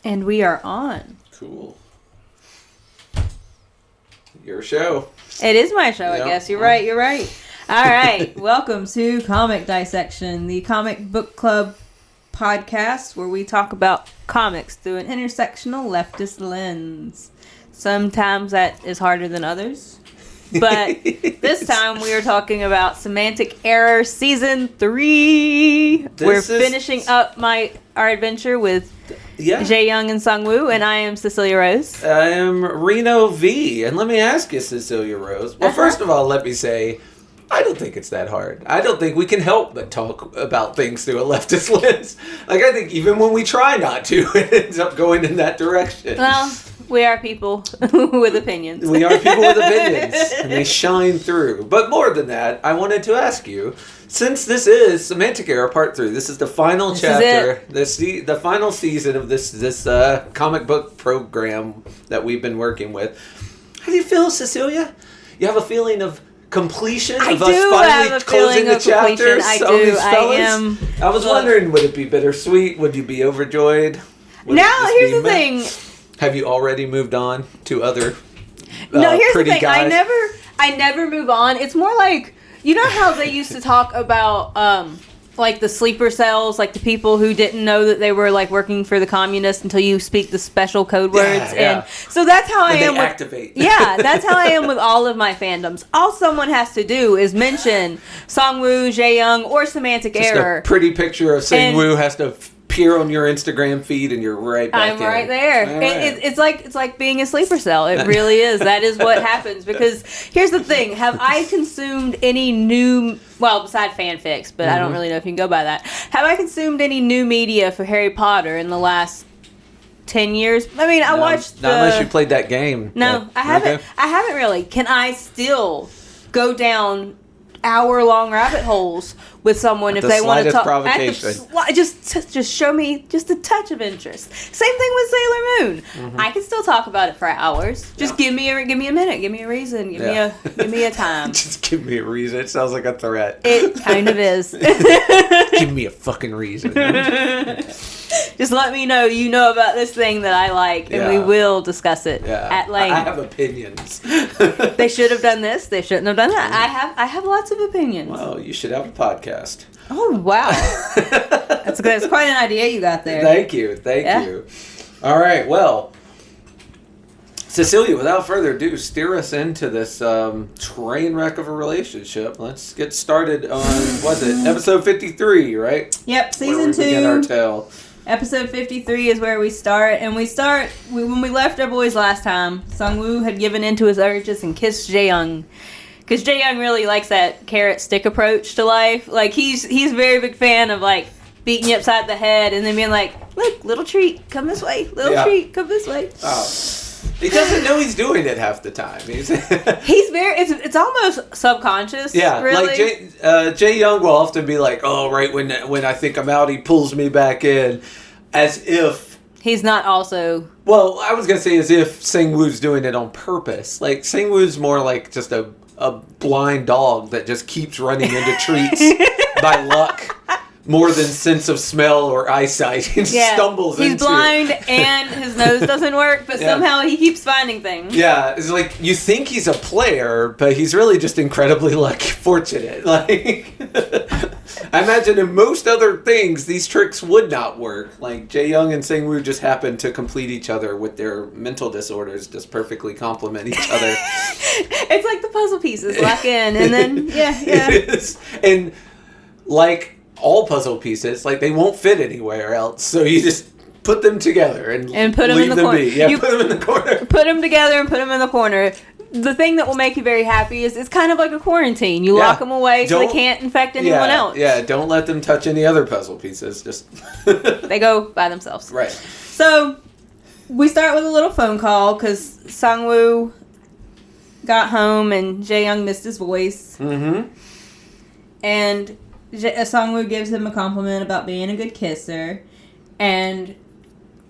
And we are on. Cool. Your show. It is my show, I guess. You're right. All right. Welcome to Comic Dissection, the comic book club podcast where we talk about comics through an intersectional leftist lens. Sometimes that is harder than others. But this time we are talking about Semantic Error Season 3. We're finishing up our adventure with Jae Young and Sung Woo, and I am Cecilia Rose. I am Reno V. And let me ask you, Cecilia Rose. Well, first of all, let me say, I don't think it's that hard. I don't think we can help but talk about things through a leftist lens. Like, I think even when we try not to, it ends up going in that direction. Well, we are people with opinions. We are people with opinions, and they shine through. But more than that, I wanted to ask you, since this is Semantic Error Part 3, this is the final chapter, the final season of this comic book program that we've been working with. How do you feel, Cecilia? You have a feeling of completion of us finally closing the chapters? I was wondering, would it be bittersweet? Would you be overjoyed? Here's the thing. Have you already moved on to other No, here's the thing. guys? I never move on. It's more like, you know how they used to talk about like the sleeper cells, like the people who didn't know that they were like working for the communists until you speak the special code words. Yeah. And so that's how I am with activate. Yeah, that's how I am with all of my fandoms. All someone has to do is mention Sung Woo, Jae Young, or Semantic Error. A pretty picture of Sung Woo has to appear on your Instagram feed, and you're right back I'm right there. Right. It's like being a sleeper cell. It really is. That is what happens. Because here's the thing: have I consumed any new? Well, besides fanfics, but I don't really know if you can go by that. Have I consumed any new media for Harry Potter in the last 10 years? I mean, I watched not unless you played that game. No, I haven't. Okay. I haven't really. Can I still go down hour-long rabbit holes with someone if they want to talk? Just show me just a touch of interest. Same thing with Sailor Moon. I can still talk about it for hours. Just give me a minute, give me a reason, give me a time. Just give me a reason. It sounds like a threat. It kind of is. Give me a fucking reason. Just let me know you know about this thing that I like, and we will discuss it at length. I have opinions. They should have done this. They shouldn't have done that. I have lots of opinions. Well, you should have a podcast. Oh, wow. That's good. It's quite an idea you got there. Thank you. All right, well, Cecilia, without further ado, steer us into this train wreck of a relationship. Let's get started on, episode 53, right? Yep, season 2. Begin our tale. Episode 53 is where we start, and when we left our boys last time, Sung Woo had given in to his urges and kissed Jae Young. Because Jae Young really likes that carrot stick approach to life. Like, he's a very big fan of, like, beating you upside the head and then being like, look, little treat, come this way. Little treat, come this way. Oh. He doesn't know he's doing it half the time. He's it's almost subconscious. Yeah, really. Like Jae Young will often be like, oh, right when I think I'm out, he pulls me back in, as if he's not also. Well, I was gonna say as if Sung Woo's doing it on purpose. Like Sung Woo's more like just a blind dog that just keeps running into treats by luck. More than sense of smell or eyesight, and stumbles into it. He's blind and his nose doesn't work, but somehow he keeps finding things. Yeah, it's like you think he's a player, but he's really just incredibly fortunate. Like, I imagine in most other things, these tricks would not work. Like, Jae Young and Sung Woo just happen to complete each other with their mental disorders, just perfectly complement each other. It's like the puzzle pieces lock in, and then, It is. And, like all puzzle pieces, like they won't fit anywhere else, so you just put them together and put them in the corner. You put them in the corner. Put them together and put them in the corner. The thing that will make you very happy is it's kind of like a quarantine. You lock them away so they can't infect anyone else. Yeah, don't let them touch any other puzzle pieces. Just they go by themselves. Right. So we start with a little phone call because Sung Woo got home and Jae Young missed his voice. And Sung Woo gives him a compliment about being a good kisser, and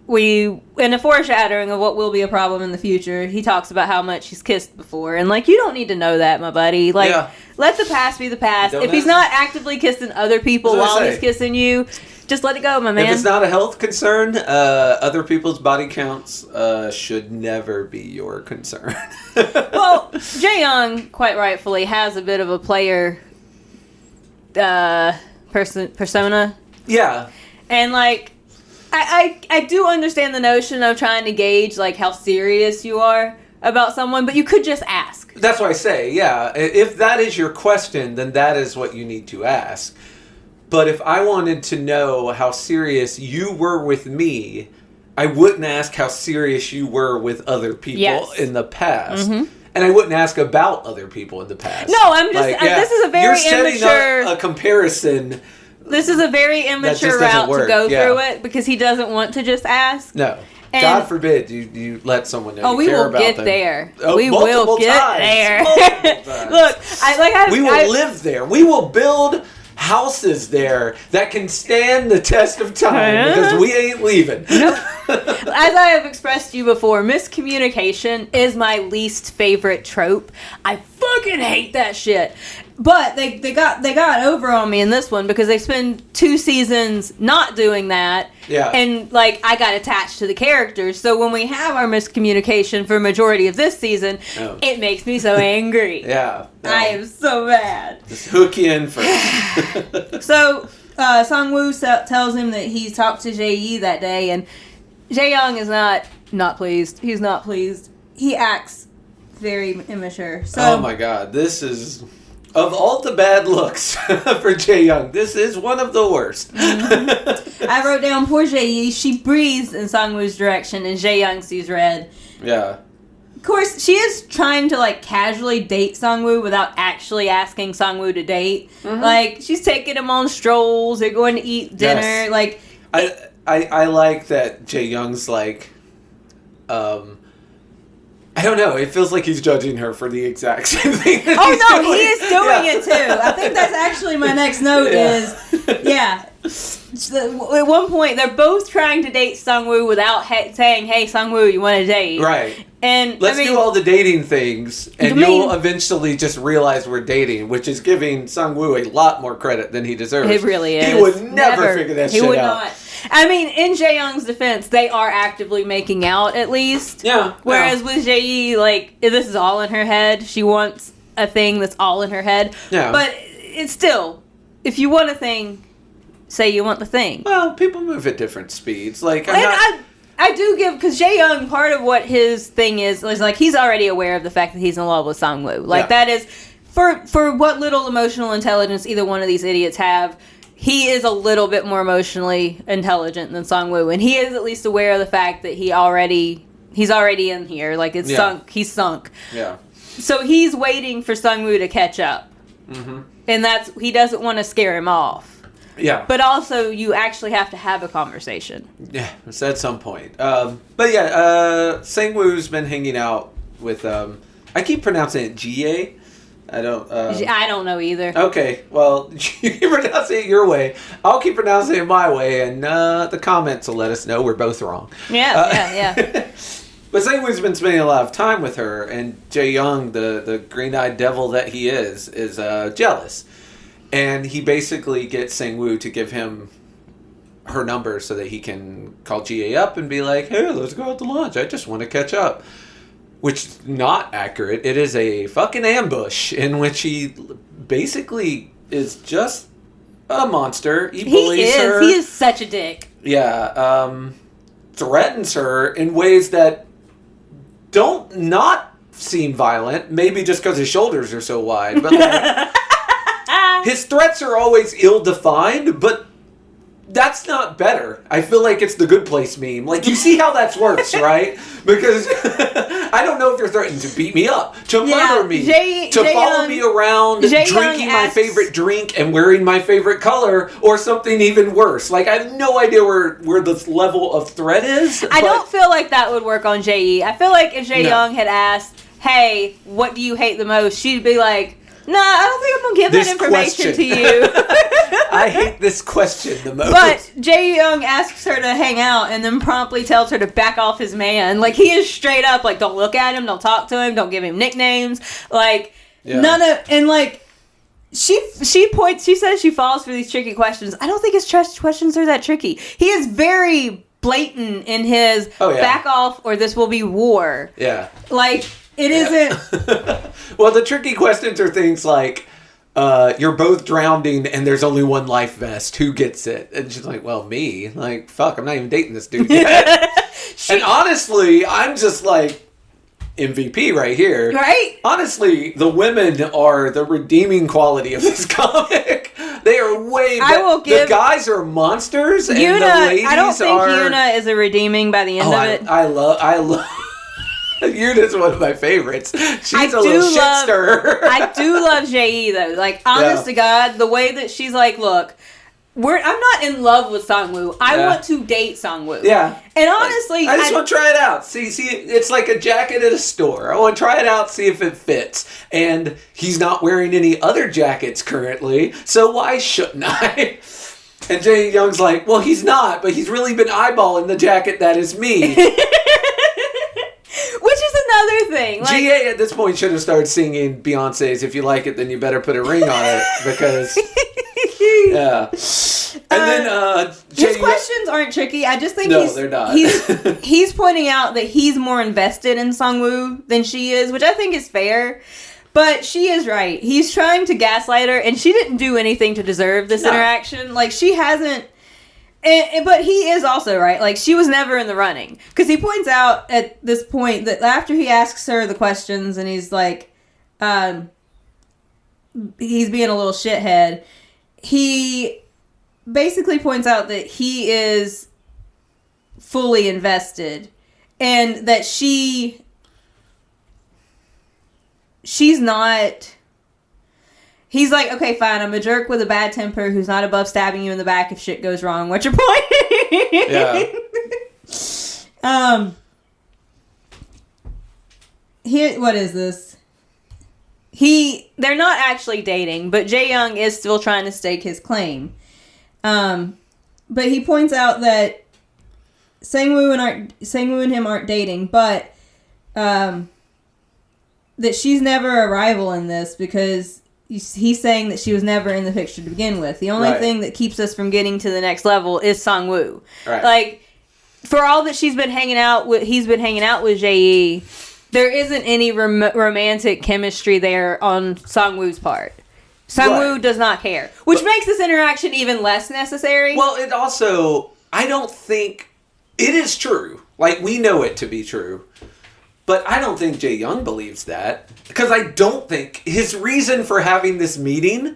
in a foreshadowing of what will be a problem in the future, he talks about how much he's kissed before, and like, you don't need to know that, my buddy. Like, let the past be the past. If he's not actively kissing other people while he's kissing you, Just let it go, my man. If it's not a health concern, other people's body counts should never be your concern. Well, Jae-young, quite rightfully, has a bit of a player persona. Yeah. And, like, I do understand the notion of trying to gauge, like, how serious you are about someone, but you could just ask. That's what I say, yeah. If that is your question, then that is what you need to ask. But if I wanted to know how serious you were with me, I wouldn't ask how serious you were with other people in the past. Mm-hmm. And I wouldn't ask about other people in the past. No, I'm just... Like, this is a very immature... a comparison... This is a very immature route to go through it, because he doesn't want to just ask. No. And God forbid you let someone know you care about them. We will get there. Look, we will live there. We will build houses there that can stand the test of time because we ain't leaving. Nope. As I have expressed to you before, miscommunication is my least favorite trope. I fucking hate that shit. But they got over on me in this one because they spend 2 seasons not doing that. Yeah. And, like, I got attached to the characters. So when we have our miscommunication for a majority of this season, it makes me so angry. Yeah. No. I am so mad. Just hook you in first. So, Sang-woo tells him that he talked to Jae-yi that day, and Jae-young is not pleased. He's not pleased. He acts very immature. So, oh my god, this is... Of all the bad looks for Jae-young, this is one of the worst. Mm-hmm. I wrote down, poor Jae-yi, she breathes in Sang-woo's direction, and Jae-young sees red. Yeah. Of course, she is trying to, like, casually date Sang-woo without actually asking Sang-woo to date. Mm-hmm. Like, she's taking him on strolls, they're going to eat dinner, like... I like that Jae-young's, like, I don't know. It feels like he's judging her for the exact same thing. He is doing it too. I think that's actually my next note at one point, they're both trying to date Sang-woo without saying, hey, Sang-woo, you want to date? Right. And Let's do all the dating things, and you'll eventually just realize we're dating, which is giving Sang-woo a lot more credit than he deserves. It really is. He would never figure that shit out. He would not. I mean, in Jae-young's defense, they are actively making out, at least. Yeah. Whereas with Jae-yi, like, this is all in her head. She wants a thing that's all in her head. Yeah. But it's still, if you want a thing, say you want the thing. Well, people move at different speeds. Like, I do give, because Jae-young, part of what his thing is like, he's already aware of the fact that he's in love with Sang-woo. Like, that is, for what little emotional intelligence either one of these idiots have, he is a little bit more emotionally intelligent than Sang-woo, and he is at least aware of the fact that he's already in here. Like, it's sunk. He's sunk. Yeah. So he's waiting for Sang-woo to catch up. Mm-hmm. And he doesn't want to scare him off. Yeah. But also, you actually have to have a conversation. Yeah, it's at some point. But yeah, Sang-woo's been hanging out with, I keep pronouncing it G-A. I don't know either. Okay, well, you keep pronouncing it your way. I'll keep pronouncing it my way, and the comments will let us know we're both wrong. Yeah. But Sang-woo's been spending a lot of time with her, and Jae-young, the green-eyed devil that he is jealous. And he basically gets Sang-woo to give him her number so that he can call G.A. up and be like, hey, let's go out to lunch. I just want to catch up. Which is not accurate. It is a fucking ambush in which he basically is just a monster. He bullies her. He is such a dick. Yeah. Threatens her in ways that don't not seem violent. Maybe just because his shoulders are so wide. But like, his threats are always ill-defined, but that's not better. I feel like it's the Good Place meme. Like, you see how that works, right? Because I don't know if you're threatening to beat me up, to murder me, to follow me around, drinking my favorite drink and wearing my favorite color, or something even worse. Like, I have no idea where this level of threat is. I don't feel like that would work on Jae-yi. I feel like if Jae-young had asked, hey, what do you hate the most? She'd be like, nah, I don't think I'm going to give that information to you. I hate this question the most. But Jae-young asks her to hang out and then promptly tells her to back off his man. Like, he is straight up, like, don't look at him, don't talk to him, don't give him nicknames. Like, none of, and like, She says she falls for these tricky questions. I don't think his questions are that tricky. He is very blatant in his back off or this will be war. Yeah. Like, it isn't... Well, the tricky questions are things like, you're both drowning and there's only one life vest. Who gets it? And she's like, well, me. Like, fuck, I'm not even dating this dude yet. And honestly, I'm just like, MVP right here. Right? Honestly, the women are the redeeming quality of this comic. They are way better. The guys are monsters, and Yuna, the ladies are... I don't think Yuna is a redeeming by the end of it. I love... Yuna's one of my favorites. She's a little shit stirrer. I do love J.E. though. Like, honest to God, the way that she's like, look, I'm not in love with Sangwoo. I want to date Sangwoo. Yeah. And honestly... I just want to try it out. See, it's like a jacket at a store. I want to try it out, see if it fits. And he's not wearing any other jackets currently, so why shouldn't I? And Jae Young's like, well, he's not, but he's really been eyeballing the jacket that is me. Which is another thing. Like, GA at this point should have started singing Beyonce's "If You Like It, Then You Better Put a Ring on It," because... Yeah. And then his questions aren't tricky. I just think they're not. he's pointing out that he's more invested in Sangwoo than she is, which I think is fair. But she is right. He's trying to gaslight her, and she didn't do anything to deserve this interaction. Like, she hasn't... but he is also right. Like, she was never in the running. Because he points out at this point that after he asks her the questions, and he's like... he's being a little shithead... He basically points out that he is fully invested and that she's not. He's like, okay, fine, I'm a jerk with a bad temper who's not above stabbing you in the back if shit goes wrong. What's your point? Yeah. Here, what is this? They're not actually dating, but Jae Young is still trying to stake his claim. But he points out that Sangwoo and him aren't dating, but that she's never a rival in this because he's saying that she was never in the picture to begin with. The only thing that keeps us from getting to the next level is Sangwoo. Right. Like, for all that he's been hanging out with Jae, there isn't any romantic chemistry there on Sangwoo's part. Sangwoo does not care. Which makes this interaction even less necessary. Well, it also... I don't think... It is true. Like, we know it to be true. But I don't think Jae Young believes that. Because I don't think... His reason for having this meeting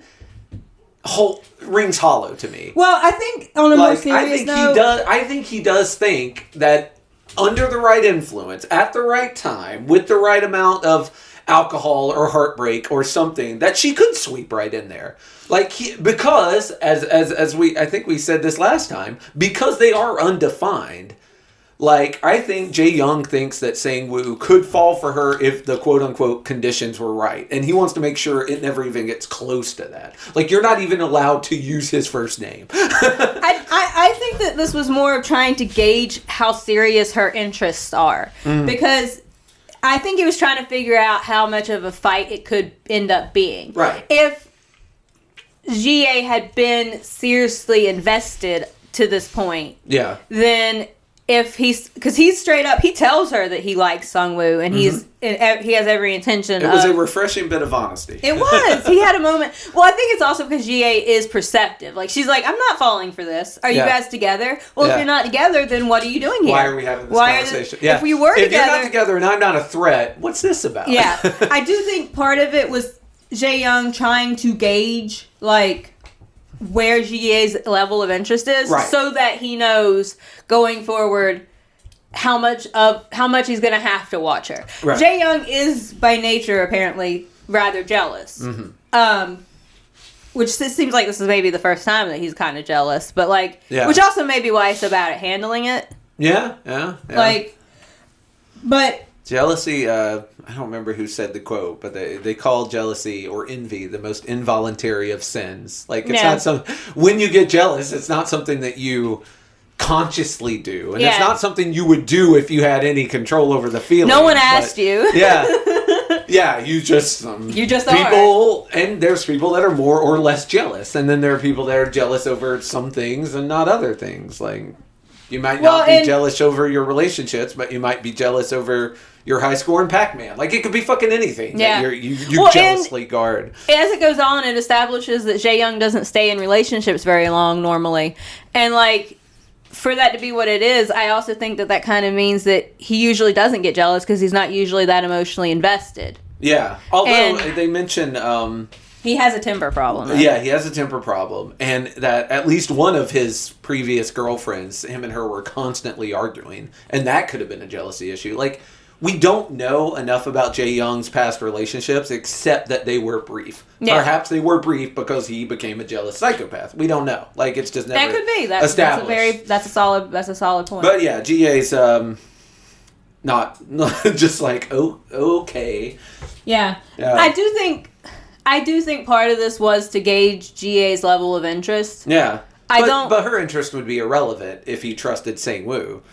rings hollow to me. Well, I think on a more serious note... I think he does think that... under the right influence, at the right time, with the right amount of alcohol or heartbreak or something, that she could sweep right in there. Like, because, as I think we said this last time, because they are undefined, like, I think Jae Young thinks that Sangwoo could fall for her if the quote-unquote conditions were right. And he wants to make sure it never even gets close to that. Like, you're not even allowed to use his first name. I think that this was more of trying to gauge how serious her interests are. Because I think he was trying to figure out how much of a fight it could end up being. Right. If GA had been seriously invested to this point, then... because he's straight up, he tells her that he likes Sangwoo, and he has every intention. It was a refreshing bit of honesty. It was. He had a moment. Well, I think it's also because GA is perceptive. Like, she's like, I'm not falling for this. Are you guys together? Well, if you're not together, then what are you doing here? Why are we having this conversation? If we were together, if you're not together and I'm not a threat, what's this about? Yeah, I do think part of it was Jae Young trying to gauge like where GA's level of interest is, so that he knows going forward how much he's going to have to watch her. Right. Jae Young is by nature apparently rather jealous. Which seems like this is maybe the first time that he's kind of jealous, but like, which also may be why he's so bad at handling it. Yeah. Like, but jealousy, I don't remember who said the quote, but they call jealousy or envy the most involuntary of sins. Like, it's not when you get jealous, it's not something that you consciously do. And it's not something you would do if you had any control over the feeling. No one asked you. Yeah. Yeah, you just people, and there's people that are more or less jealous, and then there are people that are jealous over some things and not other things. Like, you might not be jealous over your relationships, but you might be jealous over your high score in Pac-Man. Like, it could be fucking anything that you jealously guard. As it goes on, it establishes that Jae-young doesn't stay in relationships very long normally, and like, for that to be what it is, I also think that kind of means that he usually doesn't get jealous because he's not usually that emotionally invested. Yeah. Although they mention... he has a temper problem. Though. Yeah, he has a temper problem. And that at least one of his previous girlfriends, him and her were constantly arguing. And that could have been a jealousy issue. Like, we don't know enough about Jae-young's past relationships except that they were brief. Yeah. Perhaps they were brief because he became a jealous psychopath. We don't know. Like, it's just never that could be. That's a solid point. But yeah, GA's not just like okay. Yeah. I do think part of this was to gauge GA's level of interest. Yeah. But her interest would be irrelevant if he trusted Sang-woo.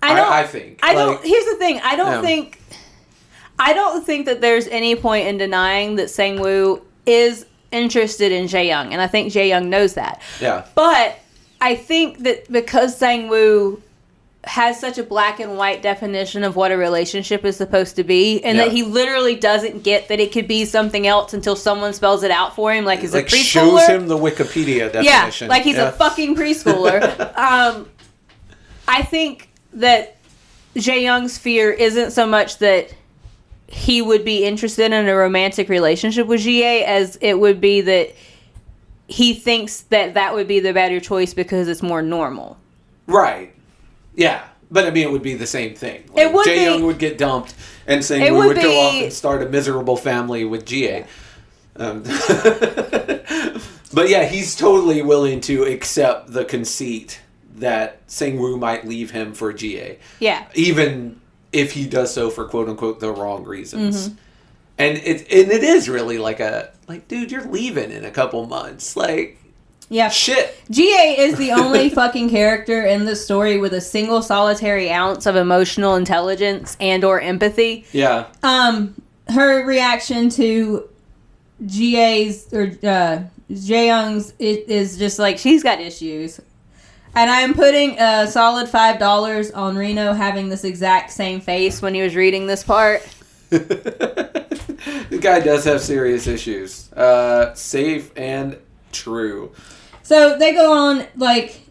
I think. Here's the thing. I don't think that there's any point in denying that Sang-woo is interested in Jae-young, and I think Jae-young knows that. Yeah. But I think that because Sang-woo has such a black and white definition of what a relationship is supposed to be, and that he literally doesn't get that it could be something else until someone spells it out for him, like he's a preschooler. Shows him the Wikipedia definition. Yeah, like he's a fucking preschooler. I think that Jae-young's fear isn't so much that he would be interested in a romantic relationship with GA as it would be that he thinks that would be the better choice because it's more normal. Right. Yeah. But I mean, it would be the same thing. Like, Jae-young would get dumped and Sang-woo would go off and start a miserable family with GA. But yeah, he's totally willing to accept the conceit that Sang-woo might leave him for GA. Yeah. Even if he does so for quote unquote the wrong reasons. Mm-hmm. And it is really like dude, you're leaving in a couple months. Like, yeah. Shit. GA is the only fucking character in this story with a single solitary ounce of emotional intelligence and or empathy. Yeah. Her reaction to Jae-young's is just like, she's got issues. And I'm putting a solid $5 on Reno having this exact same face when he was reading this part. The guy does have serious issues. Safe and true. So they go on, like,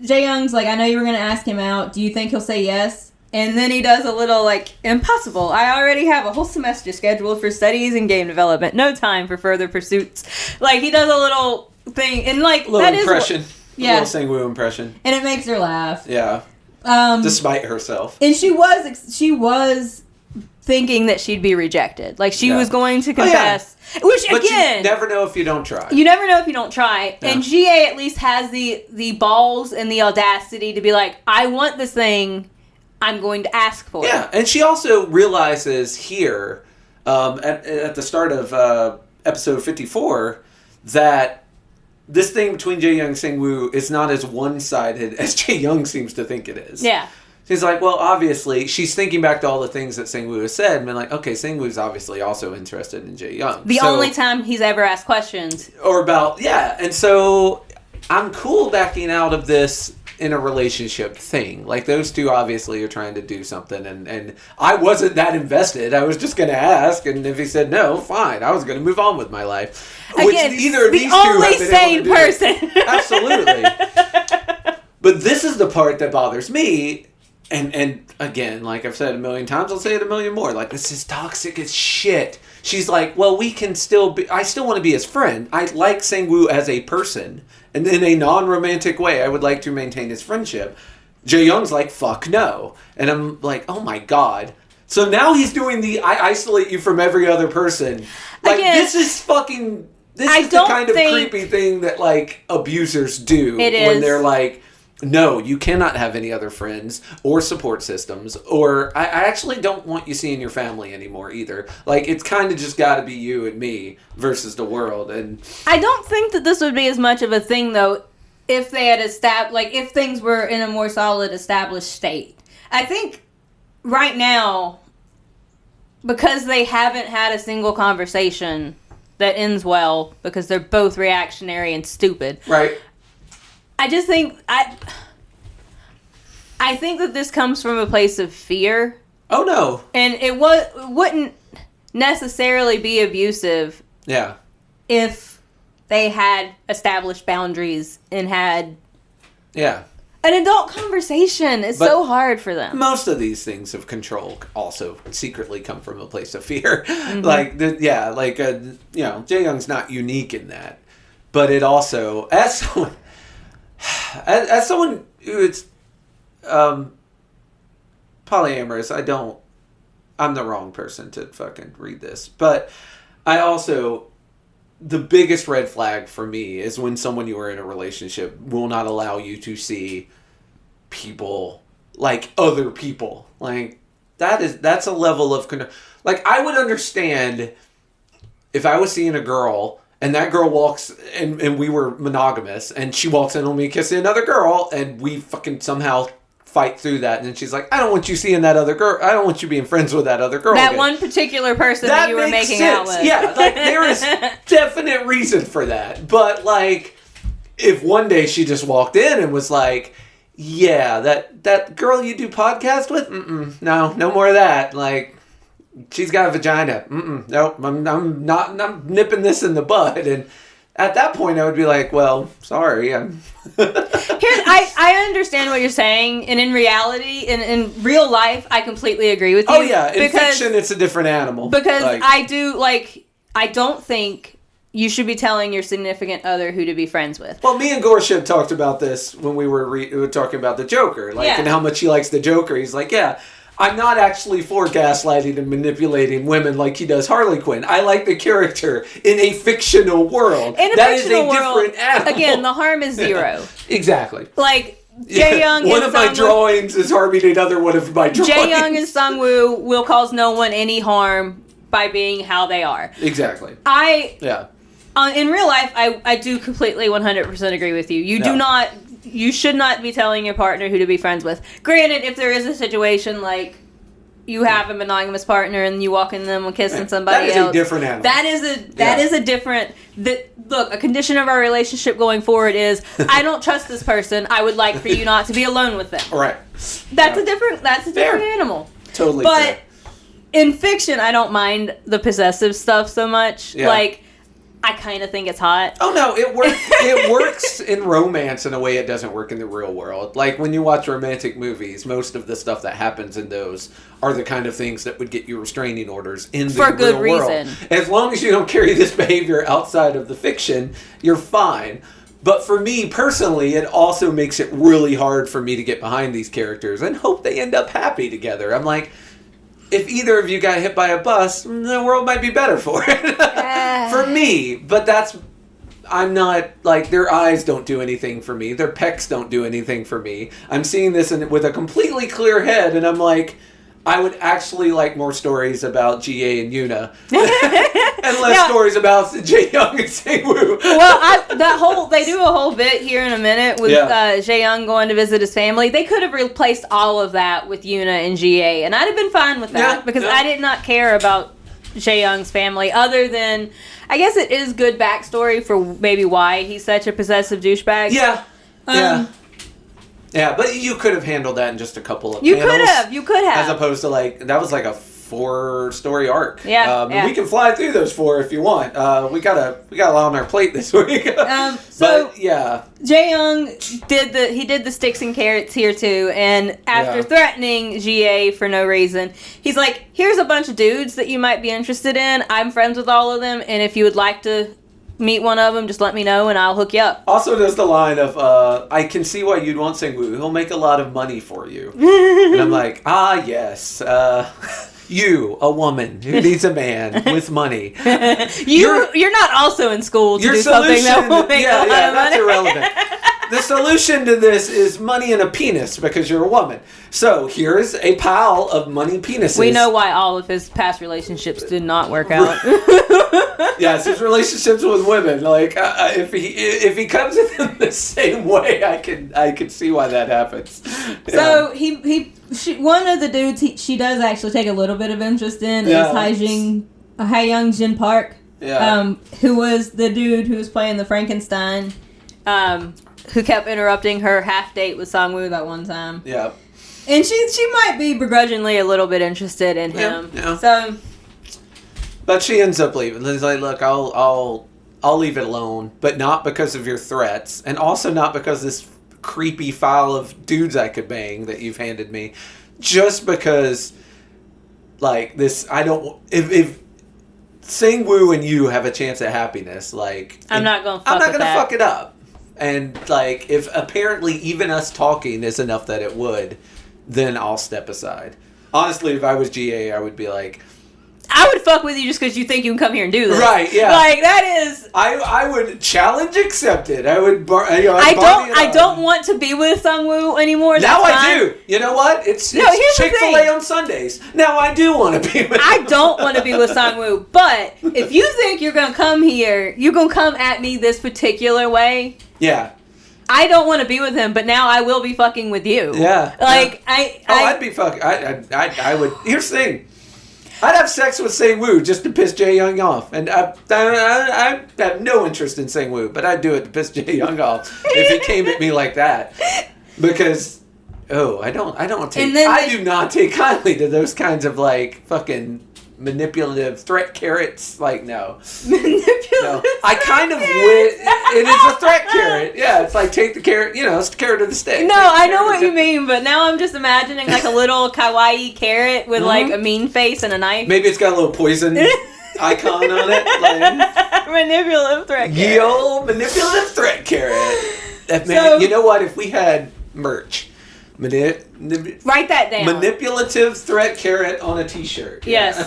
Jae-young's like, I know you were going to ask him out. Do you think he'll say yes? And then he does a little, like, impossible. I already have a whole semester scheduled for studies and game development. No time for further pursuits. Like, he does a little thing. And, like, little that impression. A little Sang-woo impression. And it makes her laugh. Yeah. Despite herself. And she was thinking that she'd be rejected. Like, she was going to confess. Oh, yeah. Which, but again... you never know if you don't try. You never know if you don't try. Yeah. And GA at least has the balls and the audacity to be like, I want this thing, I'm going to ask for it. Yeah, and she also realizes here, at the start of episode 54, that this thing between Jae-young and Sang-woo is not as one-sided as Jae-young seems to think it is. Yeah. She's like, well, obviously, she's thinking back to all the things that Sang-woo has said and been like, okay, Sang-woo's obviously also interested in Jae-young. The only time he's ever asked questions. And so I'm cool backing out of this in a relationship thing. Like, those two obviously are trying to do something, and I wasn't that invested. I was just going to ask, and if he said no, fine. I was going to move on with my life. Again, which either of these two only have been sane able to person. do. Absolutely. But this is the part that bothers me. And again, like I've said a million times, I'll say it a million more. Like, this is toxic as shit. She's like, well, we can still be... I still want to be his friend. I like Sang-woo as a person. And in a non-romantic way, I would like to maintain his friendship. Jae-young's like, fuck no. And I'm like, oh my god. So now he's doing the, I isolate you from every other person. Like, again, this is fucking... This is the kind of creepy thing that, like, abusers do. When they're like... No, you cannot have any other friends or support systems, or I actually don't want you seeing your family anymore either. Like, it's kind of just got to be you and me versus the world. And I don't think that this would be as much of a thing, though, if they had if things were in a more solid, established state. I think right now, because they haven't had a single conversation that ends well because they're both reactionary and stupid. Right. I just think I think that this comes from a place of fear. Oh no. And it wouldn't necessarily be abusive. Yeah. If they had established boundaries and had an adult conversation. It's so hard for them. Most of these things of control also secretly come from a place of fear. Mm-hmm. Jae Young's not unique in that, but it also, as someone who is polyamorous, I'm the wrong person to fucking read this, but I also, the biggest red flag for me is when someone you are in a relationship will not allow you to see people like other people. Like, that's a level of like, I would understand if I was seeing a girl and that girl walks and we were monogamous and she walks in on me kissing another girl and we fucking somehow fight through that, and then she's like, I don't want you seeing that other girl. I don't want you being friends with that other girl. That again. One particular person that you were making out with. Yeah, like, there is definite reason for that. But, like, if one day she just walked in and was like, yeah, that girl you do podcast with? No more of that. Like, she's got a vagina. Nope, I'm nipping this in the bud. And at that point, I would be like, well, sorry. I understand what you're saying, and in reality, in real life, I completely agree with you. Oh, yeah. In fiction, it's a different animal. Because I don't think you should be telling your significant other who to be friends with. Well, me and Gorship talked about this when we were talking about the Joker, and how much he likes the Joker. He's like, yeah, I'm not actually for gaslighting and manipulating women like he does Harley Quinn. I like the character in a fictional world. Different animal. Again, the harm is zero. Exactly. Like, Jae Young one of my drawings is harming another one of my drawings. Jae Young and Sungwoo will cause no one any harm by being how they are. Exactly. In real life, I do completely 100% agree with you. You should not be telling your partner who to be friends with. Granted, if there is a situation like you have a monogamous partner and you walk in them and kissing somebody else. That is a different animal. That is a different... Look, a condition of our relationship going forward is, I don't trust this person. I would like for you not to be alone with them. Right. That's a different animal. Totally. But in fiction, I don't mind the possessive stuff so much. Yeah. Like, I kind of think it's hot. Oh, no, it works in romance in a way it doesn't work in the real world. Like, when you watch romantic movies, most of the stuff that happens in those are the kind of things that would get you restraining orders in the real world. For good reason. As long as you don't carry this behavior outside of the fiction, you're fine. But for me, personally, it also makes it really hard for me to get behind these characters and hope they end up happy together. I'm like, if either of you got hit by a bus, the world might be better for it. For me. But I'm not, like, their eyes don't do anything for me. Their pecs don't do anything for me. I'm seeing this with a completely clear head, and I'm like, I would actually like more stories about GA and Yuna. And less stories about Jae Young and Sangwoo. Well, they do a whole bit here in a minute with Jae Young going to visit his family. They could have replaced all of that with Yuna and GA, and I'd have been fine with that because I did not care about Jae Young's family other than, I guess it is good backstory for maybe why he's such a possessive douchebag. Yeah. Yeah, but you could have handled that in just a couple of panels. You could have. As opposed to, like, that was like a 4-story arc. Yeah. We can fly through those 4 if you want. We got a lot on our plate this week. But yeah, Jae Young did the sticks and carrots here too, and after threatening GA for no reason, he's like, "Here's a bunch of dudes that you might be interested in. I'm friends with all of them, and if you would like to meet one of them, just let me know and I'll hook you up." Also, there's the line of, I can see why you'd want Sangwoo. He'll make a lot of money for you. And I'm like, yes. You, a woman who needs a man with money. You're not also in school to do something that will make a lot of money. That's irrelevant. the solution to this is money and a penis because you're a woman. So here's a pile of money penises. We know why all of his past relationships did not work out. Yes, his relationships with women. Like if he comes in them the same way, I can see why that happens. So one of the dudes she does actually take a little bit of interest in is Hae-young Jin Park. Yeah. Who was the dude who was playing the Frankenstein, who kept interrupting her half date with Sang-woo that one time. Yeah. And she might be begrudgingly a little bit interested in him. Yeah. So, but she ends up leaving. She's like, look, I'll leave it alone, but not because of your threats, and also not because this creepy file of dudes I could bang that you've handed me, just because, like, this, I don't, if Sang-woo and you have a chance at happiness, like, I'm not gonna fuck it up. And, like, if apparently even us talking is enough that it would, then I'll step aside. Honestly, if I was GA, I would be like, I would fuck with you just because you think you can come here and do this. Right, yeah. Like, that is... I would challenge accepted. I would... I don't want to be with Sang-woo anymore. Now I do. You know what? It's Chick-fil-A on Sundays. Now I do want to be with I don't want to be with Sang-woo. But if you think you're going to come here, you're going to come at me this particular way. Yeah. I don't want to be with him, but now I will be fucking with you. Yeah. Like, I'd be fucking... I would... Here's the thing. I'd have sex with Sang-woo just to piss Jae-young off. And I have no interest in Sang-woo, but I'd do it to piss Jae-young off if he came at me like that. Because, I do not take kindly to those kinds of, like, fucking manipulative threat carrots. Like, no. Manipulative I kind of would. It is a threat carrot. Yeah, it's like take the carrot, it's the carrot or the stick. No, I know what you mean, but now I'm just imagining like a little kawaii carrot with like a mean face and a knife. Maybe it's got a little poison icon on it. Like, manipulative threat carrot. Yo, manipulative threat carrot. You know what? If we had merch. Write that down. Manipulative threat carrot on a t-shirt. Yes.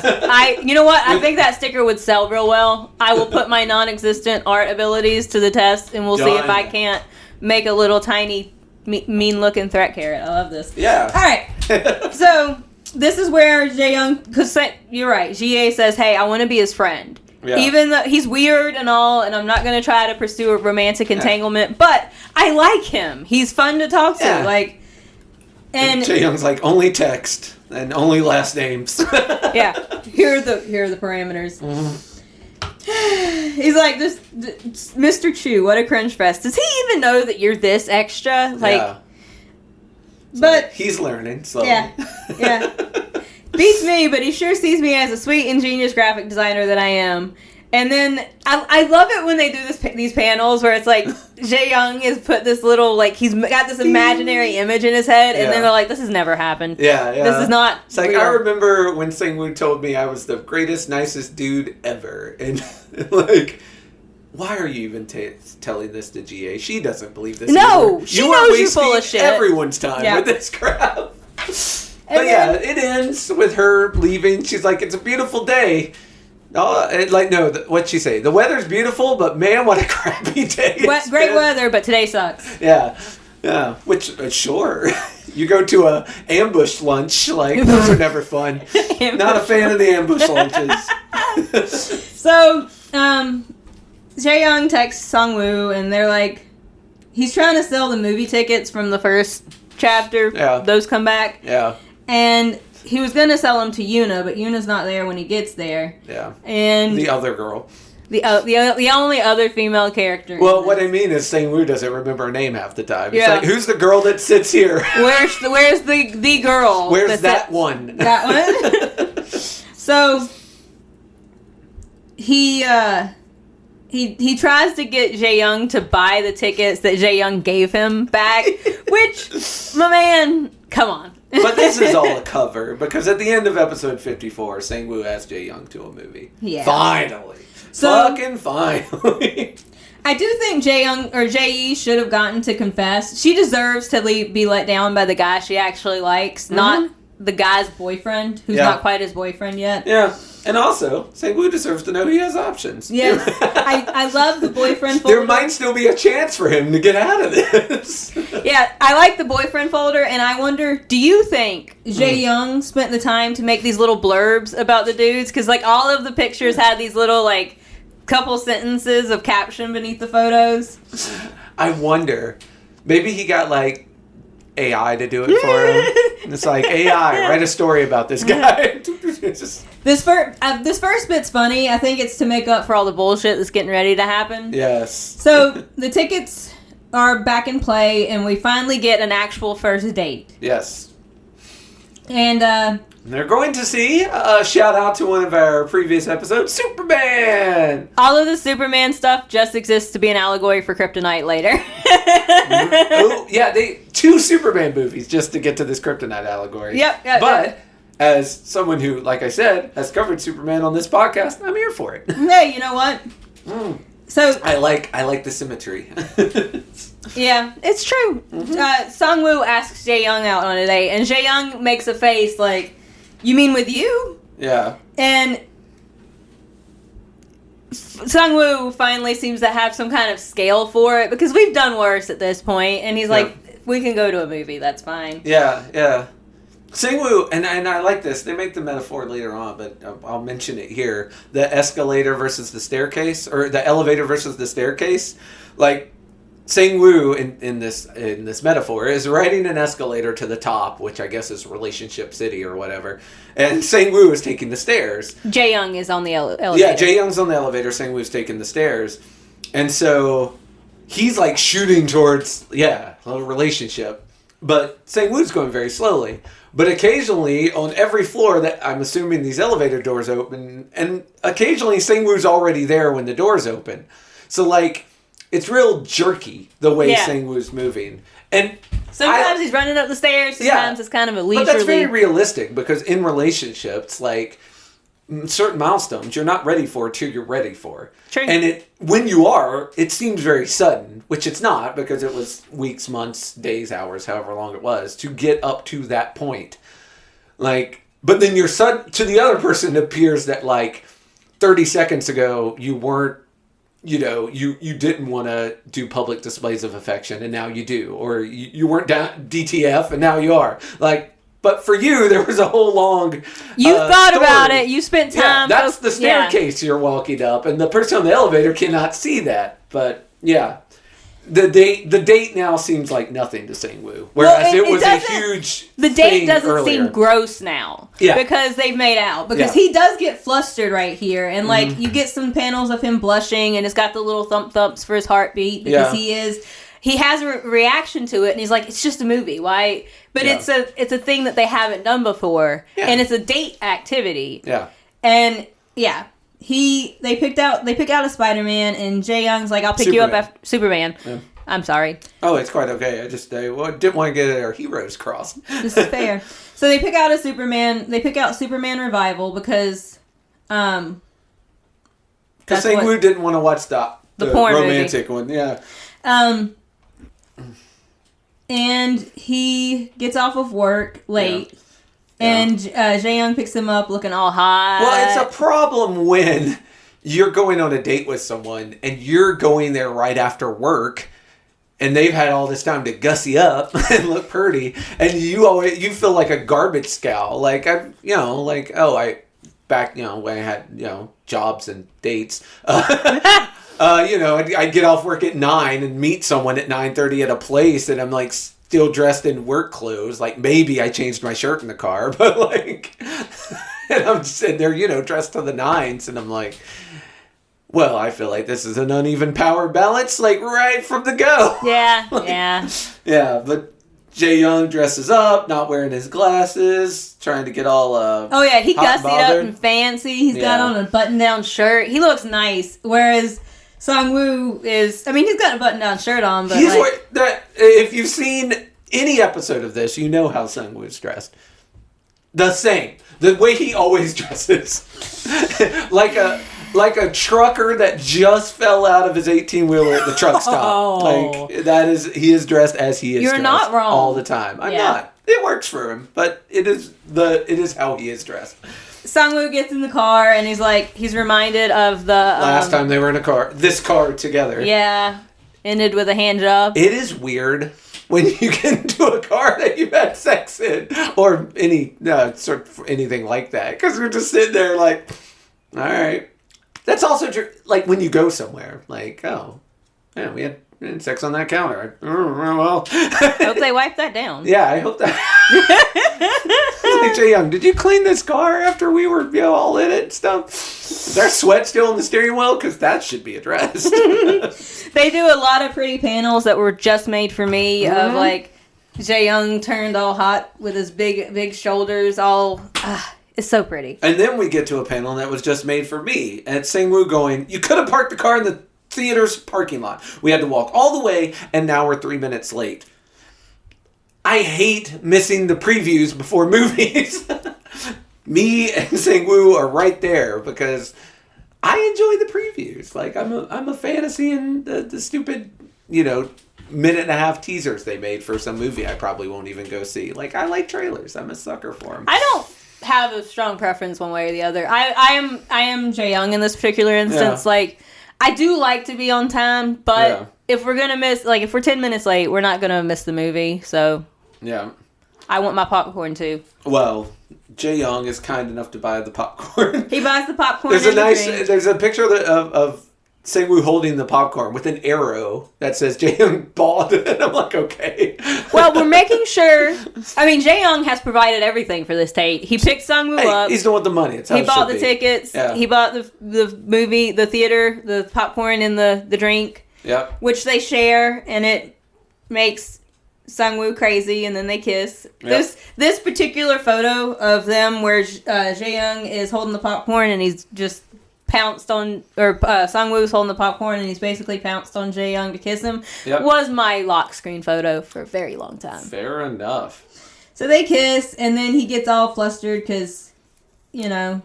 You know what? I think that sticker would sell real well. I will put my non-existent art abilities to the test, and we'll see if I can't make a little tiny mean-looking threat carrot. I love this. Yeah. All right. So this is where Jae-young, because you're right, GA says, hey, I want to be his friend. Yeah. Even though he's weird and all, and I'm not going to try to pursue a romantic entanglement, but I like him. He's fun to talk to. Like, and Jae-young's like, only text and only last names. Yeah. Here are the parameters. Mm-hmm. He's like, this Mr. Chu, what a cringe fest. Does he even know that you're this extra? Like, yeah. But he's learning, so yeah. Beats me, but he sure sees me as a sweet, ingenious graphic designer that I am. And then I love it when they do these panels where it's like Jae-young has put this little, like, he's got this imaginary image in his head, and then they're like, this has never happened. Yeah. This is not It's like, real. I remember when Sang-woo told me I was the greatest, nicest dude ever. And, like, why are you even telling this to GA? She doesn't believe this. No, either. she knows you're full of shit. Everyone's time with this crap. But it ends with her leaving. She's like, it's a beautiful day. What'd she say? The weather's beautiful, but man, what a crappy day. Great weather, but today sucks. Yeah. Which, sure. You go to a ambush lunch, like, those are never fun. Not a fan of the ambush lunches. So, Jae-young texts Sang-woo, and they're like, he's trying to sell the movie tickets from the first chapter. Yeah. Those come back. Yeah. And he was going to sell them to Yuna, but Yuna's not there when he gets there. Yeah. And the other girl. The only other female character. Well, what I mean is Sang-woo doesn't remember her name half the time. It's like, who's the girl that sits here? Where's the girl? Where's that one? That one? So, he tries to get Jae-young to buy the tickets that Jae-young gave him back, which, my man, come on. But this is all a cover, because at the end of episode 54, Sang-woo asked Jae-young to a movie. Yeah. Finally. Fucking finally. I do think Jae-young, or Jae-yi, should have gotten to confess. She deserves to be let down by the guy she actually likes, not the guy's boyfriend, who's Yeah. not quite his boyfriend yet. Yeah. And also, Sang-woo deserves to know he has options. Yes. I love the boyfriend folder. There might still be a chance for him to get out of this. Yeah, I like the boyfriend folder, and I wonder, do you think Jae Young spent the time to make these little blurbs about the dudes? Because, like, all of the pictures had these little, like, couple sentences of caption beneath the photos. I wonder. Maybe he got, like, AI to do it for him. It's like, AI, write a story about this guy. This first bit's funny. I think it's to make up for all the bullshit that's getting ready to happen. Yes. So the tickets are back in play, and we finally get an actual first date. Yes. And they're going to see, shout out to one of our previous episodes, Superman! all of the Superman stuff just exists to be an allegory for kryptonite later. Oh, yeah, 2 Superman movies just to get to this kryptonite allegory. Yep. But, as someone who, like I said, has covered Superman on this podcast, I'm here for it. Hey, you know what? So I like the symmetry. yeah, it's true. Sang-woo asks Jae Young out on a date, and Jae Young makes a face like, "You mean with you?" Yeah. And Sang-woo finally seems to have some kind of scale for it, because we've done worse at this point, and he's like, "We can go to a movie. That's fine." Yeah. Sang-woo, and I like this. They make the metaphor later on, but I'll mention it here. The escalator versus the staircase, or the elevator versus the staircase. Like, Sang-woo in this metaphor is riding an escalator to the top, which I guess is Relationship City or whatever. And Sang-woo is taking the stairs. Jae Young is on the elevator. Yeah, Jae Young's on the elevator. Sang-woo's taking the stairs, and so he's like shooting towards a relationship, but Sang-woo's going very slowly. But occasionally, on every floor, that I'm assuming these elevator doors open, and occasionally Sang-woo's already there when the doors open. So, like, it's real jerky the way Sang-woo's moving. And sometimes he's running up the stairs, sometimes it's kind of a leisurely... But that's very realistic, because in relationships, like, certain milestones you're not ready for till you're ready for. True. And when you are, it seems very sudden, which it's not, because it was weeks, months, days, hours, however long it was, to get up to that point. Like, but then to the other person, it appears that, like, 30 seconds ago, you weren't, you didn't want to do public displays of affection, and now you do. Or you weren't down DTF, and now you are. Like, but for you, there was a whole long You thought story about it. You spent time. Yeah, that's the staircase you're walking up, and the person on the elevator cannot see that. But yeah, the date now seems like nothing to Sang-woo, whereas it was a huge. The date doesn't earlier. seem gross now, because they've made out. Because he does get flustered right here, and like you get some panels of him blushing, and it's got the little thumps for his heartbeat because he has a reaction to it, and he's like, "It's just a movie, why?" But it's a thing that they haven't done before, and it's a date activity. Yeah, and they pick out a Spider-Man, and Jae Young's like, "I'll pick you up after Superman." Yeah. I'm sorry. Oh, it's quite okay. I just didn't want to get our heroes crossed. This is fair. So they pick out a Superman. They pick out Superman Revival because Sang-woo didn't want to watch the porn romantic movie. one. Yeah. And he gets off of work late. Yeah. And Jae Young picks him up looking all hot. Well, it's a problem when you're going on a date with someone and you're going there right after work, and they've had all this time to gussy up and look pretty, and you feel like a garbage scow. Like when I had jobs and dates. I'd get off work at 9 and meet someone at 9:30 at a place, and I'm like still dressed in work clothes. Like, maybe I changed my shirt in the car, but like, and I'm sitting there, dressed to the nines, and I'm like, well, I feel like this is an uneven power balance, like right from the go. Yeah, yeah. But Jae Young dresses up, not wearing his glasses, trying to get all he gussied up and fancy. He's got on a button-down shirt. He looks nice, whereas Sang-woo he's got a button-down shirt on, but if you've seen any episode of this, you know how Sang-woo's dressed. The same. The way he always dresses. like a trucker that just fell out of his 18-wheeler at the truck stop. Like, he is dressed as he is. You're dressed not wrong all the time. I'm not. it works for him, but it is how he is dressed. Sangwoo gets in the car and he's reminded of the last time they were in this car together. Yeah, ended with a hand job. It is weird when you get into a car that you've had sex in, or any sort of anything like that, because we're just sitting there like, all right. That's also true. Like when you go somewhere, like, oh, yeah, we had sex on that counter. Well, hope they wipe that down. Yeah, I hope that. Like, Jay Young, did you clean this car after we were all in it and stuff? Is there sweat still on the steering wheel? Because that should be addressed. They do a lot of pretty panels that were just made for me of like Jay Young turned all hot with his big shoulders. It's so pretty. And then we get to a panel that was just made for me, and it's Sangwoo going, "You could have parked the car in the theater's parking lot. We had to walk all the way, and now we're 3 minutes late." I hate missing the previews before movies. Me and Sangwoo are right there because I enjoy the previews. Like I'm a fan of seeing the stupid, minute and a half teasers they made for some movie I probably won't even go see. Like I like trailers. I'm a sucker for them. I don't have a strong preference one way or the other. I am Jay Young in this particular instance. Yeah. Like I do like to be on time, but if we're gonna miss, like if we're 10 minutes late, we're not gonna miss the movie. So yeah, I want my popcorn too. Well, Jay Young is kind enough to buy the popcorn. He buys the popcorn. There's a picture of Sangwoo holding the popcorn with an arrow that says Jay Young bought, and I'm like, okay. Well, we're making sure. I mean, Jay Young has provided everything for this date. He picked Sangwoo up. He's the one with the money. It's how he bought the tickets. Yeah. He bought the movie, the theater, the popcorn, and the drink. Yeah. Which they share, and it makes Sangwoo crazy, and then they kiss. Yep. This particular photo of them where Jay Young is holding the popcorn and he's just pounced on, or Sangwoo's holding the popcorn and he's basically pounced on Jay Young to kiss him, was my lock screen photo for a very long time. Fair enough. So they kiss, and then he gets all flustered because, Yeah.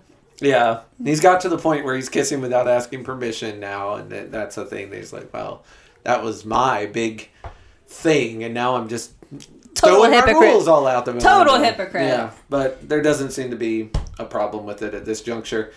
He's got to the point where he's kissing without asking permission now, and that's the thing. He's like, well, that was my big thing, and now I'm just throwing my rules all out the window. Total hypocrite. Yeah, but there doesn't seem to be a problem with it at this juncture.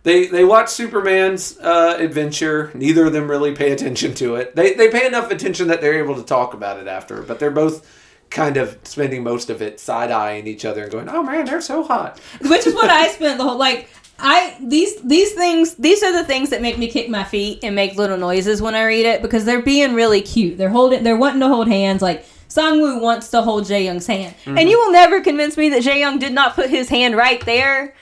They watch Superman's adventure. Neither of them really pay attention to it. They pay enough attention that they're able to talk about it after, but they're both kind of spending most of it side-eyeing each other and going, oh man, they're so hot. Which is what I spent the whole, these are the things that make me kick my feet and make little noises when I read it, because they're being really cute. They're wanting to hold hands. Like Sangwoo wants to hold Jae Young's hand, and you will never convince me that Jae Young did not put his hand right there,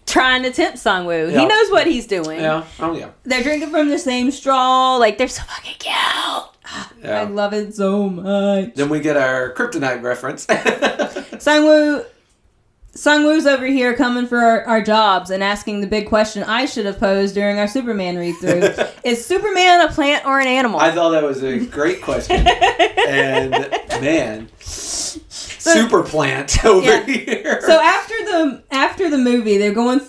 trying to tempt Sangwoo. Yeah. He knows what he's doing. Yeah. Oh yeah. They're drinking from the same straw. Like they're so fucking cute. Yeah. I love it so much. Then we get our kryptonite reference. Sangwoo's over here coming for our jobs and asking the big question I should have posed during our Superman read-through. Is Superman a plant or an animal? I thought that was a great question. And, man, super plant over here. So after the movie, they're going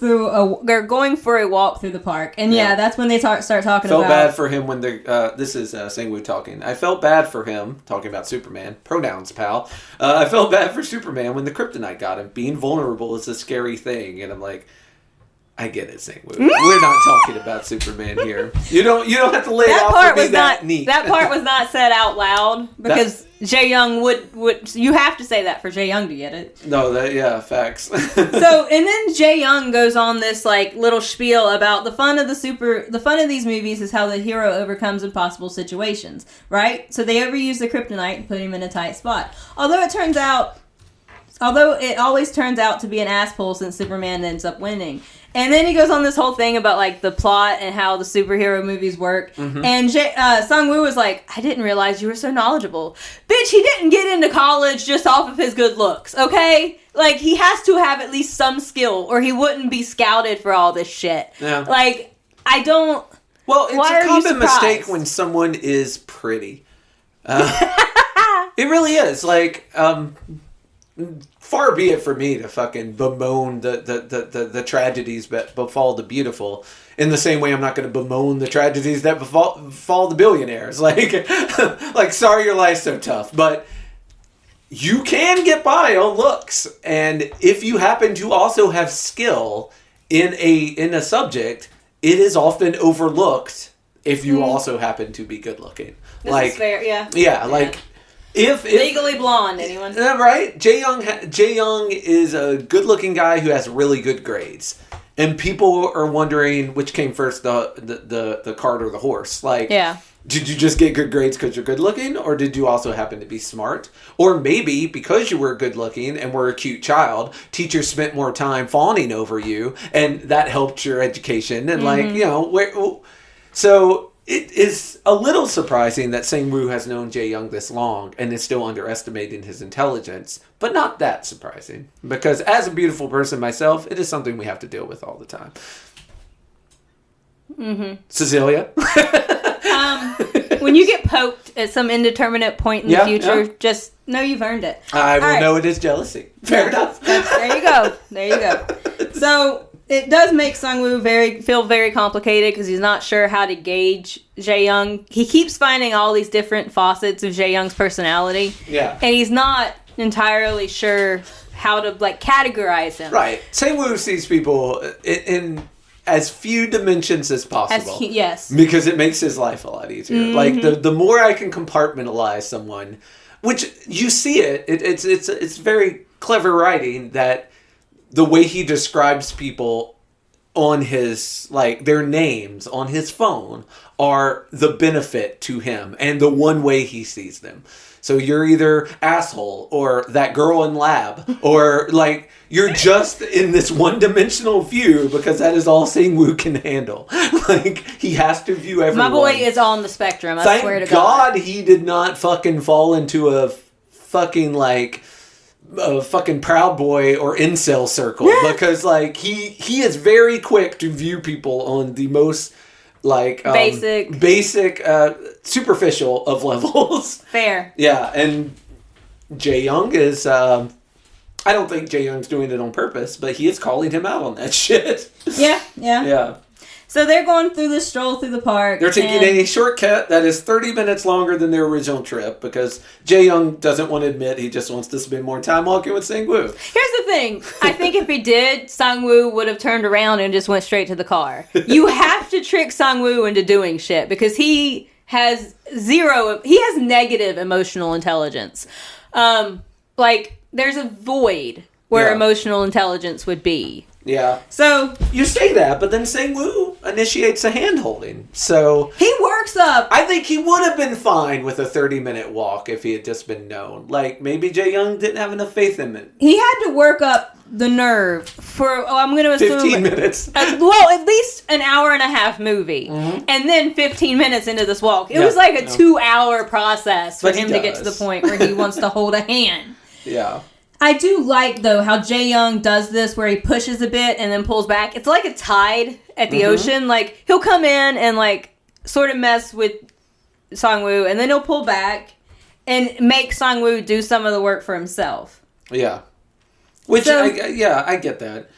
for a walk through the park. And, that's when they start talking about... Felt bad for him when this is Sangwoo talking. I felt bad for him, talking about Superman. Pronouns, pal. I felt bad for Superman when the kryptonite got him. Being vulnerable is a scary thing. And I'm like, I get it, Sangwoo. We're not talking about Superman here. You don't have to lay it off for me that neat. That part was not said out loud because Jae Young would you have to say that for Jae Young to get it. No, facts. And then Jae Young goes on this little spiel about the fun of these movies is how the hero overcomes impossible situations, right? So they overuse the kryptonite and put him in a tight spot. Although it always turns out to be an asshole since Superman ends up winning. And then he goes on this whole thing about the plot and how the superhero movies work. Mm-hmm. And Sangwoo was like, I didn't realize you were so knowledgeable. Bitch, he didn't get into college just off of his good looks, okay? He has to have at least some skill or he wouldn't be scouted for all this shit. Yeah. I don't... Well, it's a common mistake when someone is pretty. It really is. Far be it for me to fucking bemoan the tragedies that befall the beautiful. In the same way, I'm not going to bemoan the tragedies that befall the billionaires. Sorry your life's so tough. But you can get by on looks, and if you happen to also have skill in a subject, it is often overlooked if you also happen to be good looking. This is fair, yeah. Yeah, like if Legally Blonde, anyone? Right? Jae Young is a good looking guy who has really good grades. And people are wondering which came first, the cart or the horse. Like, did you just get good grades because you're good looking, or did you also happen to be smart? Or maybe because you were good looking and were a cute child, teachers spent more time fawning over you, and that helped your education. And so it is a little surprising that Sang-woo has known Jae Young this long and is still underestimating his intelligence, but not that surprising, because as a beautiful person myself, it is something we have to deal with all the time. Cecilia? When you get poked at some indeterminate point in the future, just know you've earned it. I will know it is jealousy. Fair enough. There you go. So it does make Sang-woo feel very complicated because he's not sure how to gauge Jae Young. He keeps finding all these different facets of Jae Young's personality. Yeah. And he's not entirely sure how to categorize him. Right. Sang-woo sees people in as few dimensions as possible. Yes. Because it makes his life a lot easier. Mm-hmm. Like the more I can compartmentalize someone, which you see it's very clever writing that the way he describes people on his, their names on his phone are the benefit to him and the one way he sees them. So you're either asshole or that girl in lab or you're just in this one-dimensional view because that is all Sang-woo can handle. He has to view everyone. My boy is on the spectrum, I swear to God. Thank God he did not fucking fall into a fucking a fucking Proud Boy or incel circle because he is very quick to view people on the most basic superficial of levels. Fair. Yeah, and Jae Young is I don't think Jae Young's doing it on purpose, but he is calling him out on that shit. Yeah. So they're going through this stroll through the park. They're taking a shortcut that is 30 minutes longer than their original trip because Jae Young doesn't want to admit he just wants to spend more time walking with Sang-woo. Here's the thing. I think if he did, Sang-woo would have turned around and just went straight to the car. You have to trick Sang-woo into doing shit because he has negative emotional intelligence. There's a void where emotional intelligence would be. Yeah. So you say that, but then Sang-woo initiates a hand-holding. So he works up. I think he would have been fine with a 30-minute walk if he had just been known. Maybe Jae Young didn't have enough faith in it. He had to work up the nerve for, I'm going to assume 15 minutes. At least an hour and a half movie. Mm-hmm. And then 15 minutes into this walk. It was a 2-hour process for him to get to the point where he wants to hold a hand. Yeah. I do like, though, how Jae Young does this where he pushes a bit and then pulls back. It's like a tide at the ocean. He'll come in and, sort of mess with Sang-woo, and then he'll pull back and make Sang-woo do some of the work for himself. Yeah. I get that.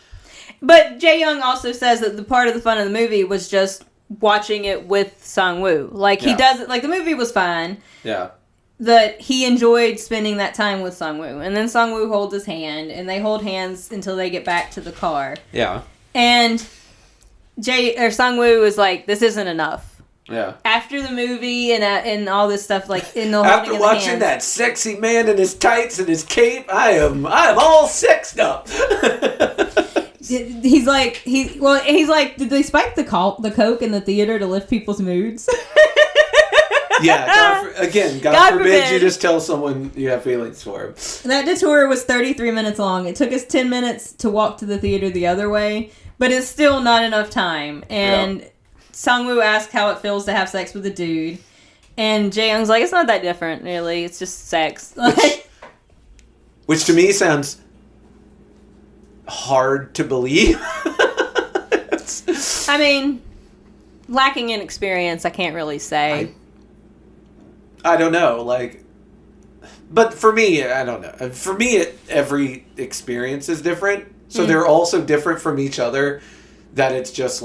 But Jae Young also says that the part of the fun of the movie was just watching it with Sang-woo. He does it, the movie was fine. Yeah. That he enjoyed spending that time with Sang-woo. And then Sang-woo holds his hand, and they hold hands until they get back to the car. Yeah. And Sang-woo is this isn't enough. Yeah. After the movie and all this stuff, in the after watching that sexy man in his tights and his cape, I am all sexed up. He's like, did they spike the coke in the theater to lift people's moods? Yeah, God forbid you just tell someone you have feelings for him. That detour was 33 minutes long. It took us 10 minutes to walk to the theater the other way, but it's still not enough time. And Sang-woo asked how it feels to have sex with a dude, and Jae Young's like, it's not that different, really. It's just sex. Which to me sounds hard to believe. I mean, lacking in experience, I can't really say. I don't know, but for me, I don't know. For me, every experience is different, so they're all so different from each other that it's just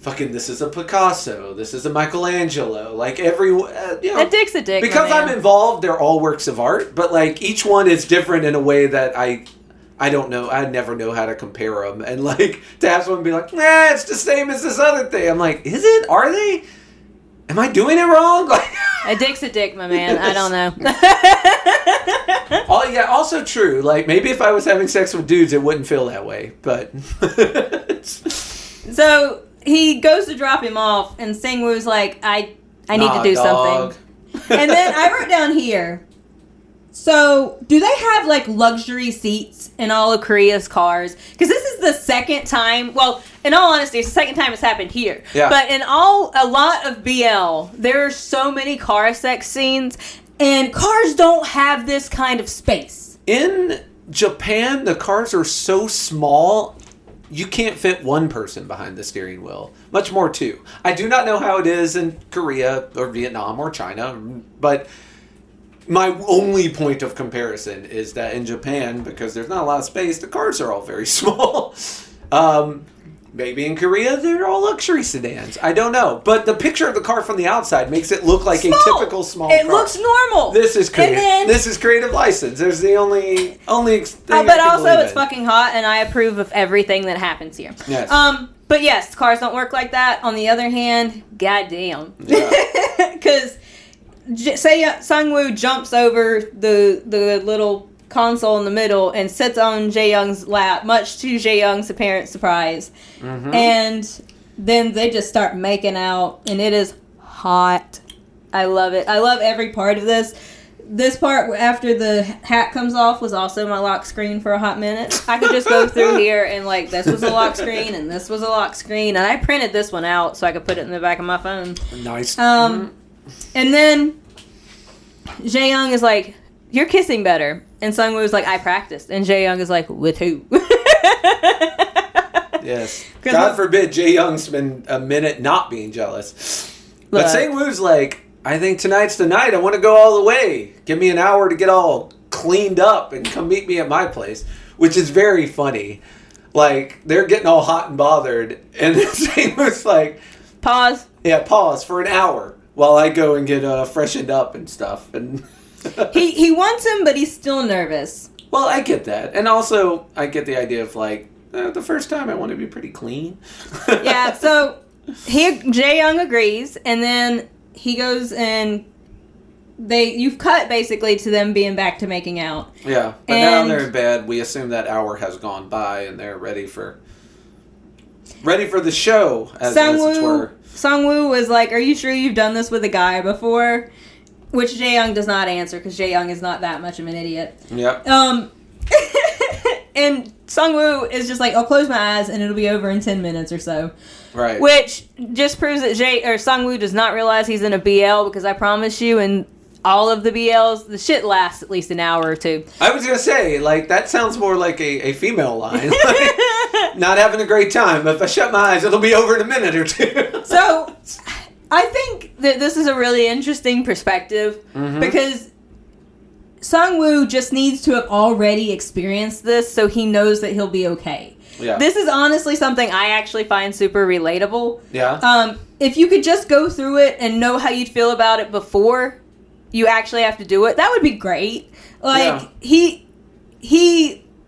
fucking, this is a Picasso, this is a Michelangelo, like a dick's a dick, because I'm involved, they're all works of art, but like each one is different in a way that I don't know, I never know how to compare them, and like to have someone be like, nah, it's the same as this other thing, I'm like, is it? Are they? Am I doing it wrong? Like, a dick's a dick, my man. I don't know. Oh yeah, also true. Like maybe if I was having sex with dudes, it wouldn't feel that way. But so he goes to drop him off, and Sang-woo's like, "I need to do something." And then I wrote down here. So, do they have like luxury seats in all of Korea's cars? Because this is the second time. Well, in all honesty, it's the second time it's happened here. Yeah. But in a lot of BL, there are so many car sex scenes, and cars don't have this kind of space. In Japan, the cars are so small, you can't fit one person behind the steering wheel. Much more two. I do not know how it is in Korea or Vietnam or China, but my only point of comparison is that in Japan, because there's not a lot of space, the cars are all very small. Maybe in Korea, they're all luxury sedans. I don't know. But the picture of the car from the outside makes it look like a typical small car. It looks normal. This is creative. This is creative license. There's the only thing but also, it's fucking hot, and I approve of everything that happens here. Yes. But yes, cars don't work like that. On the other hand, goddamn. Because Sang-woo jumps over the little console in the middle and sits on Jae-young's lap, much to Jae-young's apparent surprise. Mm-hmm. And then they just start making out, and it is hot. I love it. I love every part of this. This part, after the hat comes off, was also my lock screen for a hot minute. I could just go through here and, like, this was a lock screen, and this was a lock screen, and I printed this one out so I could put it in the back of my phone. Nice. And then Jae-young is like, "You're kissing better." And Sang-woo is like, "I practiced." And Jae-young is like, "With who?" Yes. God forbid Jae-young's been a minute not being jealous. But Sang-woo's like, "I think tonight's the night. I want to go all the way. Give me an hour to get all cleaned up and come meet me at my place." Which is very funny. Like, they're getting all hot and bothered. And then Sang-woo's like, "Pause." Yeah, pause for an hour while I go and get freshened up and stuff. And he wants him, but he's still nervous. Well, I get that. And also, I get the idea of, like, the first time I want to be pretty clean. Yeah, so Jae-young agrees, and then he goes and you've cut basically to them being back to making out. Yeah, but now they're in bed. We assume that hour has gone by, and they're ready for the show, as it were. Sang-woo was like, "Are you sure you've done this with a guy before?" Which Jae-young does not answer, because Jae-young is not that much of an idiot. Yep. And Sang-woo is just like, "I'll close my eyes and it'll be over in 10 minutes or so." Right. Which just proves that Sang-woo does not realize he's in a BL, because I promise you, in all of the BLs, the shit lasts at least an hour or two. I was going to say, like, that sounds more like a female line. Like, not having a great time, but if I shut my eyes, it'll be over in a minute or two. So, I think that this is a really interesting perspective, because Sang-woo just needs to have already experienced this so he knows that he'll be okay. Yeah. This is honestly something I actually find super relatable. Yeah. If you could just go through it and know how you'd feel about it before you actually have to do it, that would be great. Like, he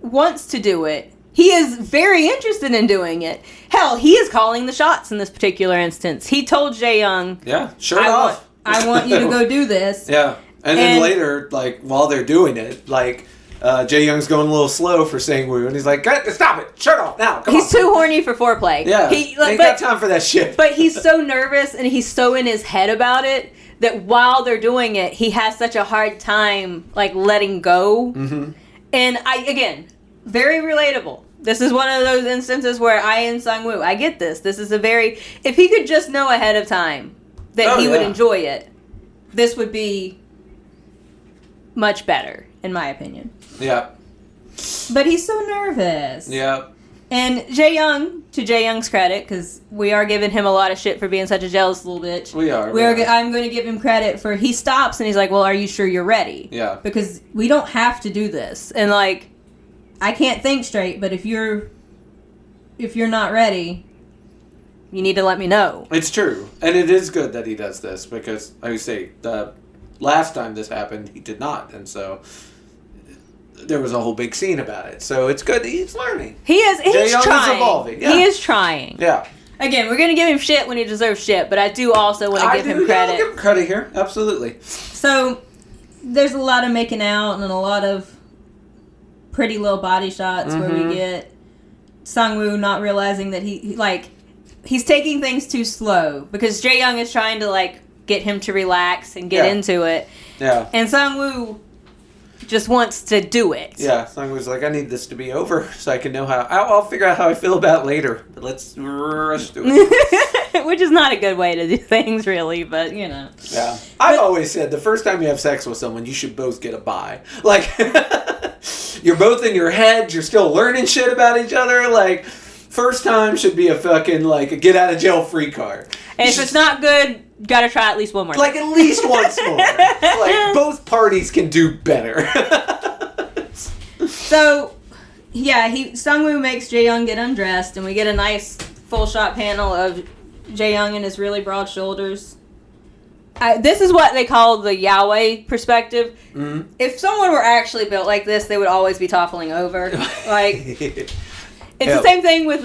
wants to do it. He is very interested in doing it. Hell, he is calling the shots in this particular instance. He told Jae-young, I want you to go do this. Yeah. And then later, like, while they're doing it, like, Jae-young's going a little slow for Sang-woo, and he's like, "Stop it! Shut off now! Come on!" He's too horny for foreplay. Yeah, ain't got time for that shit. But he's so nervous, and he's so in his head about it, that while they're doing it, he has such a hard time, like, letting go. Mm-hmm. And again, very relatable. This is one of those instances where I and Sang-woo, I get this. This is if he could just know ahead of time that he would enjoy it, this would be much better, in my opinion. Yeah. But he's so nervous. Yeah. And Jae-young, to Jae-young's credit, because we are giving him a lot of shit for being such a jealous little bitch. We are. I'm going to give him credit for, he stops and he's like, "Well, are you sure you're ready?" Yeah. Because we don't have to do this. And, like, I can't think straight, but if you're not ready, you need to let me know. It's true. And it is good that he does this because, like I say, the last time this happened, he did not. And so there was a whole big scene about it. So it's good that he's learning. He's trying. Is evolving. Yeah. He is trying. Yeah. Again, we're going to give him shit when he deserves shit, but I do also want to give him credit. I'll give him credit here. Absolutely. So there's a lot of making out and a lot of pretty little body shots where we get Sang-woo not realizing that he's taking things too slow because Jae-young is trying to like get him to relax and get into it. Yeah. And Sang-woo just wants to do it. Yeah, Sang-woo's like, I need this to be over so I can know how. I'll figure out how I feel about it later. But let's rush through it. Which is not a good way to do things, really, but you know. Yeah. I've always said the first time you have sex with someone, you should both get a bye. Like, you're both in your heads, you're still learning shit about each other. Like, first time should be a fucking, like, a get out of jail free card. And if it's not good, gotta try at least one more. Like, at least once more. Like, both parties can do better. So, yeah, Sang-woo makes Jae-young get undressed, and we get a nice full shot panel of Jae-young and his really broad shoulders. This is what they call the Yahweh perspective. Mm-hmm. If someone were actually built like this, they would always be toppling over. Like... It's the same thing with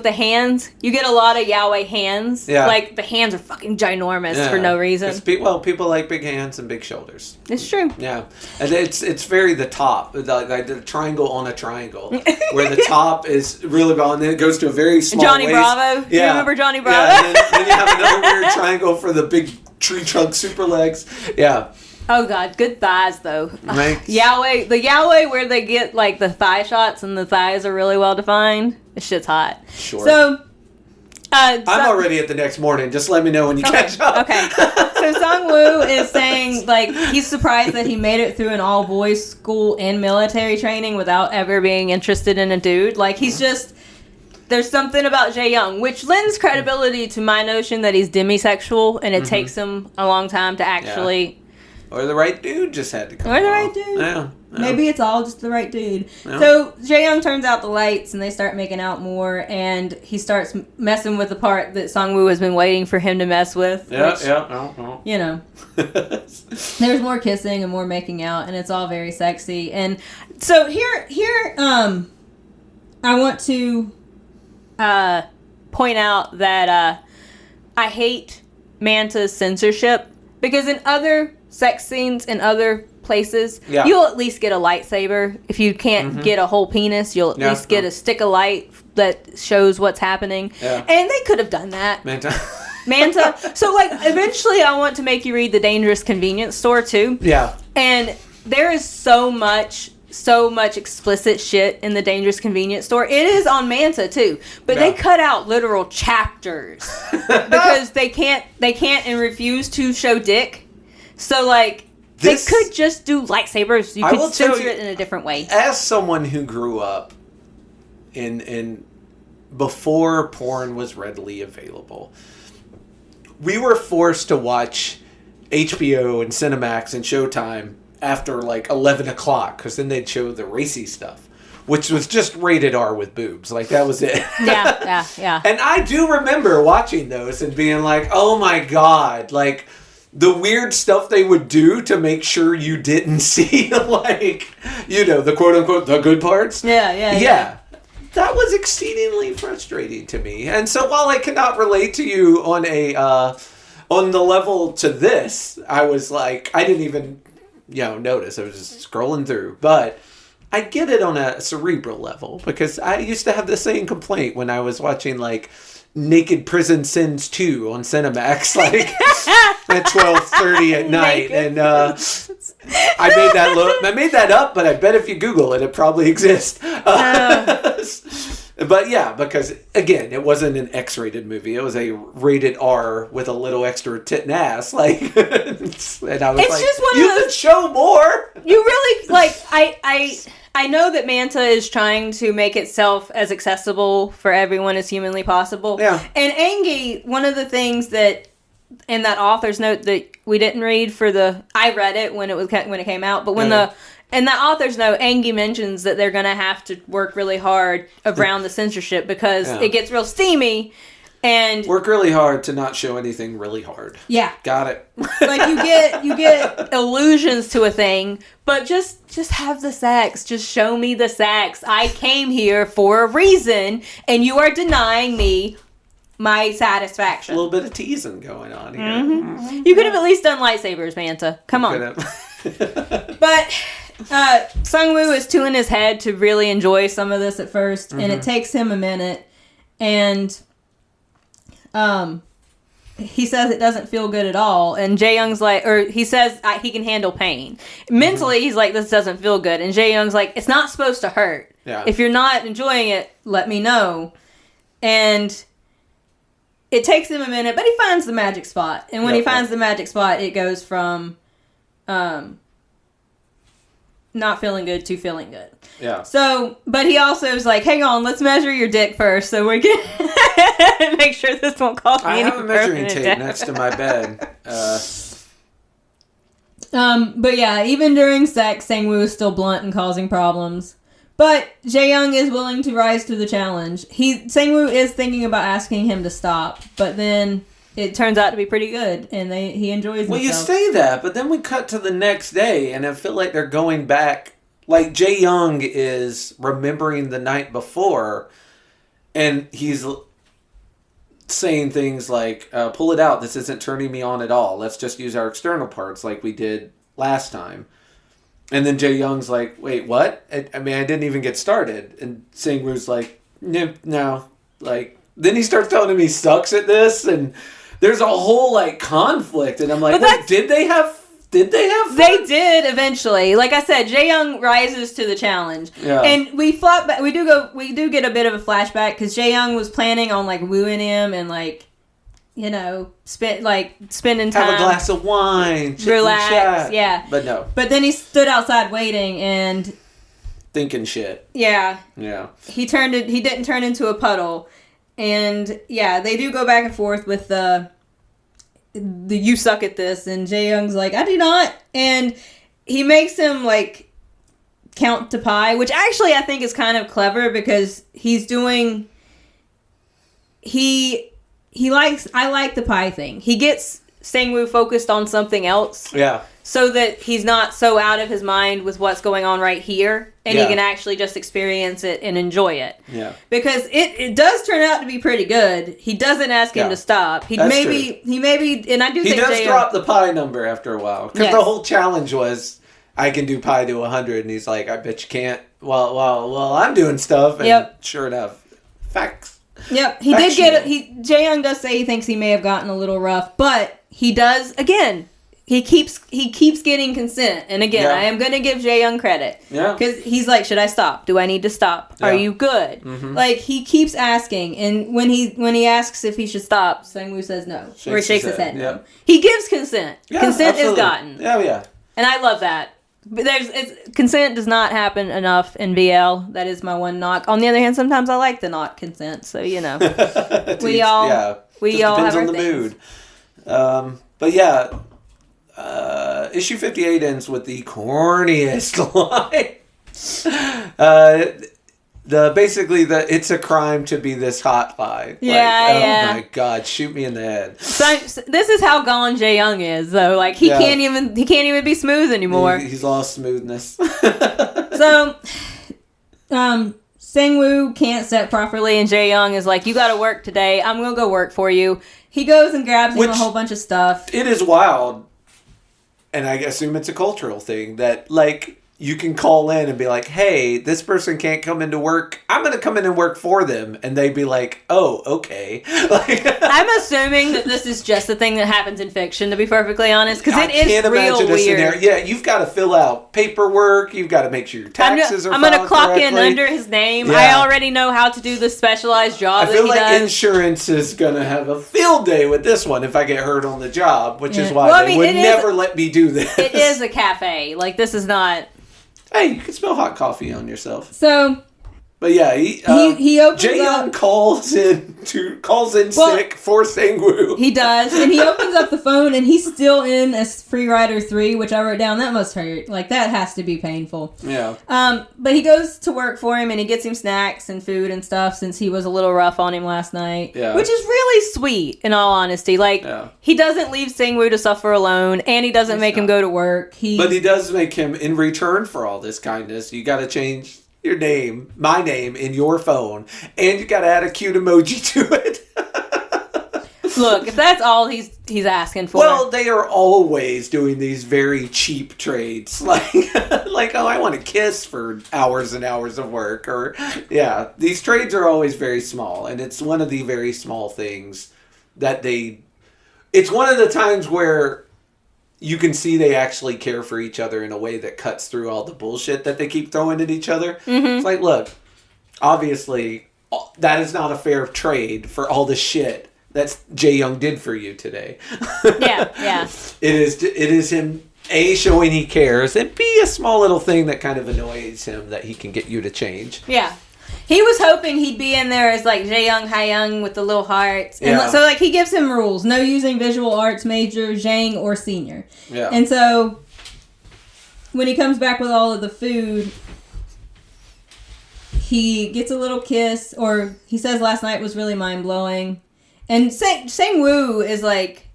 the hands. You get a lot of Yahweh hands. Yeah. Like, the hands are fucking ginormous for no reason. People like big hands and big shoulders. It's true. Yeah. And it's very the top. Like the triangle on a triangle. Where the top is really broad, and then it goes to a very small Johnny waist. Bravo. Yeah. Do you remember Johnny Bravo? Yeah, and then you have another weird triangle for the big tree trunk super legs. Yeah. Oh God, good thighs though. Right. The Yahweh where they get like the thigh shots and the thighs are really well defined. This shit's hot. Sure. So, I'm already at the next morning. Just let me know when you catch up. Okay. So Sang-woo is saying like he's surprised that he made it through an all boys school and military training without ever being interested in a dude. Like he's just. There's something about Jae-young, which lends credibility to my notion that he's demisexual and it takes him a long time to actually. Yeah. Or the right dude just had to come Or the right dude. Yeah. Maybe it's all just the right dude. Yeah. So Jae-young turns out the lights and they start making out more and he starts messing with the part that Sang-woo has been waiting for him to mess with. You know. There's more kissing and more making out and it's all very sexy. And so here I want to point out that I hate Manta's censorship because in other sex scenes in other places, you'll at least get a lightsaber. If you can't get a whole penis, you'll at least get a stick of light that shows what's happening. Yeah. And they could have done that. Manta. So, like, eventually I want to make you read The Dangerous Convenience Store, too. Yeah. And there is so much explicit shit in The Dangerous Convenience Store. It is on Manta, too. But they cut out literal chapters because they can't and refuse to show dick. So, like, they could just do lightsabers. You could censor it in a different way. As someone who grew up in before porn was readily available, we were forced to watch HBO and Cinemax and Showtime after, like, 11 o'clock, because then they'd show the racy stuff, which was just rated R with boobs. Like, that was it. Yeah. And I do remember watching those and being like, oh, my God, like... the weird stuff they would do to make sure you didn't see, like, you know, the quote-unquote, the good parts. Yeah. That was exceedingly frustrating to me. And so while I cannot relate to you on on the level to this, I was like, I didn't even, notice. I was just scrolling through. But I get it on a cerebral level because I used to have the same complaint when I was watching, like, Naked Prison Sins 2 on Cinemax, like at 12:30 at night, and I made that up, but I bet if you Google it, it probably exists. But yeah, because again, it wasn't an X-rated movie; it was a rated R with a little extra tit and ass, like. And I was just one you could show more. You really like I know that Manta is trying to make itself as accessible for everyone as humanly possible. Yeah. And Angie, one of the things that in that author's note that we didn't read I read it when it came out, but when in that author's note, Angie mentions that they're going to have to work really hard around the censorship because it gets real steamy. And work really hard to not show anything really hard. Yeah. Got it. Like you get allusions to a thing, but just have the sex. Just show me the sex. I came here for a reason, and you are denying me my satisfaction. A little bit of teasing going on here. Mm-hmm. You could have at least done lightsabers, Manta. Come on. But Sung-woo is too in his head to really enjoy some of this at first, and it takes him a minute, and he says it doesn't feel good at all, and Jae-young's like, or he says he can handle pain. Mentally, he's like, this doesn't feel good, and Jae-young's like, it's not supposed to hurt. Yeah. If you're not enjoying it, let me know. And it takes him a minute, but he finds the magic spot. And when he finds the magic spot, it goes from not feeling good to feeling good. Yeah. So, but he also is like, hang on, let's measure your dick first so we can make sure this won't cause me any I have a measuring tape next to my bed. But yeah, even during sex, Sang-woo is still blunt and causing problems. But Jae-young is willing to rise to the challenge. Sang-woo is thinking about asking him to stop, but then it turns out to be pretty good, and he enjoys himself. Well, you say that, but then we cut to the next day, and I feel like they're going back. Like, Jae-young is remembering the night before, and he's saying things like, pull it out, this isn't turning me on at all. Let's just use our external parts like we did last time. And then Jae-young's like, wait, what? I mean, I didn't even get started. And Sang-woo's like, no. Like, then he starts telling him he sucks at this, and there's a whole, like, conflict. And I'm like, wait, did they have fun? They did eventually. Like I said, Jae-young rises to the challenge. Yeah. And we flop back. We do get a bit of a flashback because Jae-young was planning on, like, wooing him and, like, you know, spending time. Have a glass of wine. Relax. Chat. Yeah. But no. But then he stood outside waiting and thinking shit. Yeah. Yeah. He didn't turn into a puddle. And yeah, they do go back and forth with the you suck at this, and Jae-young's like, I do not. And he makes him, like, count to pi, which actually I think is kind of clever because he's doing I like the pie thing. He gets Sang-woo focused on something else. Yeah. So that he's not so out of his mind with what's going on right here. And he can actually just experience it and enjoy it. Yeah. Because it does turn out to be pretty good. He doesn't ask him to stop. He maybe, and I do think he does drop the pi number after a while. Because the whole challenge was, I can do pi to 100. And he's like, I bet you can't. Well, I'm doing stuff. And sure enough, facts. Yep, he did get it. Jae-young does say he thinks he may have gotten a little rough, but he does again. He keeps getting consent, and again, I am going to give Jae-young credit. Yeah, because he's like, should I stop? Do I need to stop? Are you good? Mm-hmm. Like he keeps asking, and when he asks if he should stop, Sang-woo says no, or he shakes his head. No. He gives consent. Yeah, consent is gotten. Oh yeah, and I love that. But consent does not happen enough in BL. That is my one knock. On the other hand, sometimes I like the not consent. So we all have our things. Mood. But yeah, issue 58 ends with the corniest line. It's a crime to be this hot line. Yeah, Oh my God, shoot me in the head. So this is how gone Jae-young is, though. Like he can't even be smooth anymore. He's lost smoothness. So, Sang-woo can't set properly, and Jae-young is like, "You got to work today. I'm gonna go work for you." He goes and grabs him a whole bunch of stuff. It is wild, and I assume it's a cultural thing that like. You can call in and be like, hey, this person can't come into work. I'm going to come in and work for them. And they'd be like, oh, okay. I'm assuming that this is just a thing that happens in fiction, to be perfectly honest. Because it is real weird. Yeah, you've got to fill out paperwork. You've got to make sure your taxes are filed I'm going to clock correctly. in under his name. Yeah. I already know how to do the specialized job I feel like insurance is going to have a field day with this one if I get hurt on the job. Which is why they would never let me do this. It is a cafe. Like, this is not... Hey, you can smell hot coffee on yourself. So, But yeah, he opens Jae-young up. calls in sick for Sang-woo. He does, and he opens up the phone, and he's still in as Free Rider 3, which I wrote down. That must hurt. Like, that has to be painful. Yeah. But he goes to work for him, and he gets him snacks and food and stuff since he was a little rough on him last night. Yeah. Which is really sweet, in all honesty. Like, he doesn't leave Sang-woo to suffer alone, and he doesn't make him go to work. But he does make him, in return for all this kindness, you got to change your name, my name, in your phone, and you got to add a cute emoji to it. Look, if that's all he's asking for. Well, they are always doing these very cheap trades, like oh, I want a kiss for hours and hours of work, or these trades are always very small, and it's one of the very small things that it's one of the times where you can see they actually care for each other in a way that cuts through all the bullshit that they keep throwing at each other. Mm-hmm. It's like, look, obviously, that is not a fair trade for all the shit that Jae-young did for you today. Yeah. It is him, A, showing he cares, and B, a small little thing that kind of annoys him that he can get you to change. Yeah. He was hoping he'd be in there as, like, Jae-young, Hae-young with the little hearts. And so, like, he gives him rules. No using visual arts major, Zhang, or senior. Yeah. And so, when he comes back with all of the food, he gets a little kiss, or he says last night was really mind-blowing. And Sang-woo is, like,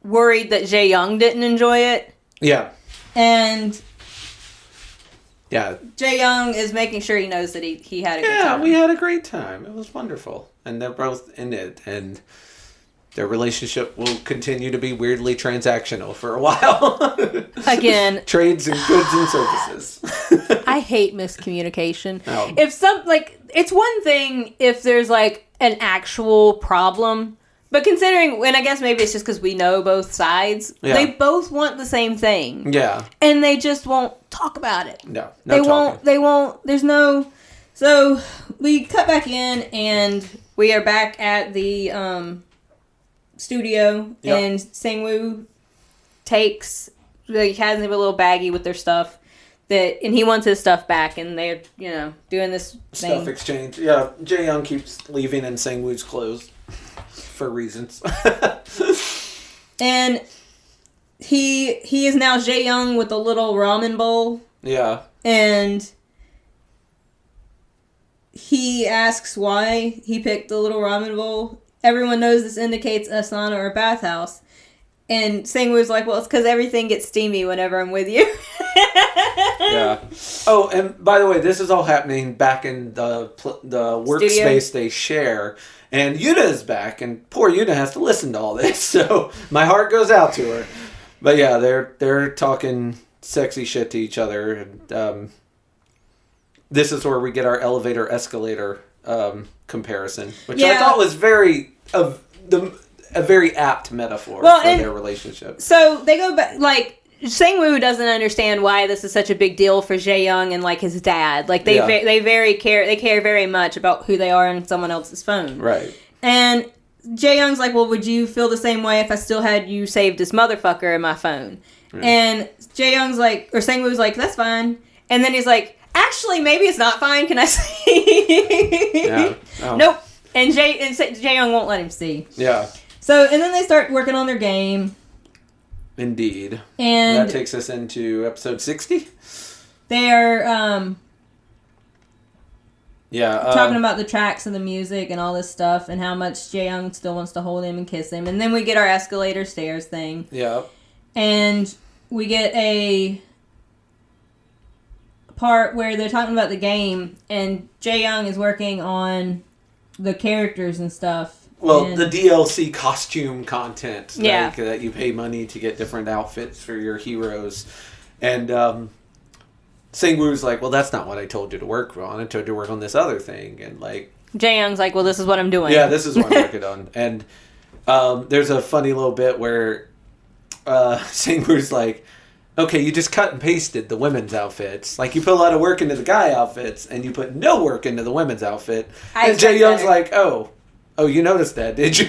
worried that Jae-young didn't enjoy it. Yeah. And... yeah. Jae-young is making sure he knows that he had a good time. Yeah, we had a great time. It was wonderful. And they're both in it. And their relationship will continue to be weirdly transactional for a while. Again. Trades in goods and services. I hate miscommunication. Oh. It's one thing if there's, like, an actual problem. But considering, and I guess maybe it's just because we know both sides, they both want the same thing. Yeah. And they just won't talk about it. No They won't, there's no, so we cut back in and we are back at the studio and Sang-woo has a little baggie with their stuff and he wants his stuff back and they're, doing this thing. Stuff exchange. Yeah, Jae-young keeps leaving in Sang-woo's clothes. For reasons. And he is now Jae-young with a little ramen bowl. Yeah. And he asks why he picked the little ramen bowl. Everyone knows this indicates a sauna or bathhouse. And Sang-woo's like, well, it's because everything gets steamy whenever I'm with you. Yeah. Oh, and by the way, this is all happening back in the workspace they share. And Yuna is back, and poor Yuna has to listen to all this, so my heart goes out to her. But yeah, they're talking sexy shit to each other, and this is where we get our elevator-escalator comparison, which I thought was a very apt metaphor for their relationship. So they go back, like, Sang-woo doesn't understand why this is such a big deal for Jae-young and, like, his dad. Like, they care very much about who they are on someone else's phone. Right. And Jae-young's like, well, would you feel the same way if I still had you saved as motherfucker in my phone? Right. And Jae-young's like, or Sang-woo's like, that's fine. And then he's like, actually, maybe it's not fine. Can I see? Yeah. Oh. Nope. And Jae-young won't let him see. Yeah. So, and then they start working on their game. Indeed. And that takes us into episode 60. They're talking about the tracks and the music and all this stuff and how much Jae-young still wants to hold him and kiss him. And then we get our escalator stairs thing. Yeah. And we get a part where they're talking about the game and Jae-young is working on the characters and stuff. Well, the DLC costume content, that you pay money to get different outfits for your heroes. And Sang-woo's like, well, that's not what I told you to work on. I told you to work on this other thing. And, like... Jae-young's like, well, this is what I'm doing. Yeah, this is what I'm working on. And there's a funny little bit where Sang-woo's like, okay, you just cut and pasted the women's outfits. Like, you put a lot of work into the guy outfits, and you put no work into the women's outfit. And Jae-young's like, Oh, you noticed that, did you?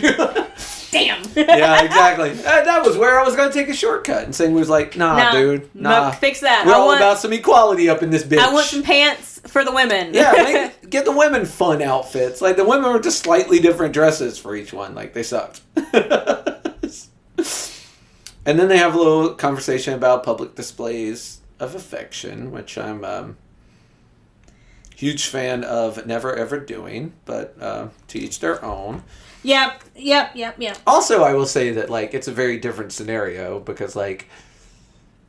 damn. Yeah, exactly. That was where I was going to take a shortcut. And Sang was like, nah, dude. Nah. Fix that. We're all about some equality up in this bitch. I want some pants for the women. Yeah, get the women fun outfits. Like, the women were just slightly different dresses for each one. Like, they sucked. And then they have a little conversation about public displays of affection, which I'm huge fan of never ever doing, but to each their own. Yep. Also, I will say that, like, it's a very different scenario because, like,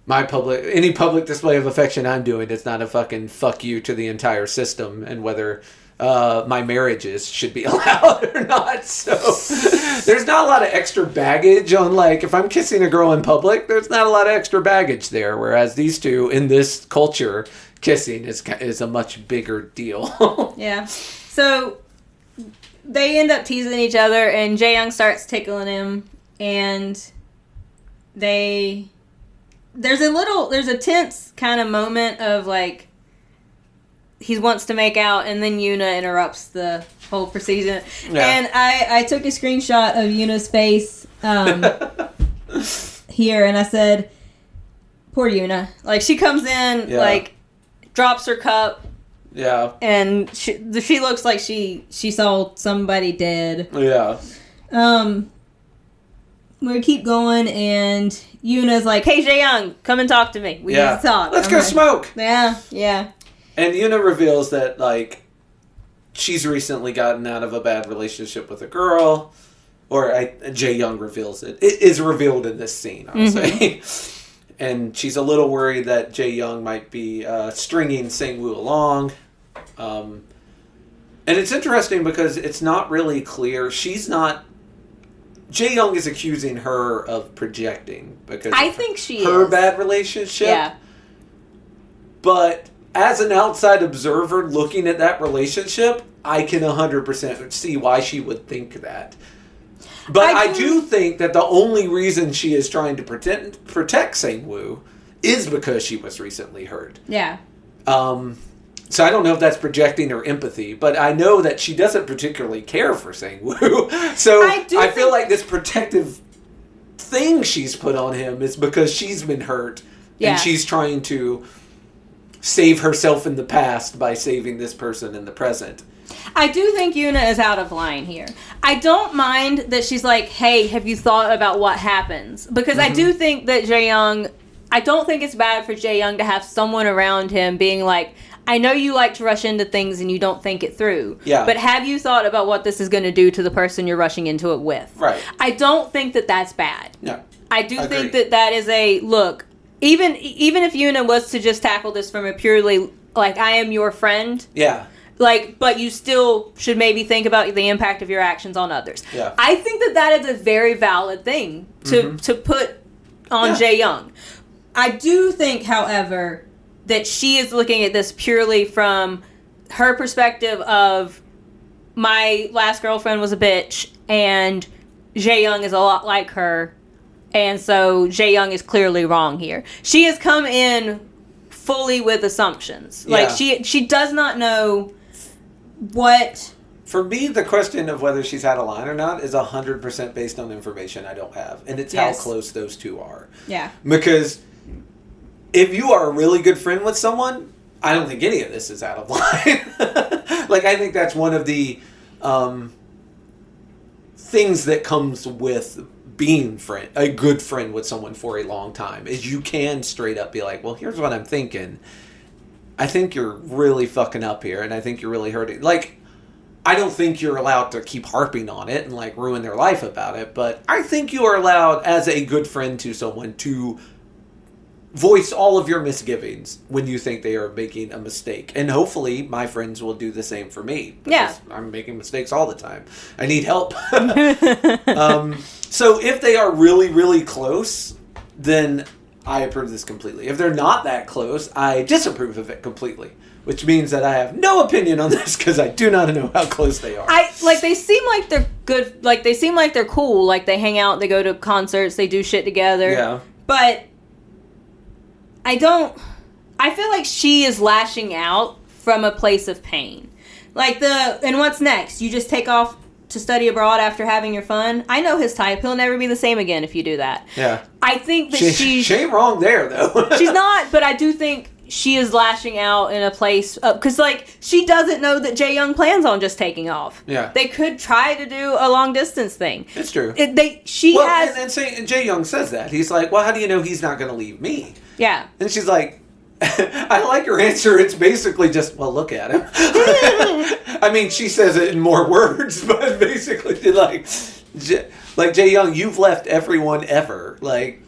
any public display of affection I'm doing, it's not a fucking fuck you to the entire system and whether my marriages should be allowed or not. So there's not a lot of extra baggage on, like, if I'm kissing a girl in public, there's not a lot of extra baggage there. Whereas these two in this culture, kissing is a much bigger deal. Yeah. So they end up teasing each other, and Jae-young starts tickling him, and there's a tense kind of moment of, like, he wants to make out, and then Yuna interrupts the whole procedure. Yeah. And I took a screenshot of Yuna's face here, and I said, poor Yuna. Like, she comes in, like, drops her cup. Yeah. And she looks like she saw somebody dead. Yeah. We keep going, and Yuna's like, hey, Jae-young, come and talk to me. We need to talk. Let's go smoke. Yeah. And Yuna reveals that, like, she's recently gotten out of a bad relationship with a girl. Or Jae-young reveals it. It is revealed in this scene, I'll say. And she's a little worried that Jae-young might be stringing Sang-woo along. And it's interesting because it's not really clear. Jae-young is accusing her of projecting because I think she her is. Bad relationship. Yeah. But as an outside observer looking at that relationship, I can 100% see why she would think that. But I do think that the only reason she is trying to protect Sang-woo is because she was recently hurt. Yeah. So I don't know if that's projecting or empathy, but I know that she doesn't particularly care for Sang-woo. So I feel like this protective thing she's put on him is because she's been hurt and she's trying to save herself in the past by saving this person in the present. I do think Yuna is out of line here. I don't mind that she's like, hey, have you thought about what happens? Because I do think that Jae-young, I don't think it's bad for Jae-young to have someone around him being like, I know you like to rush into things and you don't think it through. Yeah. But have you thought about what this is going to do to the person you're rushing into it with? Right. I don't think that that's bad. No. I do think that is a, look, even if Yuna was to just tackle this from a purely, like, I am your friend. Yeah. Like, but you still should maybe think about the impact of your actions on others. Yeah. I think that is a very valid thing to put on Jae-young. I do think, however, that she is looking at this purely from her perspective of my last girlfriend was a bitch and Jae-young is a lot like her, and so Jae-young is clearly wrong here. She has come in fully with assumptions. Like, she does not know what... For me, the question of whether she's out of line or not is 100% based on information I don't have. And it's how close those two are. Yeah. Because if you are a really good friend with someone, I don't think any of this is out of line. Like, I think that's one of the things that comes with being a good friend with someone for a long time, is you can straight up be like, well, here's what I'm thinking. I think you're really fucking up here, and I think you're really hurting. Like, I don't think you're allowed to keep harping on it and, like, ruin their life about it, but I think you are allowed, as a good friend to someone, to voice all of your misgivings when you think they are making a mistake. And hopefully my friends will do the same for me. Because I'm making mistakes all the time. I need help. So if they are really, really close, then I approve this completely. If they're not that close, I disapprove of it completely. Which means that I have no opinion on this because I do not know how close they are. They seem like they're good. Like, they seem like they're cool. Like, they hang out, they go to concerts, they do shit together. Yeah. But I feel like she is lashing out from a place of pain. Like, and what's next? You just take off to study abroad after having your fun. I know his type. He'll never be the same again if you do that. Yeah. I think that she ain't wrong there, though. She's not, but I do think she is lashing out in a place because, like, she doesn't know that Jae Young plans on just taking off. Yeah, they could try to do a long distance thing. It's true. And Jae Young says that he's like, well, how do you know he's not going to leave me? Yeah, and she's like, I like your answer. It's basically just, well, look at him. I mean, she says it in more words, but basically, like Jae Young, you've left everyone ever. Like,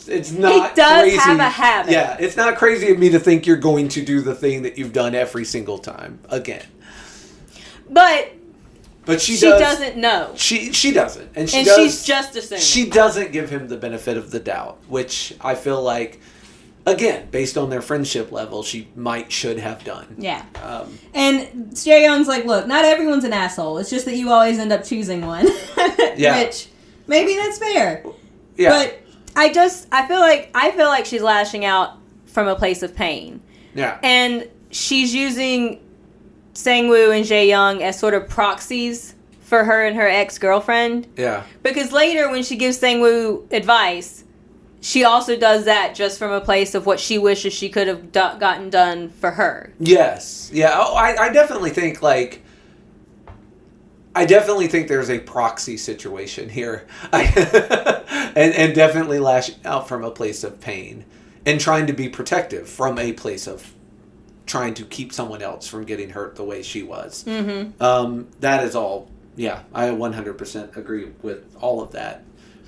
it's not. He does crazy. have a habit. Yeah, it's not crazy of me to think you're going to do the thing that you've done every single time again. But she doesn't know. She doesn't, and she's just assuming. She doesn't give him the benefit of the doubt, which I feel like, again, based on their friendship level, she should have done. Yeah. And Jae Young's like, look, not everyone's an asshole. It's just that you always end up choosing one. Yeah. Which maybe that's fair. Yeah. But I feel like she's lashing out from a place of pain. Yeah. And she's using Sang-woo and Jae Young as sort of proxies for her and her ex-girlfriend. Yeah. Because later when she gives Sang-woo advice, she also does that just from a place of what she wishes she could have gotten done for her. Yes. Yeah. Oh, I definitely think, like, there's a proxy situation here. and definitely lashing out from a place of pain and trying to be protective from a place of trying to keep someone else from getting hurt the way she was. Mm-hmm. That is all. Yeah, I 100% agree with all of that.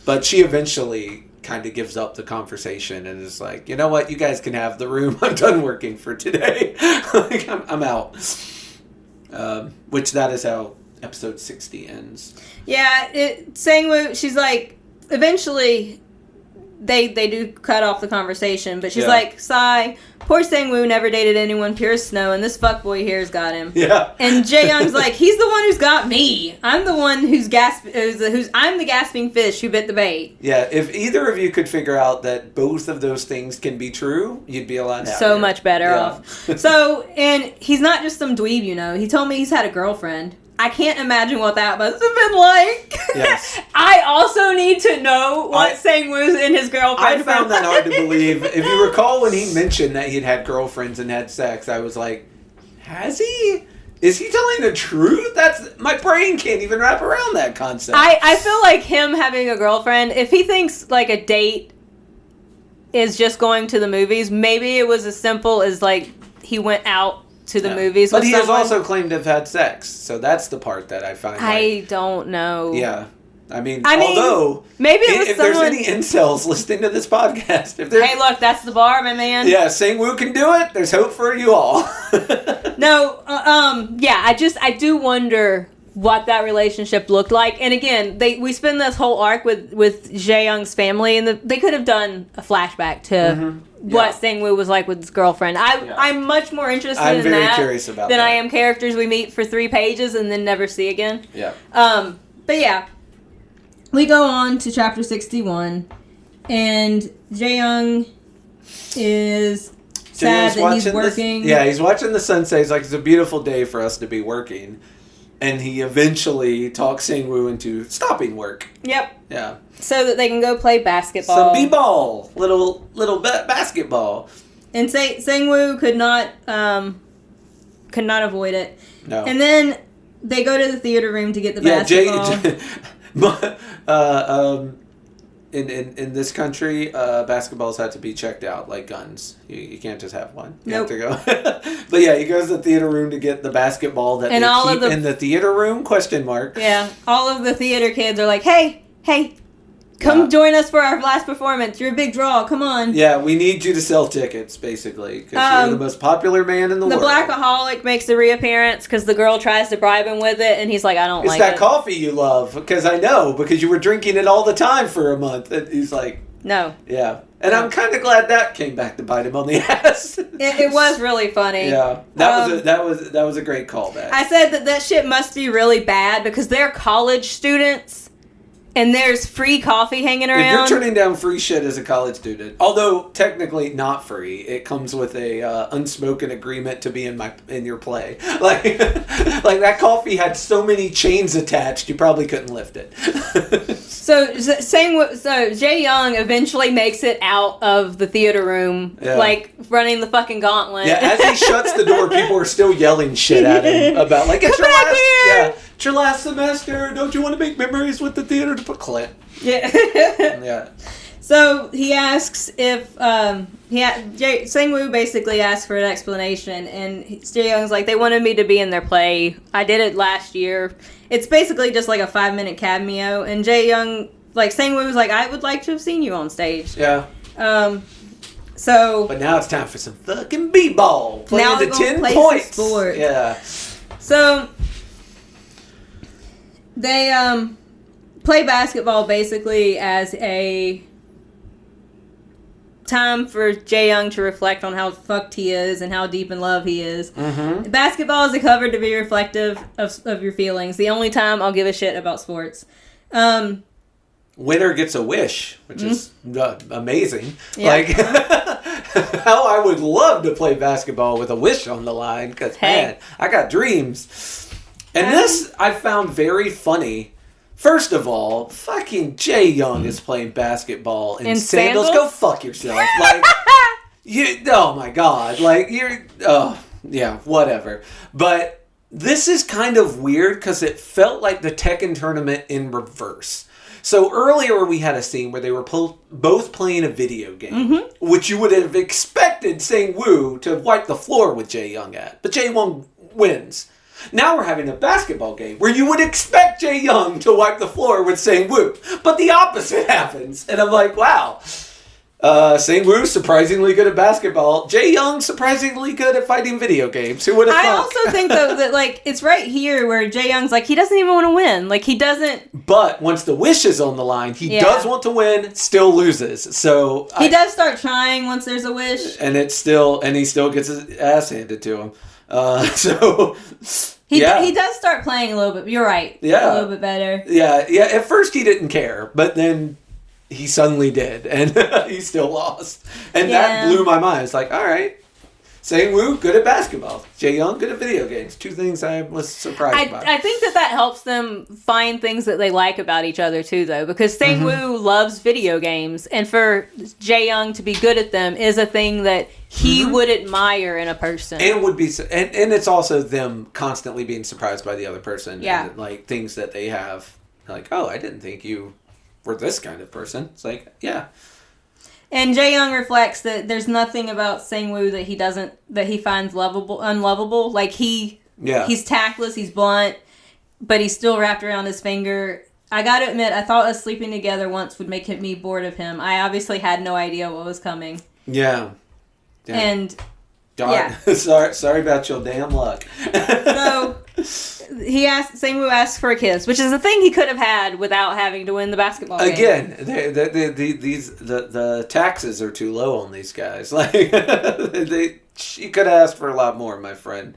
But she eventually kind of gives up the conversation and is like, you know what, you guys can have the room. I'm done working for today. Like, I'm out. Which that is how episode 60 ends. Yeah, Sang-woo, she's like, eventually they do cut off the conversation, but she's like, sigh, poor Sang-woo never dated anyone pure as snow, and this fuckboy here's got him. Yeah. And Jae Young's like, he's the one who's got me. I'm the one I'm the gasping fish who bit the bait. Yeah, if either of you could figure out that both of those things can be true, you'd be a lot happier. So much better off. So, and he's not just some dweeb, you know. He told me he's had a girlfriend. I can't imagine what that must have been like. Yes. I also need to know what Sang-woo's and his girlfriend. I found that hard to believe. If you recall when he mentioned that he'd had girlfriends and had sex, I was like, has he? Is he telling the truth? My brain can't even wrap around that concept. I feel like him having a girlfriend, if he thinks like a date is just going to the movies, maybe it was as simple as like he went out to the movies with But he someone. has also claimed to have had sex, so that's the part that I find. I don't know. Yeah. I mean, although maybe it was if there's any incels listening to this podcast, hey, look, that's the bar, my man. Yeah, Sang-woo can do it. There's hope for you all. No, yeah, I do wonder what that relationship looked like. And again, we spend this whole arc with Jae Young's family, and they could have done a flashback to what Sang-woo was like with his girlfriend. I'm much more interested in that curious about than that. I am characters we meet for 3 pages and then never see again. Yeah. But yeah, we go on to chapter 61, and Jae Young is sad that he's working. He's watching the sunset. He's like, it's a beautiful day for us to be working. And he eventually talks Sang-woo into stopping work. Yep. Yeah. So that they can go play basketball. Some b-ball. Little basketball. And Sang-woo could not avoid it. No. And then they go to the theater room to get the basketball. In this country, basketballs had to be checked out like guns. You can't just have one. You have to go. But yeah, he goes to the theater room to get the basketball that they keep in the theater room? ? Yeah, all of the theater kids are like, hey, come join us for our last performance. You're a big draw. Come on. Yeah, we need you to sell tickets, basically, because you're the most popular man in the world. The blackaholic makes a reappearance because the girl tries to bribe him with it, and he's like, I don't like it. It's that coffee you love, because I know, because you were drinking it all the time for a month. And he's like... No. Yeah. And I'm kind of glad that came back to bite him on the ass. It was really funny. Yeah. That was a great callback. I said that shit must be really bad because they're college students. And there's free coffee hanging If around. you're turning down free shit as a college student, although technically not free, it comes with a unspoken agreement to be in your play. Like that coffee had so many chains attached, you probably couldn't lift it. So Jae Young eventually makes it out of the theater room, like running the fucking gauntlet. Yeah, as he shuts the door, people are still yelling shit at him about like it's your last semester. Don't you want to make memories with the theater to put Clint? Yeah. Yeah. So he asks if Sang-woo basically asks for an explanation, and Jae Young's like, they wanted me to be in their play. I did it last year. It's basically just like a 5-minute cameo, and Jae Young, like, Sang-woo was like, I would like to have seen you on stage. Yeah. So. But now it's time for some fucking b-ball. Playing to 10 points. Sport. Yeah. So they play basketball basically as a time for Jae Young to reflect on how fucked he is and how deep in love he is. Mm-hmm. Basketball is a cover to be reflective of your feelings. The only time I'll give a shit about sports. Winner gets a wish, which is amazing. Yeah. Like, how I would love to play basketball with a wish on the line, because, man, I got dreams. And this I found very funny. First of all, fucking Jae Young is playing basketball in sandals. Go fuck yourself. Like, oh my god. Like, yeah, whatever. But this is kind of weird because it felt like the Tekken tournament in reverse. So earlier we had a scene where they were both playing a video game, which you would have expected Sang-woo to wipe the floor with Jae Young at. But Jae Young wins. Now we're having a basketball game where you would expect Jae Young to wipe the floor with Sang-woo. But the opposite happens. And I'm like, wow. Sang-woo surprisingly good at basketball. Jae Young surprisingly good at fighting video games. Who would have thought? I also think, though, that, like, it's right here where Jae Young's like, he doesn't even want to win. Like, he doesn't... But once the wish is on the line, he does want to win, still loses. So... He does start trying once there's a wish. And he still gets his ass handed to him. He does start playing a little bit. You're right. Yeah. A little bit better. Yeah. At first he didn't care, but then he suddenly did, and he still lost. And that blew my mind. It's like, all right, Sang-woo, good at basketball. Jae Young, good at video games. Two things I was surprised by. I think that helps them find things that they like about each other, too, though. Because Sang-woo loves video games. And for Jae Young to be good at them is a thing that he would admire in a person. And would be, and it's also them constantly being surprised by the other person. Yeah. And, like, things that they have. Like, oh, I didn't think you were this kind of person. It's like, yeah. And Jae Young reflects that there's nothing about Sang-woo that he finds unlovable. Like, he's tactless, he's blunt, but he's still wrapped around his finger. I gotta admit, I thought us sleeping together once would make me bored of him. I obviously had no idea what was coming. Yeah. And sorry about your damn luck. So Sang-woo asks for a kiss, which is a thing he could have had without having to win the basketball game. Again, the taxes are too low on these guys. Like she could have asked for a lot more, my friend.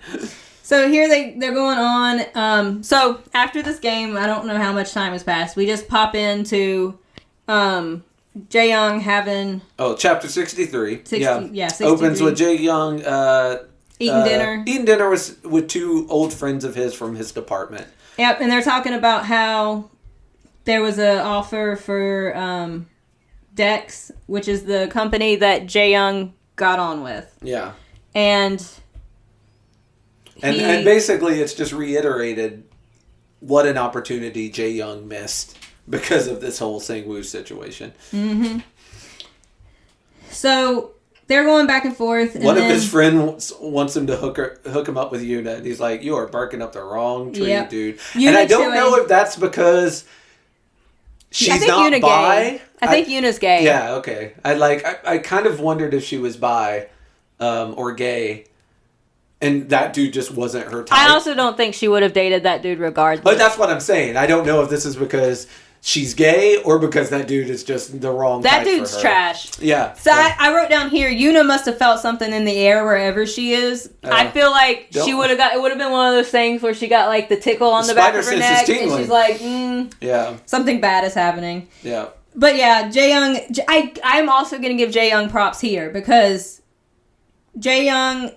So here they're going on. So after this game, I don't know how much time has passed. We just pop into Jae Young having... Oh, chapter 63. 63. Opens with Jae Young eating dinner. Eating dinner with two old friends of his from his department. Yep, and they're talking about how there was an offer for Dex, which is the company that Jae Young got on with. Yeah. And basically it's just reiterated what an opportunity Jae Young missed because of this whole Sang-woo situation. Mm-hmm. So they're going back and forth. And One of his friends wants him to hook him up with Yuna, and he's like, "You are barking up the wrong tree, dude." Yuna, and I don't know if that's because she's not Yuna bi. Gay. I think Yuna's gay. Yeah, okay. I kind of wondered if she was bi or gay. And that dude just wasn't her type. I also don't think she would have dated that dude regardless. But that's what I'm saying. I don't know if this is because she's gay or because that dude is just the wrong That type dude's for her. trash. Yeah. So I wrote down here, Yuna must have felt something in the air wherever she is. I feel like she would have got, it would have been one of those things where she got like the tickle on the back of her neck and she's like, yeah, something bad is happening. Yeah. But yeah, Jae-young, I'm also going to give Jae-young props here because Jae-young,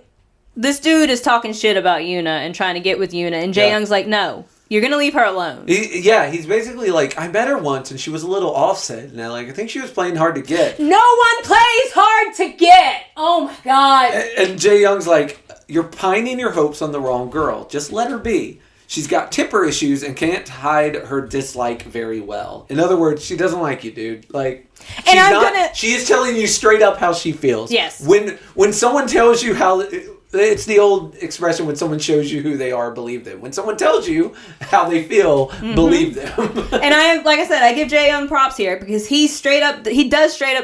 this dude is talking shit about Yuna and trying to get with Yuna, and Jae-young's like, no, you're going to leave her alone. He's basically like, I met her once and she was a little offset, and I think she was playing hard to get. No one plays hard to get! Oh my god. And Jae-young's like, you're pining your hopes on the wrong girl. Just let her be. She's got temper issues and can't hide her dislike very well. In other words, she doesn't like you, dude. Like, she is telling you straight up how she feels. Yes. When someone tells you how, it's the old expression, when someone shows you who they are, believe them. When someone tells you how they feel, believe them. And like I said, I give Jae-young props here because he does straight up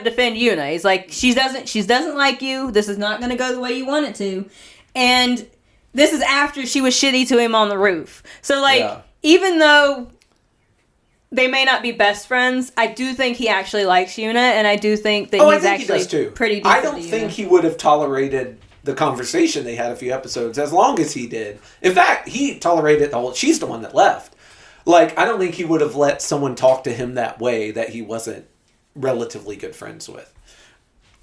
defend Yuna. He's like, she doesn't like you. This is not going to go the way you want it to. And this is after she was shitty to him on the roof. So, like, even though they may not be best friends, I do think he actually likes Yuna, and I do think that he's actually pretty decent. I don't think he would have tolerated the conversation they had a few episodes as long as he did. In fact, he tolerated she's the one that left. Like, I don't think he would have let someone talk to him that way that he wasn't relatively good friends with.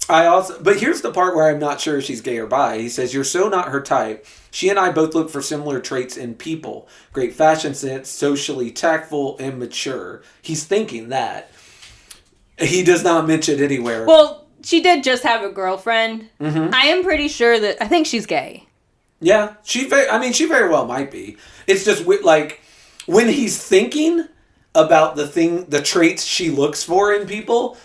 But here's the part where I'm not sure if she's gay or bi. He says, you're so not her type. She and I both look for similar traits in people. Great fashion sense, socially tactful, and mature. He's thinking that. He does not mention anywhere. Well, she did just have a girlfriend. Mm-hmm. I am pretty sure that, I think she's gay. Yeah, she very well might be. It's just like, when he's thinking about the traits she looks for in people,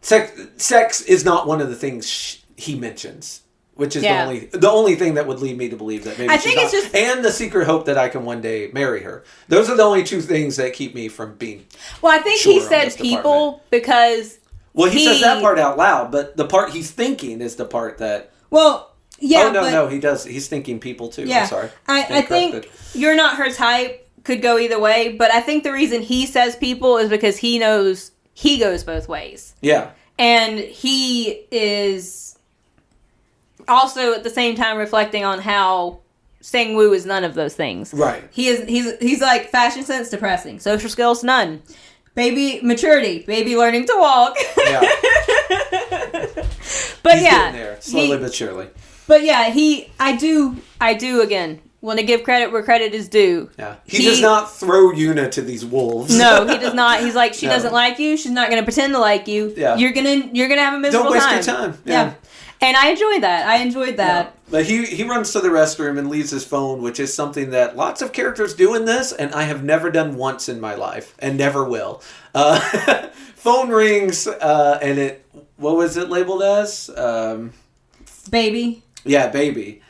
sex is not one of the things he mentions, which is the only thing that would lead me to believe that maybe and the secret hope that I can one day marry her. Those are the only two things that keep me from being. Well, I think he said people because. Well, he says that part out loud, but the part he's thinking is the part that. Well, yeah. Oh no, he does. He's thinking people too. Yeah. I'm sorry. I think you're not her type could go either way, but I think the reason he says people is because he knows he goes both ways. Yeah. And he is also at the same time reflecting on how Sang-woo is none of those things. Right. He's like fashion sense depressing, social skills none, baby maturity, baby learning to walk. Yeah. But he's getting there slowly but surely. But yeah, I do again want to give credit where credit is due. Yeah. He does not throw Yuna to these wolves. No, he does not. He's like, she doesn't like you. She's not going to pretend to like you. Yeah. You're gonna have a miserable time. Don't waste your time. Yeah. And I enjoyed that. Yeah. But he runs to the restroom and leaves his phone, which is something that lots of characters do in this, and I have never done once in my life, and never will. Phone rings, and what was it labeled as? Baby. Yeah, baby.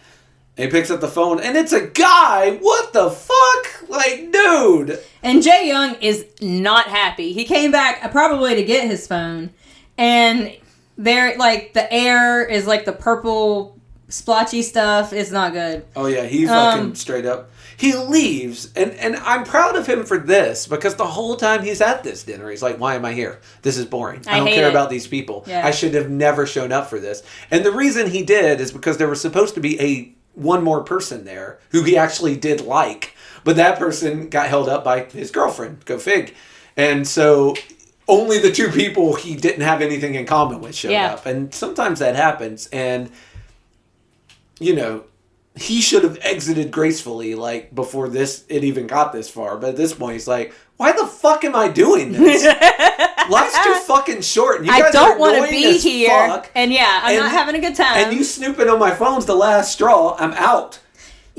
And he picks up the phone, and it's a guy! What the fuck? Like, dude! And Jae-young is not happy. He came back probably to get his phone, and there, like, the air is like the purple splotchy stuff. It's not good. Oh, yeah, he fucking straight up. He leaves, and I'm proud of him for this, because the whole time he's at this dinner, he's like, why am I here? This is boring. I don't care about these people. Yeah. I should have never shown up for this. And the reason he did is because there was supposed to be one more person there who he actually did like, but that person got held up by his girlfriend. Go fig. And so only the two people he didn't have anything in common with showed up. And sometimes that happens. And, he should have exited gracefully, like, before it even got this far. But at this point, he's like, why the fuck am I doing this? Life's too fucking short. And you guys don't want to be here. And I'm not having a good time. And you snooping on my phone's the last straw. I'm out.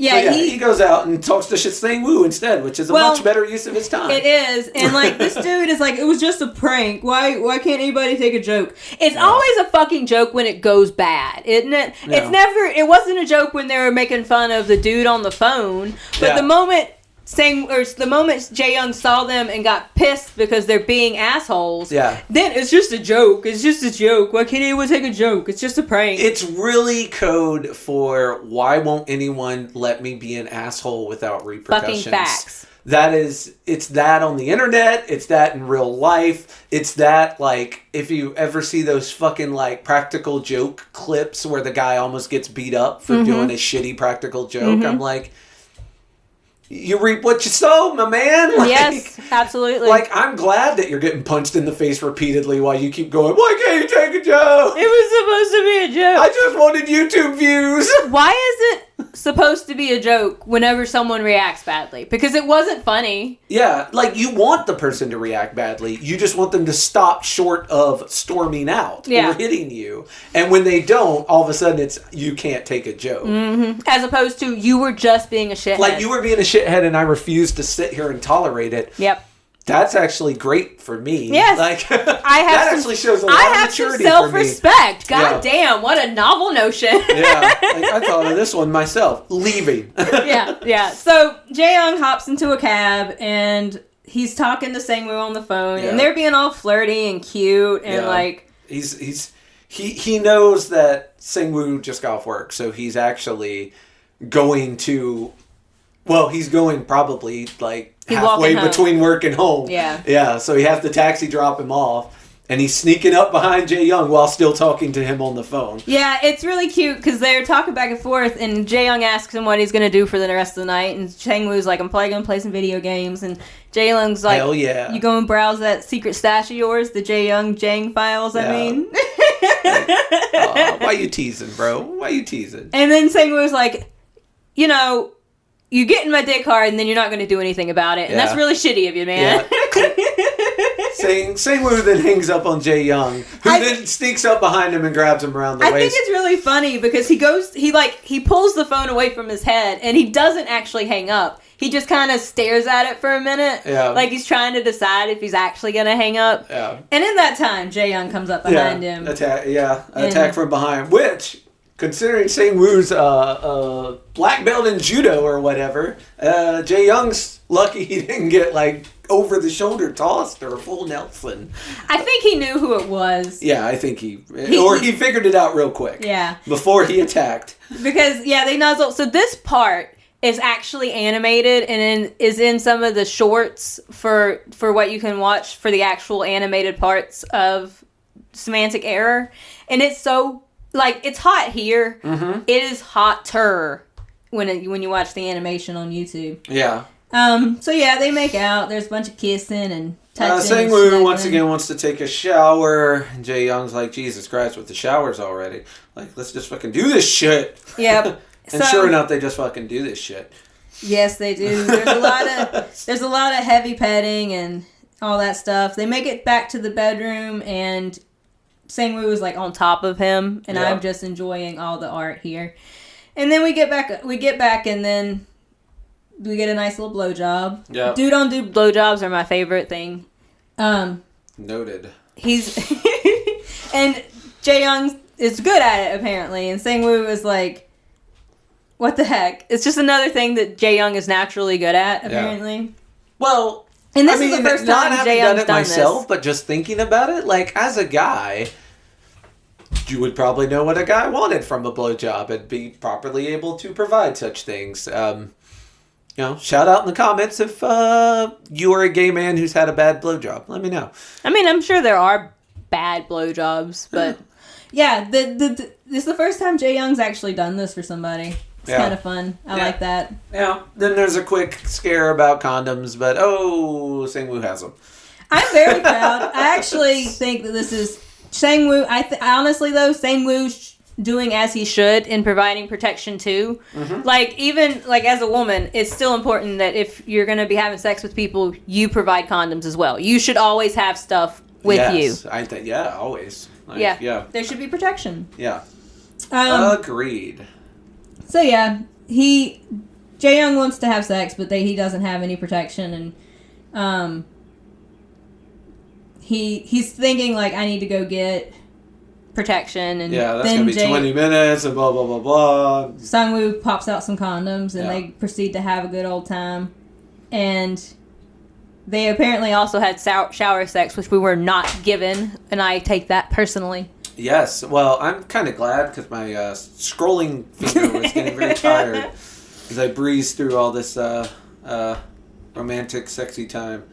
Yeah, he goes out and talks to Sang-woo instead, which is a much better use of his time. It is. And, like, this dude is like, it was just a prank. Why can't anybody take a joke? It's always a fucking joke when it goes bad, isn't it? No. It wasn't a joke when they were making fun of the dude on the phone. But the moment Jae-young saw them and got pissed because they're being assholes, then it's just a joke. It's just a joke. Why can't anyone take a joke? It's just a prank. It's really code for why won't anyone let me be an asshole without repercussions. Fucking facts. it's that on the internet, it's that in real life, it's that, like, if you ever see those fucking, like, practical joke clips where the guy almost gets beat up for doing a shitty practical joke, I'm like, you reap what you sow, my man. Like, yes, absolutely. Like, I'm glad that you're getting punched in the face repeatedly while you keep going, why can't you take a joke? It was supposed to be a joke. I just wanted YouTube views. Why is it supposed to be a joke whenever someone reacts badly? Because it wasn't funny. Yeah, like, you want the person to react badly. You just want them to stop short of storming out or hitting you. And when they don't, all of a sudden it's, you can't take a joke. As opposed to, you were just being a shithead. Like, you were being a shithead and I refused to sit here and tolerate it. Yep. That's actually great for me. Yes. Like, that actually shows a lot of maturity for me. I have some self-respect. God damn, what a novel notion. Yeah. Like, I thought of this one myself. Leaving. Yeah. So, Jae-young hops into a cab and he's talking to Sang-woo on the phone. And they're being all flirty and cute and like... He knows that Sang-woo just got off work. So he's actually going to... Well, he's going probably, like, halfway between work and home. Yeah. Yeah, so he has the taxi drop him off. And he's sneaking up behind Jae-young while still talking to him on the phone. Yeah, it's really cute because they're talking back and forth. And Jae-young asks him what he's going to do for the rest of the night. And Sang-woo's like, I'm probably going to play some video games. And Jae-young's like, hell yeah. You go and browse that secret stash of yours? The Jae-young Jang files, I mean. Why you teasing, bro? Why you teasing? And then Sang-woo's like, you know... You get in my dick hard, and then you're not going to do anything about it. And that's really shitty of you, man. Yeah. Sang-woo then hangs up on Jae-young, who then sneaks up behind him and grabs him around the waist. I think it's really funny because he pulls the phone away from his head, and he doesn't actually hang up. He just kind of stares at it for a minute. Yeah. Like he's trying to decide if he's actually going to hang up. Yeah. And in that time, Jae-young comes up behind him. Attack from behind, which... Considering Sang-woo's black belt in judo or whatever, Jae-young's lucky he didn't get, like, over-the-shoulder tossed or a full Nelson. I think he knew who it was. Yeah, I think he figured it out real quick. Yeah. Before he attacked. Because, they nuzzle. So this part is actually animated and is in some of the shorts for what you can watch for the actual animated parts of Semantic Error. And it's so... Like, it's hot here. Mm-hmm. It is hotter when you watch the animation on YouTube. Yeah. So, they make out. There's a bunch of kissing and touching. Sang-woo once again wants to take a shower. And Jae-young's like, Jesus Christ, with the showers already. Like, let's just fucking do this shit. Yep. And sure enough, they just fucking do this shit. Yes, they do. There's a lot of heavy petting and all that stuff. They make it back to the bedroom and... Sang-woo was like on top of him, and I'm just enjoying all the art here. And then we get back, and then we get a nice little blowjob. Yeah. Dude on dude blowjobs are my favorite thing. Noted. He's and Jae-young is good at it apparently, and Sang-woo is like, what the heck? It's just another thing that Jae-young is naturally good at apparently. Yeah. Well. And this is the first time Jae-young's done myself, but just thinking about it, like, as a guy, you would probably know what a guy wanted from a blowjob and be properly able to provide such things. Shout out in the comments if you are a gay man who's had a bad blowjob. Let me know. I mean, I'm sure there are bad blowjobs, but this is the first time Jae-young's actually done this for somebody. It's kind of fun. I like that. Yeah. Then there's a quick scare about condoms, but Sang-woo has them. I'm very proud. I actually think that this is Sang-woo. Honestly, though, Sang-woo's doing as he should in providing protection too. Mm-hmm. Like, even like as a woman, it's still important that if you're going to be having sex with people, you provide condoms as well. You should always have stuff with you. I think always. Like, yeah. There should be protection. Yeah. Agreed. So Jae-young wants to have sex, but he doesn't have any protection, and he's thinking like, I need to go get protection, and that's gonna be 20 minutes, and blah blah blah blah. Sang-woo pops out some condoms, and they proceed to have a good old time, and they apparently also had shower sex, which we were not given, and I take that personally. Yes, well, I'm kind of glad because my scrolling finger was getting very tired as I breezed through all this, or romantic, sexy time.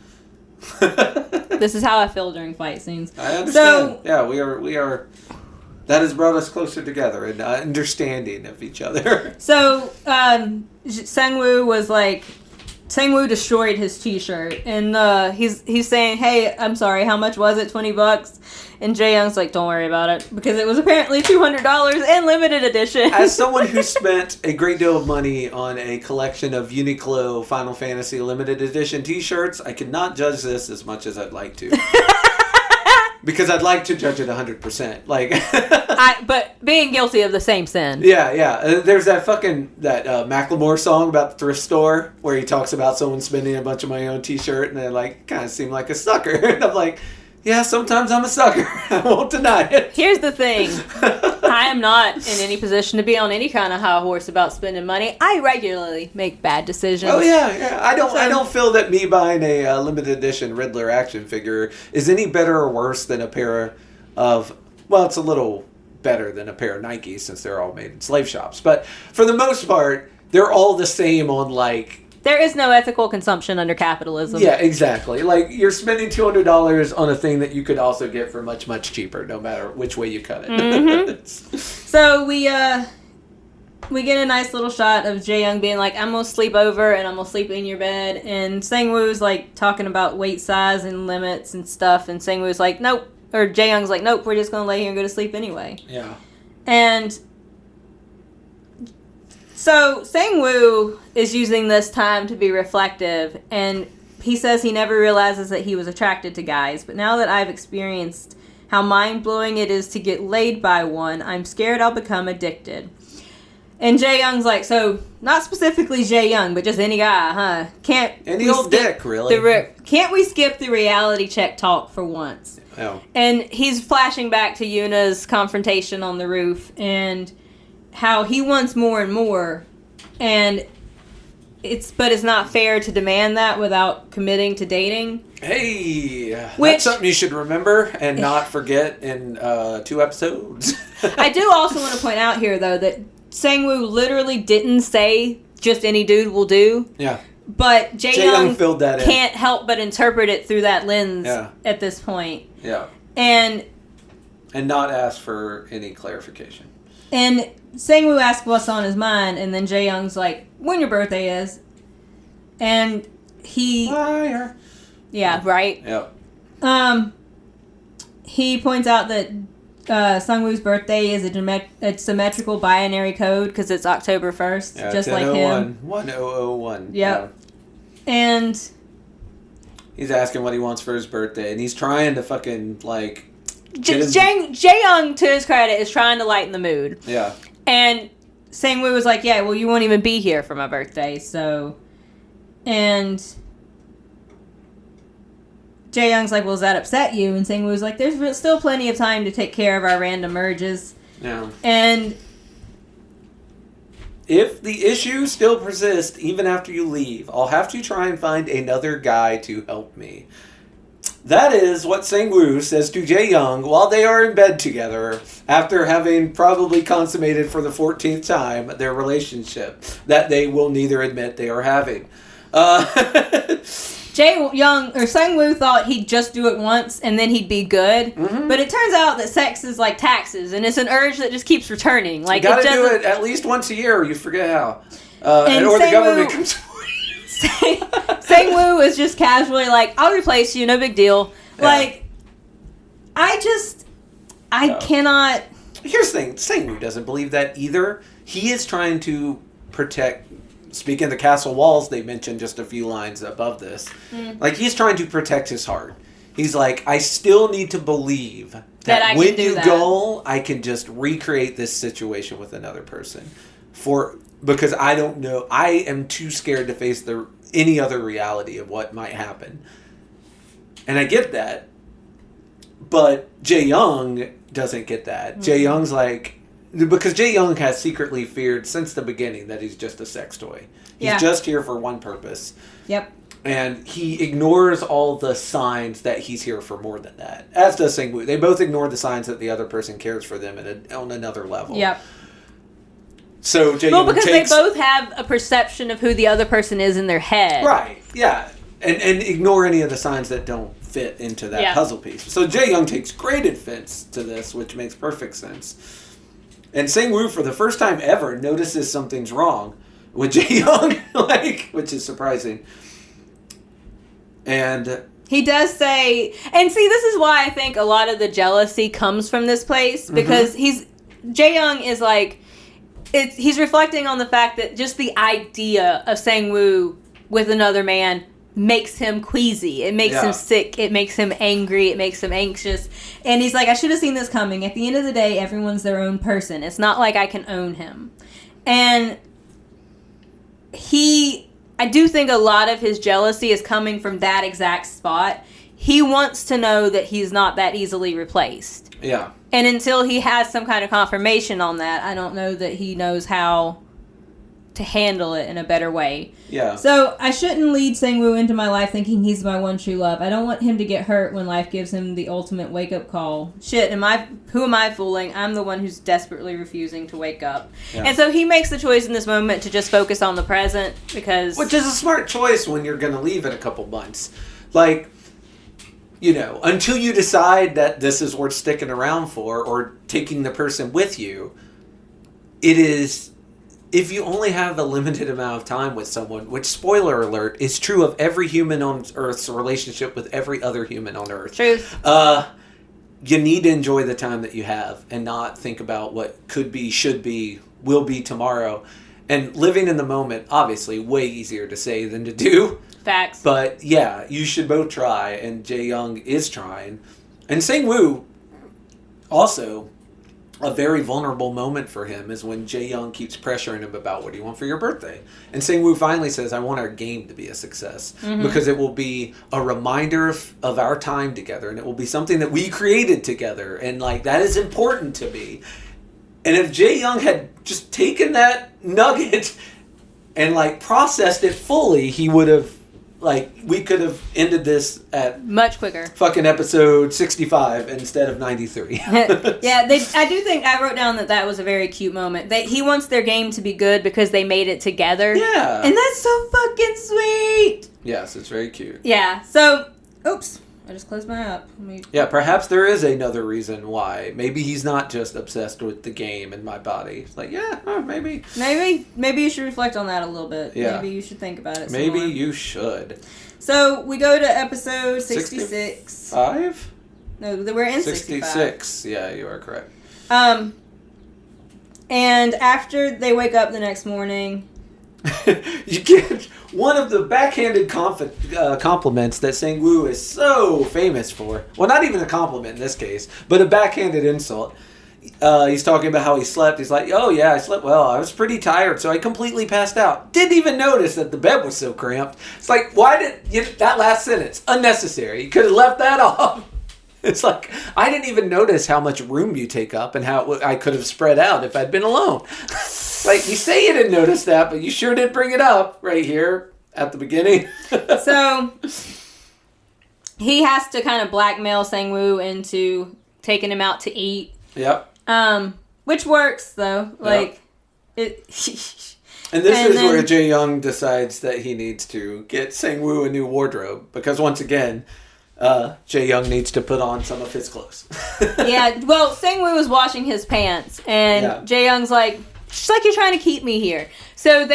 This is how I feel during fight scenes. I understand. Yeah, we are. That has brought us closer together and understanding of each other. So, Sang-woo was like, Sang-woo destroyed his t-shirt, and he's saying, hey, I'm sorry, how much was it, $20? And Jae-young's like, don't worry about it, because it was apparently $200 and limited edition. As someone who spent a great deal of money on a collection of Uniqlo Final Fantasy limited edition t-shirts, I could not judge this as much as I'd like to. Because I'd like to judge it 100%. Like, but being guilty of the same sin. Yeah. There's that Macklemore song about the thrift store where he talks about someone spending a bunch of money on a t-shirt and they like kind of seem like a sucker. And I'm like, yeah, sometimes I'm a sucker. I won't deny it. Here's the thing. I am not in any position to be on any kind of high horse about spending money. I regularly make bad decisions. Oh yeah. I don't feel that me buying a limited edition Riddler action figure is any better or worse than a pair of. Well, it's a little better than a pair of Nikes since they're all made in slave shops. But for the most part, they're all the same on like. There is no ethical consumption under capitalism. Yeah, exactly. Like, you're spending $200 on a thing that you could also get for much, much cheaper, no matter which way you cut it. Mm-hmm. So we get a nice little shot of Jae-young being like, I'm going to sleep over and I'm going to sleep in your bed. And Sang-woo's like talking about weight size and limits and stuff. And Sang-woo's like, nope. Or Jae-young's like, nope, we're just going to lay here and go to sleep anyway. Yeah. And so Sang-woo is using this time to be reflective, and he says he never realizes that he was attracted to guys, but now that I've experienced how mind-blowing it is to get laid by one, I'm scared I'll become addicted. And Jae-young's like, so not specifically Jae-young, but just any guy, huh? Any old dick, really. Can't we skip the reality check talk for once? Oh. And he's flashing back to Yuna's confrontation on the roof, and how he wants more and more, and it's not fair to demand that without committing to dating. Hey, that's something you should remember and not forget in 2 episodes. I do also want to point out here, though, that Sang-woo literally didn't say just any dude will do. Yeah. But Jae-young filled that can't help but interpret it through that lens at this point. Yeah. And not ask for any clarification. And Sang-woo asks what's on his mind, and then Jae-young's like, when your birthday is. And he... Liar. Yeah, right? Yep. He points out that Sang-woo's birthday is a symmetrical binary code because it's October 1st, just like him. 1001. Yep. Yeah. And... he's asking what he wants for his birthday, and he's trying to fucking, like... Jae-young, to his credit, is trying to lighten the mood. Yeah. And Sang-woo was like, yeah, well, you won't even be here for my birthday, so... And Jae-young's like, well, does that upset you? And Sang-woo's like, there's still plenty of time to take care of our random urges. Yeah. And... if the issue still persists even after you leave, I'll have to try and find another guy to help me. That is what Sang-woo says to Jae-young while they are in bed together after having probably consummated for the 14th time their relationship that they will neither admit they are having. Jae-young, or Sang-woo thought he'd just do it once and then he'd be good. Mm-hmm. But it turns out that sex is like taxes and it's an urge that just keeps returning. Like, you gotta do it at least once a year or you forget how. Or the government comes... Sang-woo is just casually like, I'll replace you, no big deal. Yeah. Like, I cannot... Here's the thing, Sang-woo doesn't believe that either. He is trying to protect... Speaking of the castle walls, they mentioned just a few lines above this. Like, he's trying to protect his heart. He's like, I still need to believe that when you go, I can just recreate this situation with another person. Because I don't know, I am too scared to face any other reality of what might happen. And I get that. But Jae-young doesn't get that. Jae-young's like... Because Jae-young has secretly feared since the beginning that he's just a sex toy. He's just here for one purpose. Yep. And he ignores all the signs that he's here for more than that. As does Sang-woo. They both ignore the signs that the other person cares for them on another level. Yep. So Jae-young because they both have a perception of who the other person is in their head. Right. Yeah. and ignore any of the signs that don't fit into that puzzle piece. So Jae-young takes great offense to this, which makes perfect sense. And Sang-woo, for the first time ever, notices something's wrong with Jae-young, which is surprising. And he does say, and see, this is why I think a lot of the jealousy comes from this place, because Jae-young is like, he's reflecting on the fact that just the idea of Sang-woo with another man makes him queasy. It makes him sick. It makes him angry. It makes him anxious. And he's like, I should have seen this coming. At the end of the day, everyone's their own person. It's not like I can own him. And I do think a lot of his jealousy is coming from that exact spot. He wants to know that he's not that easily replaced. Yeah. And until he has some kind of confirmation on that, I don't know that he knows how to handle it in a better way. Yeah. So I shouldn't lead Sang-woo into my life thinking he's my one true love. I don't want him to get hurt when life gives him the ultimate wake-up call. Shit, who am I fooling? I'm the one who's desperately refusing to wake up. Yeah. And so he makes the choice in this moment to just focus on the present because... Which is a smart choice when you're going to leave in a couple months. Like, you know, until you decide that this is worth sticking around for or taking the person with you, it is... If you only have a limited amount of time with someone, which, spoiler alert, is true of every human on Earth's relationship with every other human on Earth. Truth. You need to enjoy the time that you have and not think about what could be, should be, will be tomorrow. And living in the moment, obviously, way easier to say than to do. Facts. But, yeah, you should both try, and Jae-young is trying. And Sang-woo also... A very vulnerable moment for him is when Jae-young keeps pressuring him about what do you want for your birthday. And Sang-woo finally says, I want our game to be a success. Because it will be a reminder of our time together. And it will be something that we created together. And, like, that is important to me. And if Jae-young had just taken that nugget and, like, processed it fully, he would have, like, we could have ended this at... Much quicker. Fucking episode 65 instead of 93. Yeah, I do think I wrote down that was a very cute moment. He wants their game to be good because they made it together. Yeah. And that's so fucking sweet. Yes, it's very cute. Yeah, so... Oops. I just closed my app. Yeah, perhaps there is another reason why. Maybe he's not just obsessed with the game and my body. It's like, maybe. Maybe you should reflect on that a little bit. Yeah. Maybe you should think about it some Maybe more. you should. So, we go to episode 66. 65? No, we're in 66. Yeah, you are correct. And after they wake up the next morning... You get one of the backhanded compliments that Sang-woo is so famous for. Well, not even a compliment in this case, but a backhanded insult. He's talking about how he slept. He's like, oh yeah, I slept well. I was pretty tired, so I completely passed out. Didn't even notice that the bed was so cramped. It's like, why did you... That last sentence, unnecessary. You could have left that off. It's like, I didn't even notice how much room you take up and how I could have spread out if I'd been alone. Like, you say you didn't notice that, but you sure did bring it up right here at the beginning. So, he has to kind of blackmail Sang-woo into taking him out to eat. Yep. Which works, though. Like, And this is where Jae-young decides that he needs to get Sang-woo a new wardrobe. Because once again... Jae-young needs to put on some of his clothes. Yeah, well, Sang-woo was washing his pants, and Jae-young's like, she's like, you're trying to keep me here. So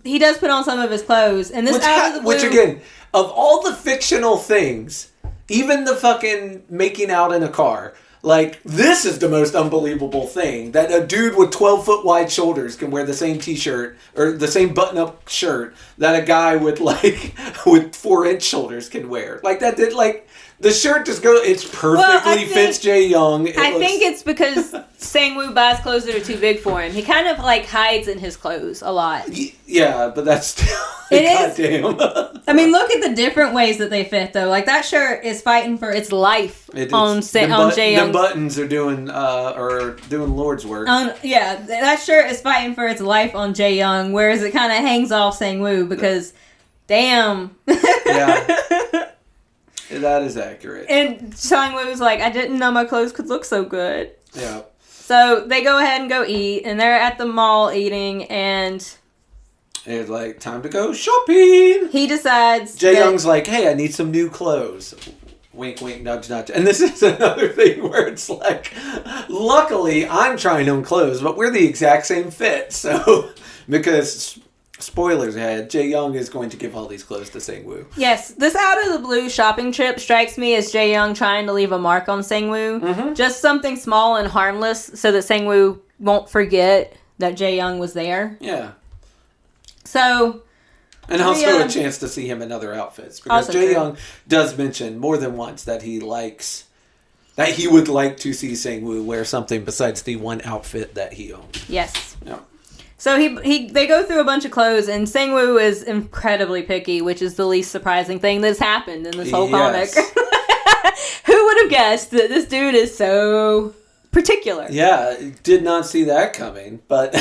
he does put on some of his clothes, and this out of the blue... Which again, of all the fictional things, even the fucking making out in a car, like, this is the most unbelievable thing, that a dude with 12-foot wide shoulders can wear the same t-shirt, or the same button-up shirt, that a guy with, like, with 4-inch shoulders can wear. Like, that did, like, the shirt just goes, it's perfectly fits Jae-young. I think it's because Sang-woo buys clothes that are too big for him. He kind of, like, hides in his clothes a lot. Yeah, but that's still... It is. Goddamn. I mean, look at the different ways that they fit, though. Like, that shirt is fighting for its life on Jae-young. The buttons are doing Lord's work. That shirt is fighting for its life on Jae-young, whereas it kind of hangs off Sang-woo because, damn. Yeah. That is accurate. And Sang-woo's like, I didn't know my clothes could look so good. Yeah. So they go ahead and go eat, and they're at the mall eating, and It's like, time to go shopping. He decides Jae-young's like, hey, I need some new clothes. Wink, wink, nudge, nudge. And this is another thing where it's like, luckily, I'm trying on clothes, but we're the exact same fit. So, because, spoilers ahead, Jae-young is going to give all these clothes to Sang-woo. Yes, this out of the blue shopping trip strikes me as Jae-young trying to leave a mark on Sang-woo. Mm-hmm. Just something small and harmless so that Sang-woo won't forget that Jae-young was there. Yeah. So... And also a chance to see him in other outfits. Because Jae-young does mention more than once that he would like to see Sang-woo wear something besides the one outfit that he owned. Yes. Yeah. So they go through a bunch of clothes, and Sang-woo is incredibly picky, which is the least surprising thing that's happened in this whole comic. Who would have guessed that this dude is so particular? Yeah, did not see that coming, but...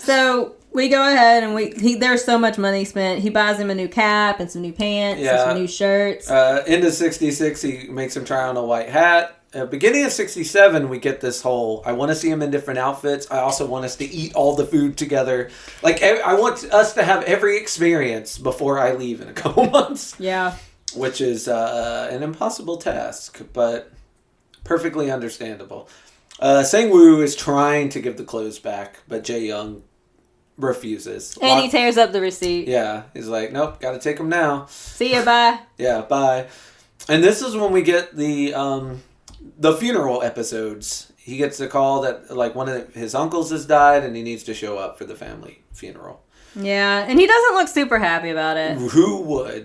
So... We go ahead and there's so much money spent. He buys him a new cap and some new pants and some new shirts. Into 66, he makes him try on a white hat. Beginning of 67, we get this whole, I want to see him in different outfits. I also want us to eat all the food together. Like, I want us to have every experience before I leave in a couple months. Yeah. Which is an impossible task, but perfectly understandable. Sang-woo is trying to give the clothes back, but Jae-young refuses. And he tears up the receipt. Yeah. He's like, nope, gotta take them now. See ya, bye. Yeah, bye. And this is when we get the funeral episodes. He gets a call that, like, one of his uncles has died and he needs to show up for the family funeral. Yeah, and he doesn't look super happy about it. Who would?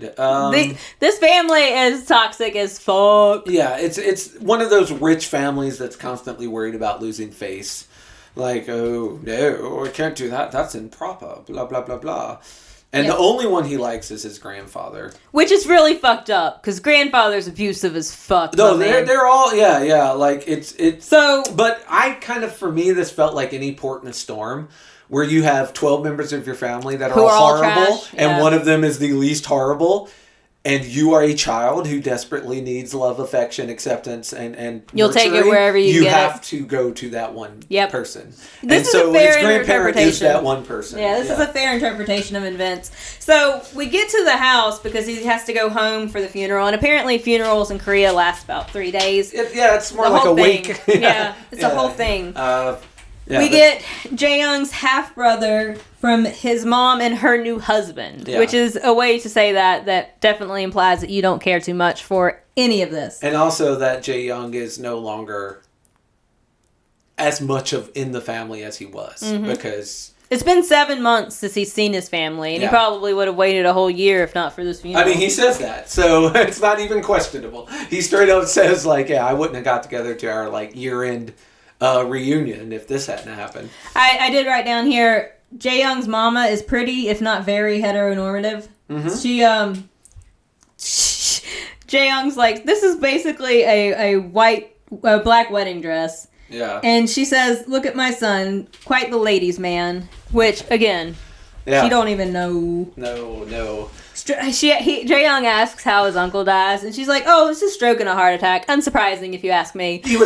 This family is toxic as fuck. Yeah, it's one of those rich families that's constantly worried about losing face. Like, oh, no, I can't do that. That's improper. Blah, blah, blah, blah. And the only one he likes is his grandfather. Which is really fucked up, because grandfather's abusive as fuck. No, they're all, yeah. Like, it's... So... But for me, this felt like any port in a storm, where you have 12 members of your family that are all horrible, and one of them is the least horrible. And you are a child who desperately needs love, affection, acceptance, and you'll take it wherever you get it. You have to go to that one person. This is a fair interpretation. Is that one person. Yeah, this is a fair interpretation of events. So we get to the house because he has to go home for the funeral, and apparently funerals in Korea last about 3 days. It's more like a week. It's a whole thing. We get Jae-young's half-brother from his mom and her new husband, which is a way to say that definitely implies that you don't care too much for any of this. And also that Jae-young is no longer as much in the family as he was, because... It's been 7 months since he's seen his family, and he probably would have waited a whole year if not for this funeral. I mean, he says that, so it's not even questionable. He straight up says, like, I wouldn't have got together to our, like, year-end... reunion if this hadn't happened. I did write down here, Jae-young's mama is pretty, if not very heteronormative. She, Jae-young's like, this is basically a black wedding dress. Yeah. And she says, look at my son, quite the ladies' man. Which, again, she don't even know. No. Jae-young asks how his uncle dies, and she's like, "Oh, it's a stroke and a heart attack." Unsurprising, if you ask me. He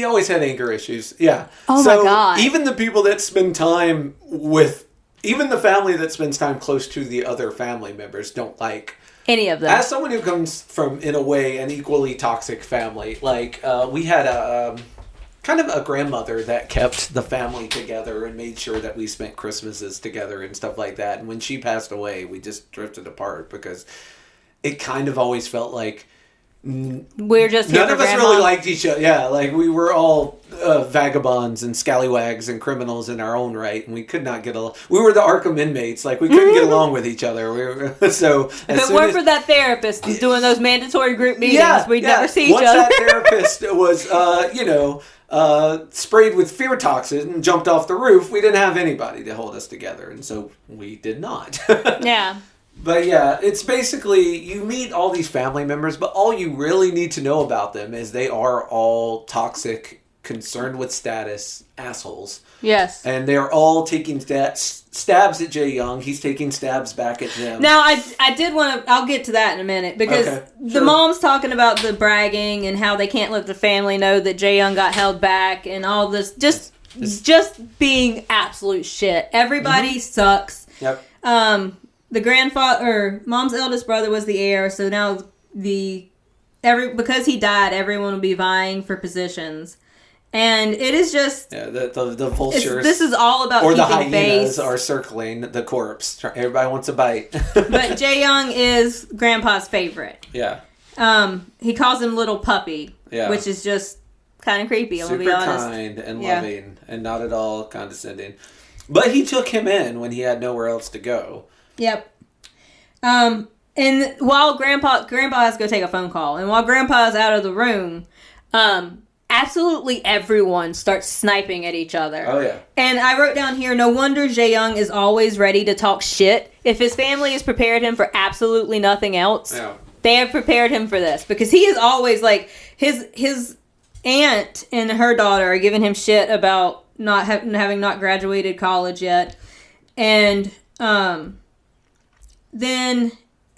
always had anger issues. Yeah. Oh my god. Even the people that spend time with, even the family that spends time close to the other family members, don't like any of them. As someone who comes from, in a way, an equally toxic family, like we had a. Kind of a grandmother that kept the family together and made sure that we spent Christmases together and stuff like that. And when she passed away, we just drifted apart because it kind of always felt like we're just none of us really liked each other. Yeah, like we were all vagabonds and scallywags and criminals in our own right, and we could not get along. We were the Arkham inmates. Like we couldn't get along with each other. We were so. If it weren't for that therapist who's doing those mandatory group meetings, we'd never see each other. Once that therapist was, sprayed with fear toxin and jumped off the roof, we didn't have anybody to hold us together, and so we did not. Yeah. But yeah, it's basically, you meet all these family members, but all you really need to know about them is they are all toxic, concerned with status assholes. Yes. And they're all taking stabs at Jae-young. He's taking stabs back at them. Now, I did want to... I'll get to that in a minute. Because the mom's talking about the bragging and how they can't let the family know that Jae-young got held back and all this. Just being absolute shit. Everybody sucks. Yep. The grandfather, or mom's eldest brother, was the heir. So now because he died, everyone will be vying for positions. And it is just... Yeah, the vultures... This is all about keeping face. Or the hyenas are circling the corpse. Everybody wants a bite. But Jae-young is Grandpa's favorite. Yeah. He calls him Little Puppy. Yeah. Which is just kind of creepy, I'm going to be honest. Super kind and loving and not at all condescending. But he took him in when he had nowhere else to go. Yep. And while Grandpa has to go take a phone call, and while Grandpa's out of the room... absolutely everyone starts sniping at each other. Oh, yeah. And I wrote down here, no wonder Jae-young is always ready to talk shit. If his family has prepared him for absolutely nothing else, they have prepared him for this. Because he is always, like, his aunt and her daughter are giving him shit about not having not graduated college yet. And then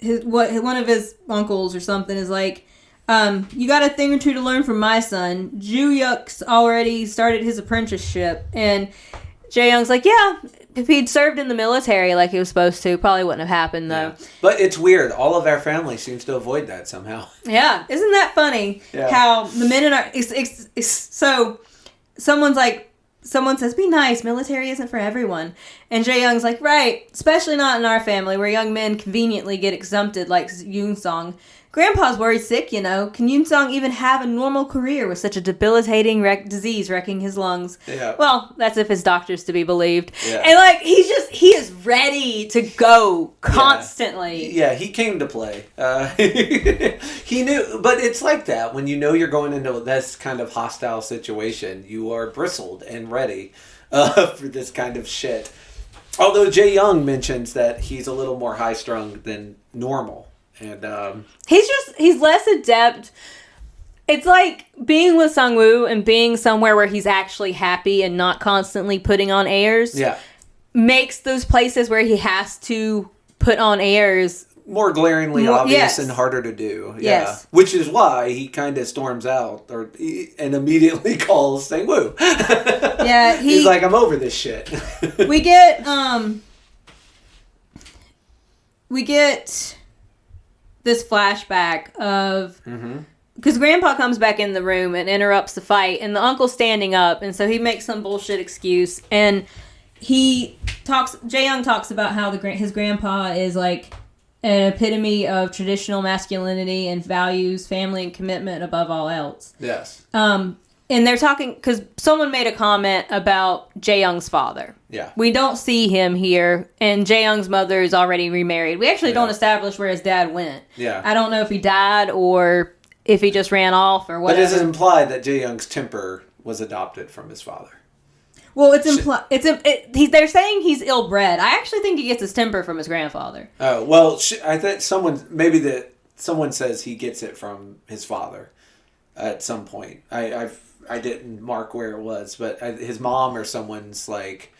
one of his uncles or something is like, you got a thing or two to learn from my son. Ju-yuk's already started his apprenticeship. And Jae-young's like, yeah, if he'd served in the military like he was supposed to, probably wouldn't have happened, though. Yeah. But it's weird. All of our family seems to avoid that somehow. Yeah. Isn't that funny? Yeah. How the men in our... So, someone says, be nice, military isn't for everyone. And Jae-young's like, right, especially not in our family, where young men conveniently get exempted like Yoon-sung. Grandpa's worried sick, you know. Can Yoon-sung even have a normal career with such a debilitating disease wrecking his lungs? Yeah. Well, that's if his doctor's to be believed. Yeah. And, like, he is ready to go constantly. Yeah, he came to play. He knew, but it's like that. When you know you're going into this kind of hostile situation, you are bristled and ready for this kind of shit. Although Jae-young mentions that he's a little more high-strung than normal. And he's less adept. It's like being with Sang-woo and being somewhere where he's actually happy and not constantly putting on airs. Yeah, makes those places where he has to put on airs more glaringly obvious and harder to do. Yeah, yes. Which is why he kind of storms out and immediately calls Sang-woo. Yeah, he's like, I'm over this shit. We get this flashback of... Because Grandpa comes back in the room and interrupts the fight, and the uncle's standing up, and so he makes some bullshit excuse, and Jae-young talks about how his grandpa is like an epitome of traditional masculinity and values family and commitment above all else. Yes. And they're talking, because someone made a comment about Jae-young's father. Yeah. We don't see him here, and Jae-young's mother is already remarried. We actually don't establish where his dad went. Yeah. I don't know if he died or if he just ran off or whatever. But is it implied that Jae-young's temper was adopted from his father? Well, it's implied. They're saying he's ill-bred. I actually think he gets his temper from his grandfather. Oh, well, I think someone says he gets it from his father at some point. I didn't mark where it was, but his mom or someone's like...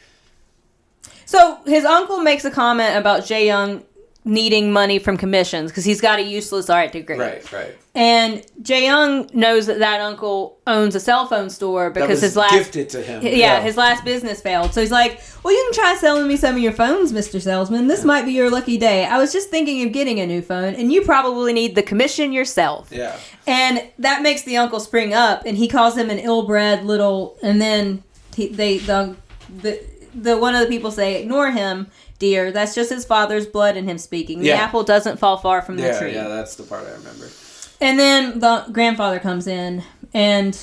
So, his uncle makes a comment about Jae-young needing money from commissions because he's got a useless art degree. Right. And Jae-young knows that uncle owns a cell phone store because his last... gifted to him. Yeah, his last business failed. So he's like, well, you can try selling me some of your phones, Mr. Salesman. This might be your lucky day. I was just thinking of getting a new phone, and you probably need the commission yourself. Yeah. And that makes the uncle spring up, and he calls him an ill-bred little... And then the one of the people say, ignore him, dear. That's just his father's blood in him speaking. The apple doesn't fall far from the tree. Yeah, that's the part I remember. And then the grandfather comes in, and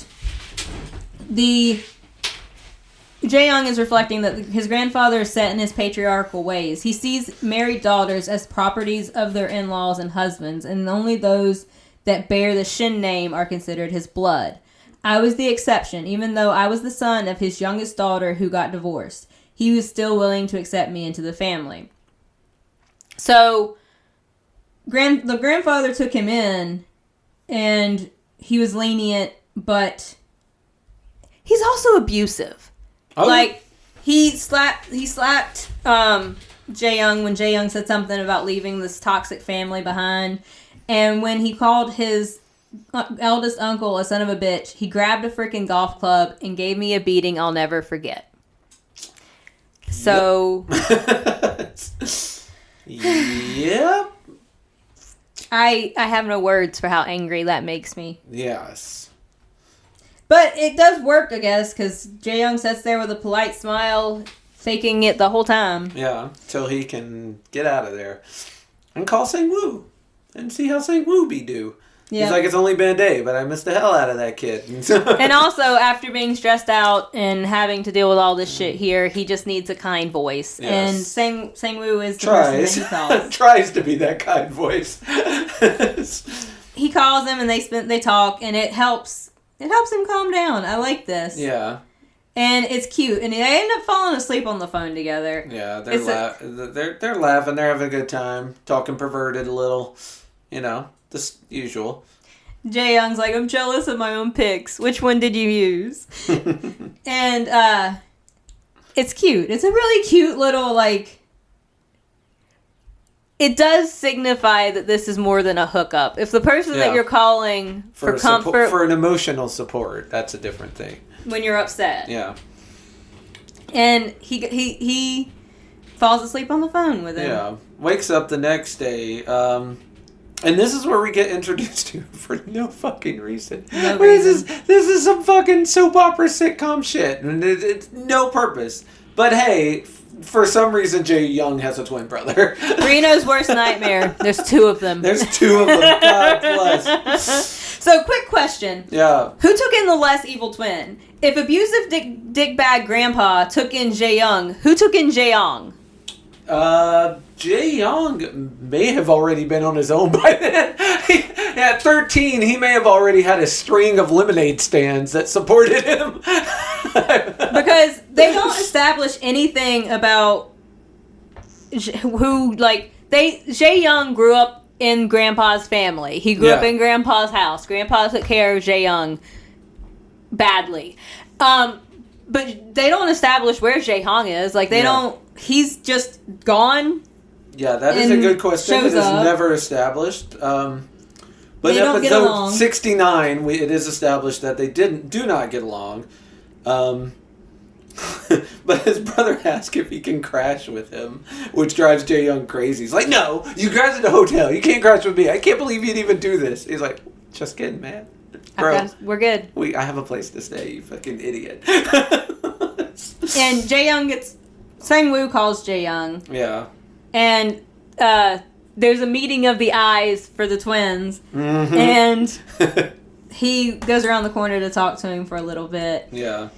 Jae-young is reflecting that his grandfather is set in his patriarchal ways. He sees married daughters as properties of their in-laws and husbands, and only those that bear the Shin name are considered his blood. I was the exception, even though I was the son of his youngest daughter who got divorced. He was still willing to accept me into the family. So, the grandfather took him in, and he was lenient, but he's also abusive. Oh. Like, he slapped Jae-young when Jae-young said something about leaving this toxic family behind. And when he called his eldest uncle a son of a bitch, he grabbed a freaking golf club and gave me a beating I'll never forget. So... Yep. I have no words for how angry that makes me. Yes. But it does work, I guess, because Jae-young sits there with a polite smile, faking it the whole time. Yeah, till he can get out of there. And call Sang-woo. And see how Sang-woo be do. Yeah. He's like, it's only been a day, but I missed the hell out of that kid. And also, after being stressed out and having to deal with all this shit here, he just needs a kind voice. Yes. And Sang-woo is the person that he calls. Tries to be that kind voice. He calls him and they talk, and it helps him calm down. I like this. Yeah. And it's cute. And they end up falling asleep on the phone together. Yeah, they're laughing. They're having a good time. Talking perverted a little. You know, the usual. Jae-young's like, I'm jealous of my own pics. Which one did you use? And it's cute. It's a really cute little, like... It does signify that this is more than a hookup. If the person that you're calling for comfort... for an emotional support, that's a different thing. When you're upset. Yeah. And he falls asleep on the phone with him. Yeah. Wakes up the next day. And this is where we get introduced to for no fucking reason. No reason. This is some fucking soap opera sitcom shit. And it's no purpose. But hey, for some reason, Jae-young has a twin brother. Reno's worst nightmare. There's two of them. There's two of them. God bless. So, quick question. Yeah. Who took in the less evil twin? If abusive dickbag grandpa took in Jae-young, who took in Jae-young? Jae-young may have already been on his own by then. At 13, he may have already had a string of lemonade stands that supported him. Because they don't establish anything about who, like, Jae-young grew up in Grandpa's family. He grew up in Grandpa's house. Grandpa took care of Jae-young badly. But they don't establish where Jae-hong is. Like, they don't... He's just gone. Yeah, that is a good question. It is never established. But they in don't get episode along. 69, it is established that they do not get along. But his brother asks if he can crash with him, which drives Jae-young crazy. He's like, no, you guys at a hotel. You can't crash with me. I can't believe you'd even do this. He's like, just kidding, man. Bro, we're good. I have a place to stay, you fucking idiot. And Jae-young gets... Sang-woo calls Jae-young. Yeah. And there's a meeting of the eyes for the twins. Mm-hmm. And he goes around the corner to talk to him for a little bit. Yeah.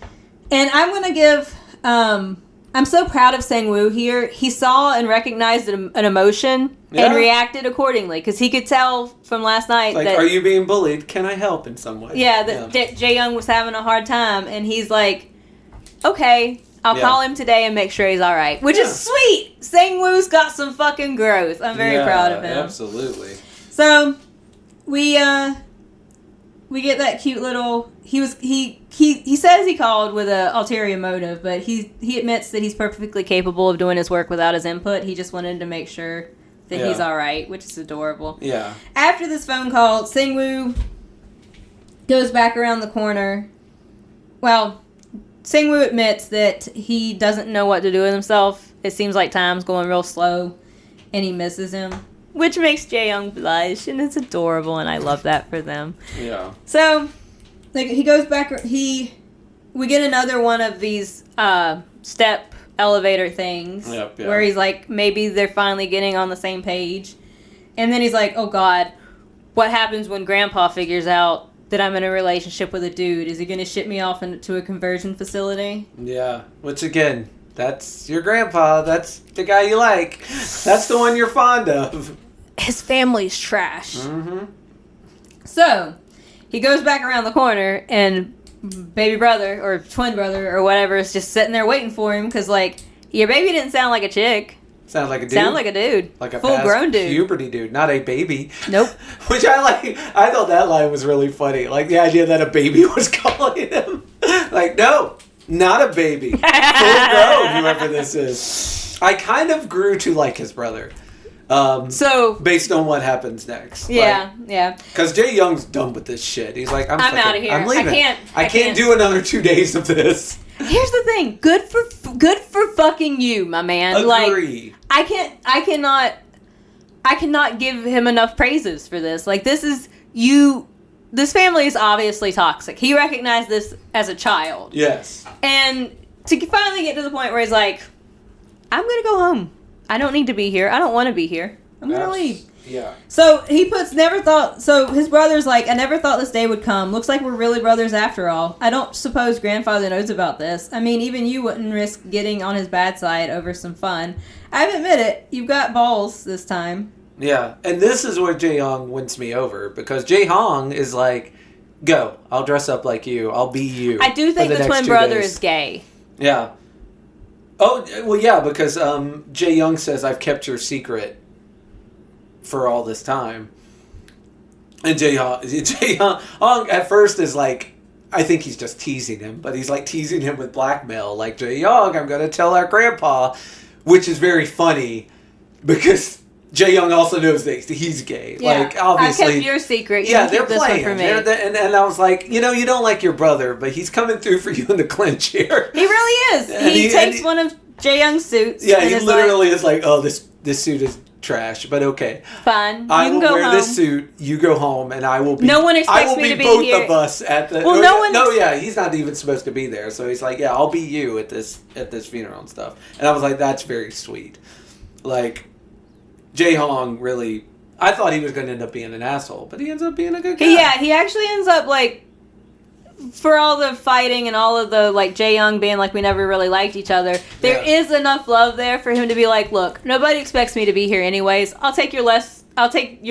And I'm going to give... I'm so proud of Sang-woo here. He saw and recognized an emotion and reacted accordingly. Because he could tell from last night that... are you being bullied? Can I help in some way? Yeah, that Jae-young was having a hard time. And he's like, okay... I'll call him today and make sure he's all right. Which is sweet. Sang-woo's got some fucking growth. I'm very proud of him. Absolutely. So we get that cute little. He says he called with an ulterior motive, but he admits that he's perfectly capable of doing his work without his input. He just wanted to make sure that he's all right, which is adorable. Yeah. After this phone call, Sang-woo goes back around the corner. Well. Sang-woo admits that he doesn't know what to do with himself. It seems like time's going real slow, and he misses him, which makes Jae-young blush, and it's adorable, and I love that for them. Yeah. So, like, he goes back. We get another one of these step elevator things where he's like, maybe they're finally getting on the same page, and then he's like, oh God, what happens when Grandpa figures out that I'm in a relationship with a dude? Is he going to ship me off into a conversion facility? Yeah. Which, again, that's your grandpa. That's the guy you like. That's the one you're fond of. His family's trash. Mm-hmm. So, he goes back around the corner, and baby brother, or twin brother, or whatever, is just sitting there waiting for him, because, like, your baby didn't sound like a chick. Sound like a dude. Sound like a dude. Like a full-grown dude. Puberty dude, not a baby. Nope. Which I like. I thought that line was really funny. Like the idea that a baby was calling him. Like, no, not a baby. Full-grown, whoever this is. I kind of grew to like his brother. Based on what happens next. Yeah, yeah. Because Jae-young's done with this shit. He's like, I'm out of here. I'm leaving. I can't do another 2 days of this. Here's the thing. Good for good for fucking you, my man. Agree. Like, I cannot give him enough praises for this. Like, this family is obviously toxic. He recognized this as a child. Yes. And to finally get to the point where he's like, I'm going to go home. I don't need to be here. I don't want to be here. I'm going to leave. Yeah. So he puts so his brother's like, I never thought this day would come. Looks like we're really brothers after all. I don't suppose grandfather knows about this. I mean, even you wouldn't risk getting on his bad side over some fun. I admit it. You've got balls this time. Yeah. And this is where Jae-young wins me over, because Jae-hong is like, go. I'll dress up like you. I'll be you. I do think the twin brother is gay. Yeah. Oh, well, yeah, because Jae-young says, I've kept your secret for all this time. And Jae-young at first is like, I think he's just teasing him, but he's like teasing him with blackmail. Like, Jae-young, I'm going to tell our grandpa, which is very funny because Jae-young also knows that he's gay. Yeah. Like, obviously. I kept your secret. You They're keep this playing. one for me. And I was like, you don't like your brother, but he's coming through for you in the clinch here. He really is. He takes one of Jae-young's suits. Yeah, he literally is like, oh, this suit is trash, but okay. Fine. You I can will go wear home. this suit. You go home, and I will be. No one expects me to be both here. of us at the. Well, no one. No, yeah, he's not even supposed to be there, so he's like, yeah, I'll be you at this funeral and stuff. And I was like, that's very sweet. Like, Jae-hong really. I thought he was going to end up being an asshole, but he ends up being a good guy. Yeah, he actually ends up like. For all the fighting and all of the, like, Jae-young being like, we never really liked each other, there is enough love there for him to be like, look, nobody expects me to be here anyways. I'll take your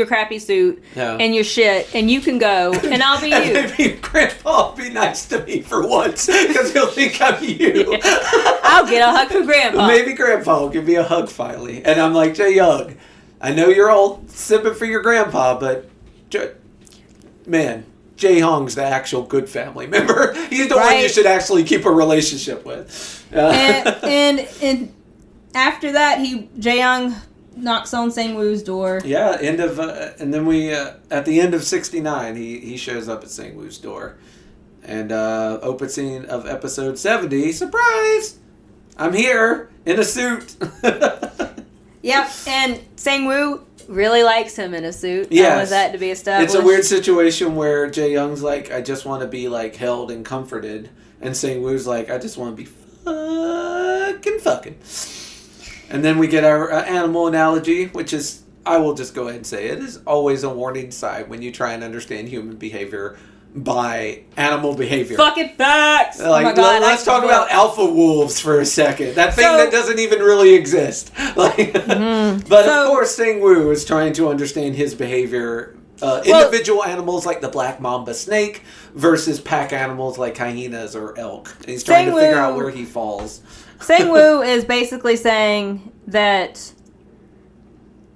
crappy suit and your shit, and you can go, and I'll be you. And maybe Grandpa will be nice to me for once, because he'll think I'm you. Yeah. I'll get a hug from Grandpa. Maybe Grandpa will give me a hug finally. And I'm like, Jae-young, I know you're all sipping for your grandpa, but, man, Jae-hong's the actual good family member. He's the one you should actually keep a relationship with. And after that, Jae-young knocks on Sang-woo's door. Yeah, and then we at the end of 69, he shows up at Sang-woo's door, and opening of episode 70, surprise! I'm here in a suit. Yep, and Sang-woo really likes him in a suit. Yes. I want that to be established. It's a weird situation where Jae-young's like, I just want to be like held and comforted, and Sang-woo's like, I just want to be fucking. And then we get our animal analogy, which is, I will just go ahead and say it is always a warning sign when you try and understand human behavior by animal behavior. Fucking facts! Like, oh my God, let's talk about alpha wolves for a second. That thing that doesn't even really exist. Like, but of course, Sang-woo is trying to understand his behavior. Individual animals like the black mamba snake versus pack animals like hyenas or elk. And he's trying to figure out where he falls. Sang-woo is basically saying that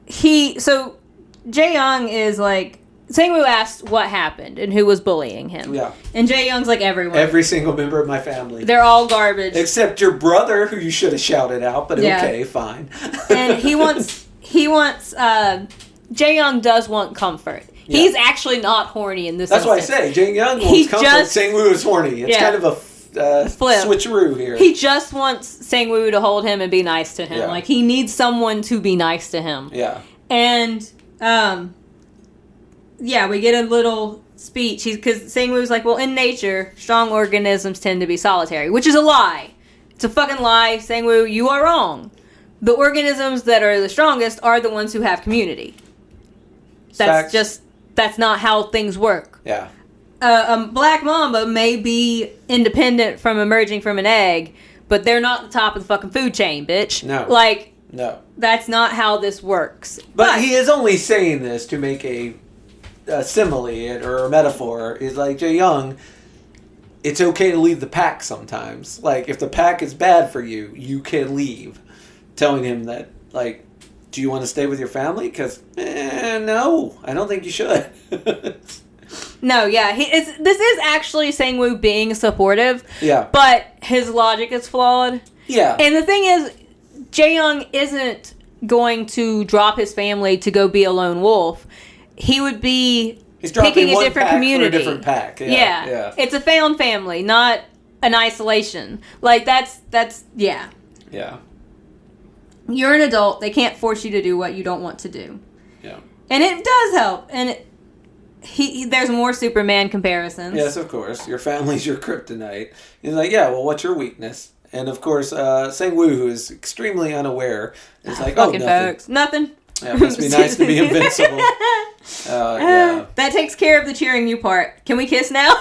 Jae-young is like, Sang-woo asked what happened and who was bullying him. Yeah. And Jae-young's like, everyone. Every single member of my family. They're all garbage. Except your brother, who you should have shouted out, but okay, fine. And Jae-young does want comfort. Yeah. He's actually not horny in this instance. Why I say, Jae-young wants comfort. Sang-woo is horny. It's kind of a switcheroo here. He just wants Sang-woo to hold him and be nice to him. Yeah. Like, he needs someone to be nice to him. Yeah. And, we get a little speech. Because Sang-woo's like, well, in nature, strong organisms tend to be solitary. Which is a lie. It's a fucking lie. Sang-woo, you are wrong. The organisms that are the strongest are the ones who have community. That's not how things work. Yeah. A black mamba may be independent from emerging from an egg, but they're not the top of the fucking food chain, bitch. No. No. That's not how this works. But he is only saying this to make a simile or a metaphor. Is like, Jae-young, it's okay to leave the pack sometimes. Like, if the pack is bad for you, you can leave. Telling him that, like, do you want to stay with your family? Because, no, I don't think you should. No, yeah. This is actually Sang-woo being supportive. Yeah. But his logic is flawed. Yeah. And the thing is, Jae-young isn't going to drop his family to go be a lone wolf. He would be picking a different community. For a different pack. Yeah. It's a found family, not an isolation. Like, that's yeah. Yeah. You're an adult. They can't force you to do what you don't want to do. Yeah. And it does help. And there's more Superman comparisons. Yes, of course. Your family's your kryptonite. He's like, yeah, well, what's your weakness? And of course, Sang-woo, who is extremely unaware, is like, fucking nothing. folks. Nothing. Yeah, it must be nice to be invincible. Yeah. That takes care of the cheering you part. Can we kiss now?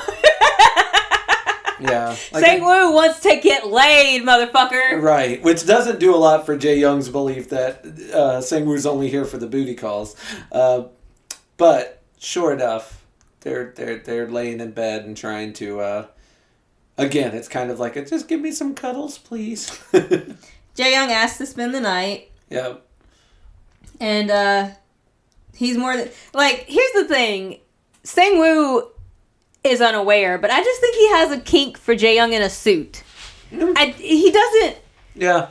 Yeah. Like Sang-woo wants to get laid, motherfucker. Right, which doesn't do a lot for Jae Young's belief that Sang-woo's only here for the booty calls. But sure enough, they're laying in bed and trying to. Again, it's kind of like just give me some cuddles, please. Jae Young asks to spend the night. Yep. And he's more than like. Here's the thing, Sang-woo is unaware, but I just think he has a kink for Jae Young in a suit. He doesn't. Yeah.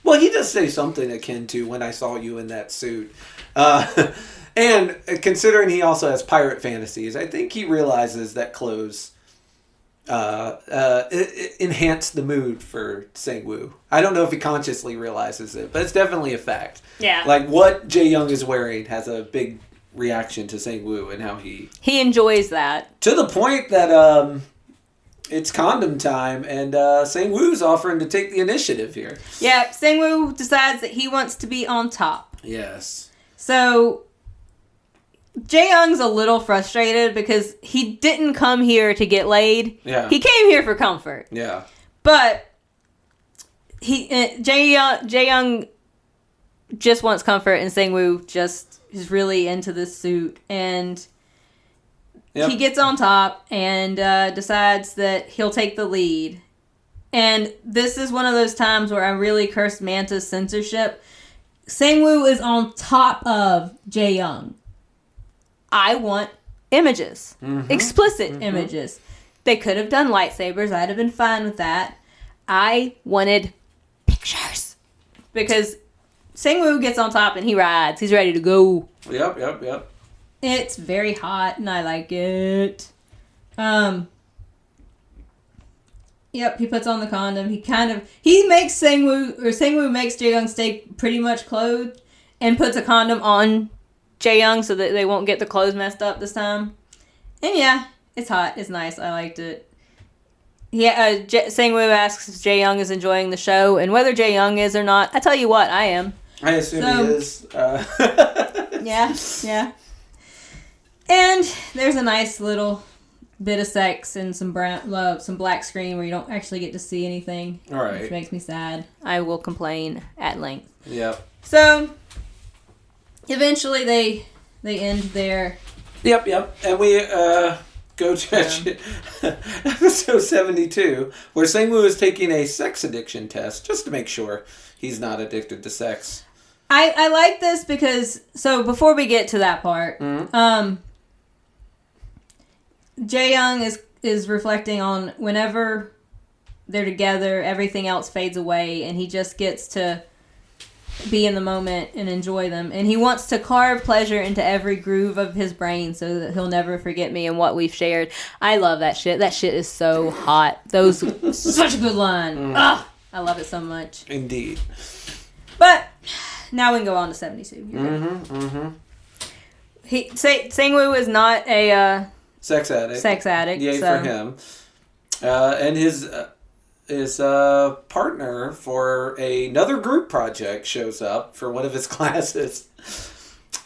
Well, he does say something akin to "when I saw you in that suit," and considering he also has pirate fantasies, I think he realizes that clothes enhance the mood for Sang-woo. I don't know if he consciously realizes it, but it's definitely a fact. Yeah. Like what Jae Young is wearing has a big reaction to Sang-woo and how he enjoys that. To the point that it's condom time and Sang-woo's offering to take the initiative here. Yeah, Sang-woo decides that he wants to be on top. Yes. So Jae Young's a little frustrated because he didn't come here to get laid. Yeah. He came here for comfort. Yeah. But Jae Young just wants comfort, and Sang-woo just is really into this suit, and he gets on top and decides that he'll take the lead. And this is one of those times where I really cursed Manta's censorship. Sang-woo is on top of Jae Young. I want images. Mm-hmm. Explicit images. They could have done lightsabers. I'd have been fine with that. I wanted pictures. Because Sang-woo gets on top and he rides. He's ready to go. Yep. It's very hot and I like it. Yep, he puts on the condom. He makes Sang-woo makes Jae Young stay pretty much clothed and puts a condom on Jae Young so that they won't get the clothes messed up this time. And yeah, it's hot. It's nice. I liked it. Yeah, Sang-woo asks if Jae Young is enjoying the show, and whether Jae Young is or not, I tell you what, I am. I assume he is. Yeah. And there's a nice little bit of sex and some black screen where you don't actually get to see anything. All right. Which makes me sad. I will complain at length. Yep. So eventually they end there. Yep. And we go to episode 72, where Sang-woo is taking a sex addiction test just to make sure he's not addicted to sex. I like this because, so before we get to that part, Jae Young is reflecting on whenever they're together, everything else fades away, and he just gets to be in the moment and enjoy them. And he wants to carve pleasure into every groove of his brain so that he'll never forget me and what we've shared. I love that shit. That shit is so hot. Such a good line. I love it so much. Indeed. But now we can go on to 72. Sang-woo is not a sex addict. Yay so. for him. And his partner for another group project shows up for one of his classes.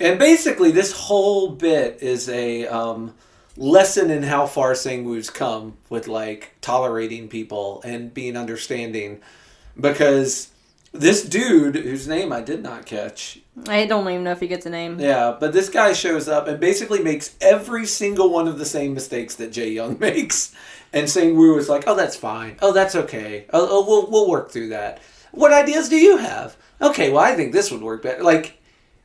And basically this whole bit is a lesson in how far Sang-woo's come with like tolerating people and being understanding. Because this dude, whose name I did not catch. I don't even know if he gets a name. Yeah, but this guy shows up and basically makes every single one of the same mistakes that Jae Young makes. And Sang-woo is like, oh, that's fine. Oh, that's okay. Oh, we'll work through that. What ideas do you have? Okay, well, I think this would work better. Like,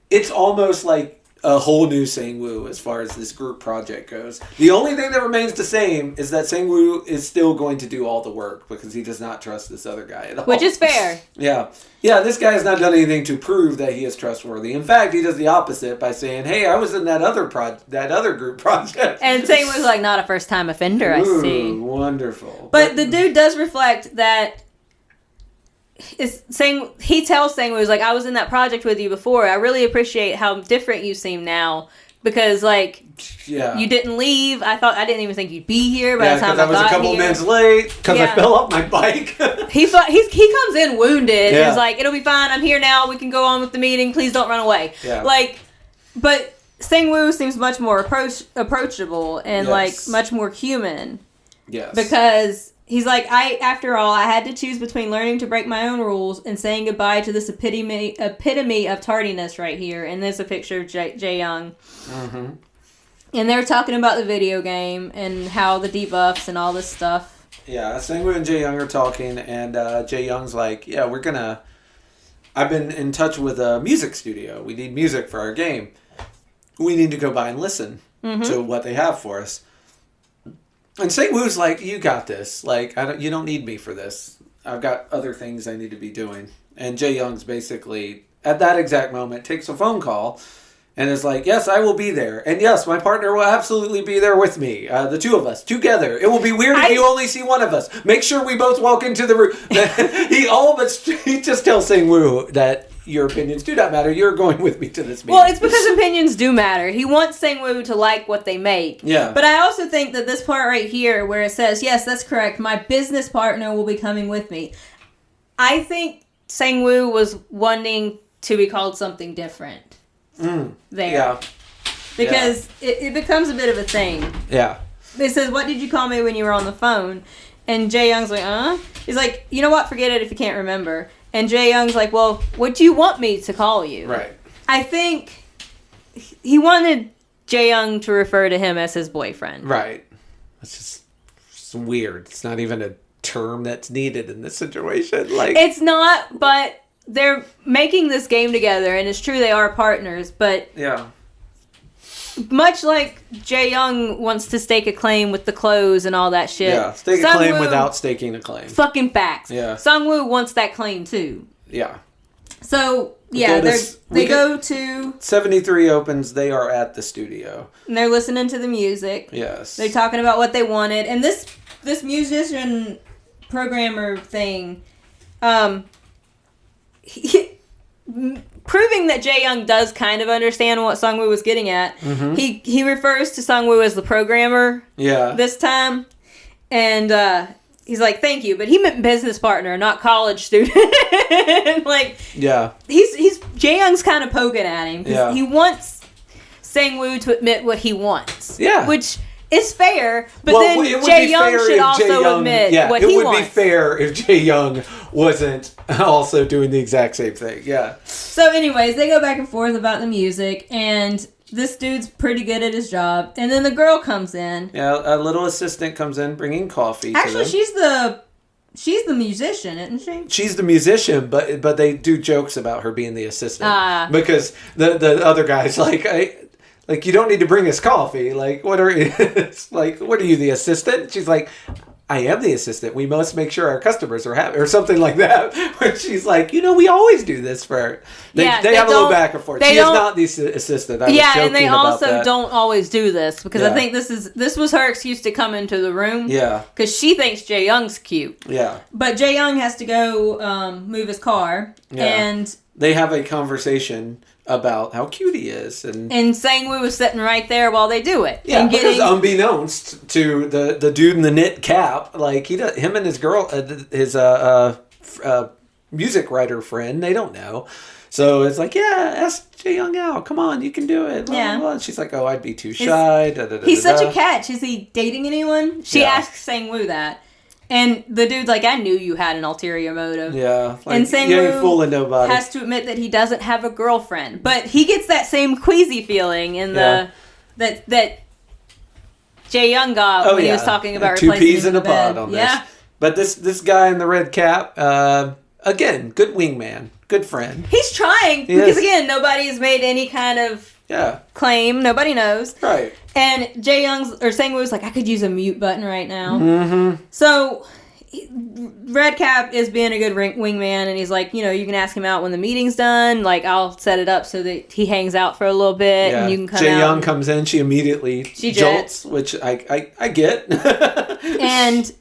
it's almost like a whole new Sang-woo as far as this group project goes. The only thing that remains the same is that Sang-woo is still going to do all the work because he does not trust this other guy at all. Which is fair. Yeah. Yeah, this guy has not done anything to prove that he is trustworthy. In fact, he does the opposite by saying, hey, I was in that other group project. And Sang-woo's like, not a first-time offender, I see. Wonderful. But the dude does reflect that he tells Sang-woo, like, I was in that project with you before. I really appreciate how different you seem now. Because, like, you didn't leave. I didn't even think you'd be here by the time I got here. I was a couple minutes late because I fell off my bike. He comes in wounded. Yeah. He's like, it'll be fine. I'm here now. We can go on with the meeting. Please don't run away. Yeah. Like, but Sang-woo seems much more approachable and, like, much more human. Yes. Because he's like, after all, I had to choose between learning to break my own rules and saying goodbye to this epitome of tardiness right here. And there's a picture of Jae-young. Mm-hmm. And they're talking about the video game and how the debuffs and all this stuff. Yeah, Sang-woo and Jae-young are talking, and Jae-young's like, yeah, I've been in touch with a music studio. We need music for our game. We need to go by and listen to what they have for us. And Sang-woo's like, you got this. Like, you don't need me for this. I've got other things I need to be doing. And Jae-young's basically, at that exact moment, takes a phone call and is like, yes, I will be there. And yes, my partner will absolutely be there with me. The two of us, together. It will be weird if you only see one of us. Make sure we both walk into the room. He just tells Sang-woo that your opinions do not matter. You're going with me to this meeting. Well, it's because opinions do matter. He wants Sang-woo to like what they make. Yeah. But I also think that this part right here where it says, yes, that's correct, my business partner will be coming with me. I think Sang-woo was wanting to be called something different there. Yeah. Because it becomes a bit of a thing. Yeah. It says, what did you call me when you were on the phone? And Jae-young's like, He's like, you know what? Forget it if you can't remember. And Jae-young's like, well, what do you want me to call you? Right. I think he wanted Jae-young to refer to him as his boyfriend. Right. It's just weird. It's not even a term that's needed in this situation. Like, it's not, but they're making this game together, and it's true they are partners, but yeah. Much like Jae-young wants to stake a claim with the clothes and all that shit. Yeah, stake a claim without staking a claim. Fucking facts. Yeah. Sang-woo wants that claim too. Yeah. So, yeah, they go to 73 opens, they are at the studio. And they're listening to the music. Yes. They're talking about what they wanted. And this musician programmer thing, proving that Jae-young does kind of understand what Sang-woo was getting at. Mm-hmm. He refers to Sang-woo as the programmer this time. And he's like, thank you. But he meant business partner, not college student. Like, yeah. He's Jae-young's kind of poking at him. Yeah. He wants Sang-woo to admit what he wants. Yeah. Which is fair, but then Jae-young should also admit what he wants. It would be fair if Jae-young wasn't also doing the exact same thing. Yeah. So anyways, they go back and forth about the music, and this dude's pretty good at his job. And then the girl comes in. Yeah, a little assistant comes in bringing coffee Actually, to them. she's the musician, isn't she? She's the musician, but they do jokes about her being the assistant. Because the other guy's like, you don't need to bring us coffee. Like, what are you, what are you, the assistant? She's like, I am the assistant. We must make sure our customers are happy, or something like that. Where she's like, we always do this for. They have a little back and forth. She is not the assistant. And they also don't always do this because I think this was her excuse to come into the room. Yeah, because she thinks Jae-young's cute. Yeah, but Jae-young has to go move his car, and they have a conversation about how cute he is, and Sang-woo was sitting right there while they do it. Yeah, because unbeknownst to the dude in the knit cap, like him and his girl, his music writer friend, they don't know. So it's like, ask Jae-young out. Come on, you can do it. Blah, blah, blah. And she's like, I'd be too shy. He's such a catch. Is he dating anyone? She asks Sang-woo that. And the dude's like, I knew you had an ulterior motive. Yeah. Like, and Sang-woo fooling nobody. Has to admit that he doesn't have a girlfriend. But he gets that same queasy feeling in that Jae-young got when he was talking about replacing 2 peas in a pod on this. But this guy in the red cap, again, good wingman. Good friend. He's trying. Because, again, nobody has made any kind of claim. Nobody knows. Right. And Sang-woo's like, I could use a mute button right now. Mm-hmm. So Redcap is being a good wingman, and he's like, you can ask him out when the meeting's done. Like, I'll set it up so that he hangs out for a little bit, and you can come out. Jae-young comes in, she immediately jolts, which I get. And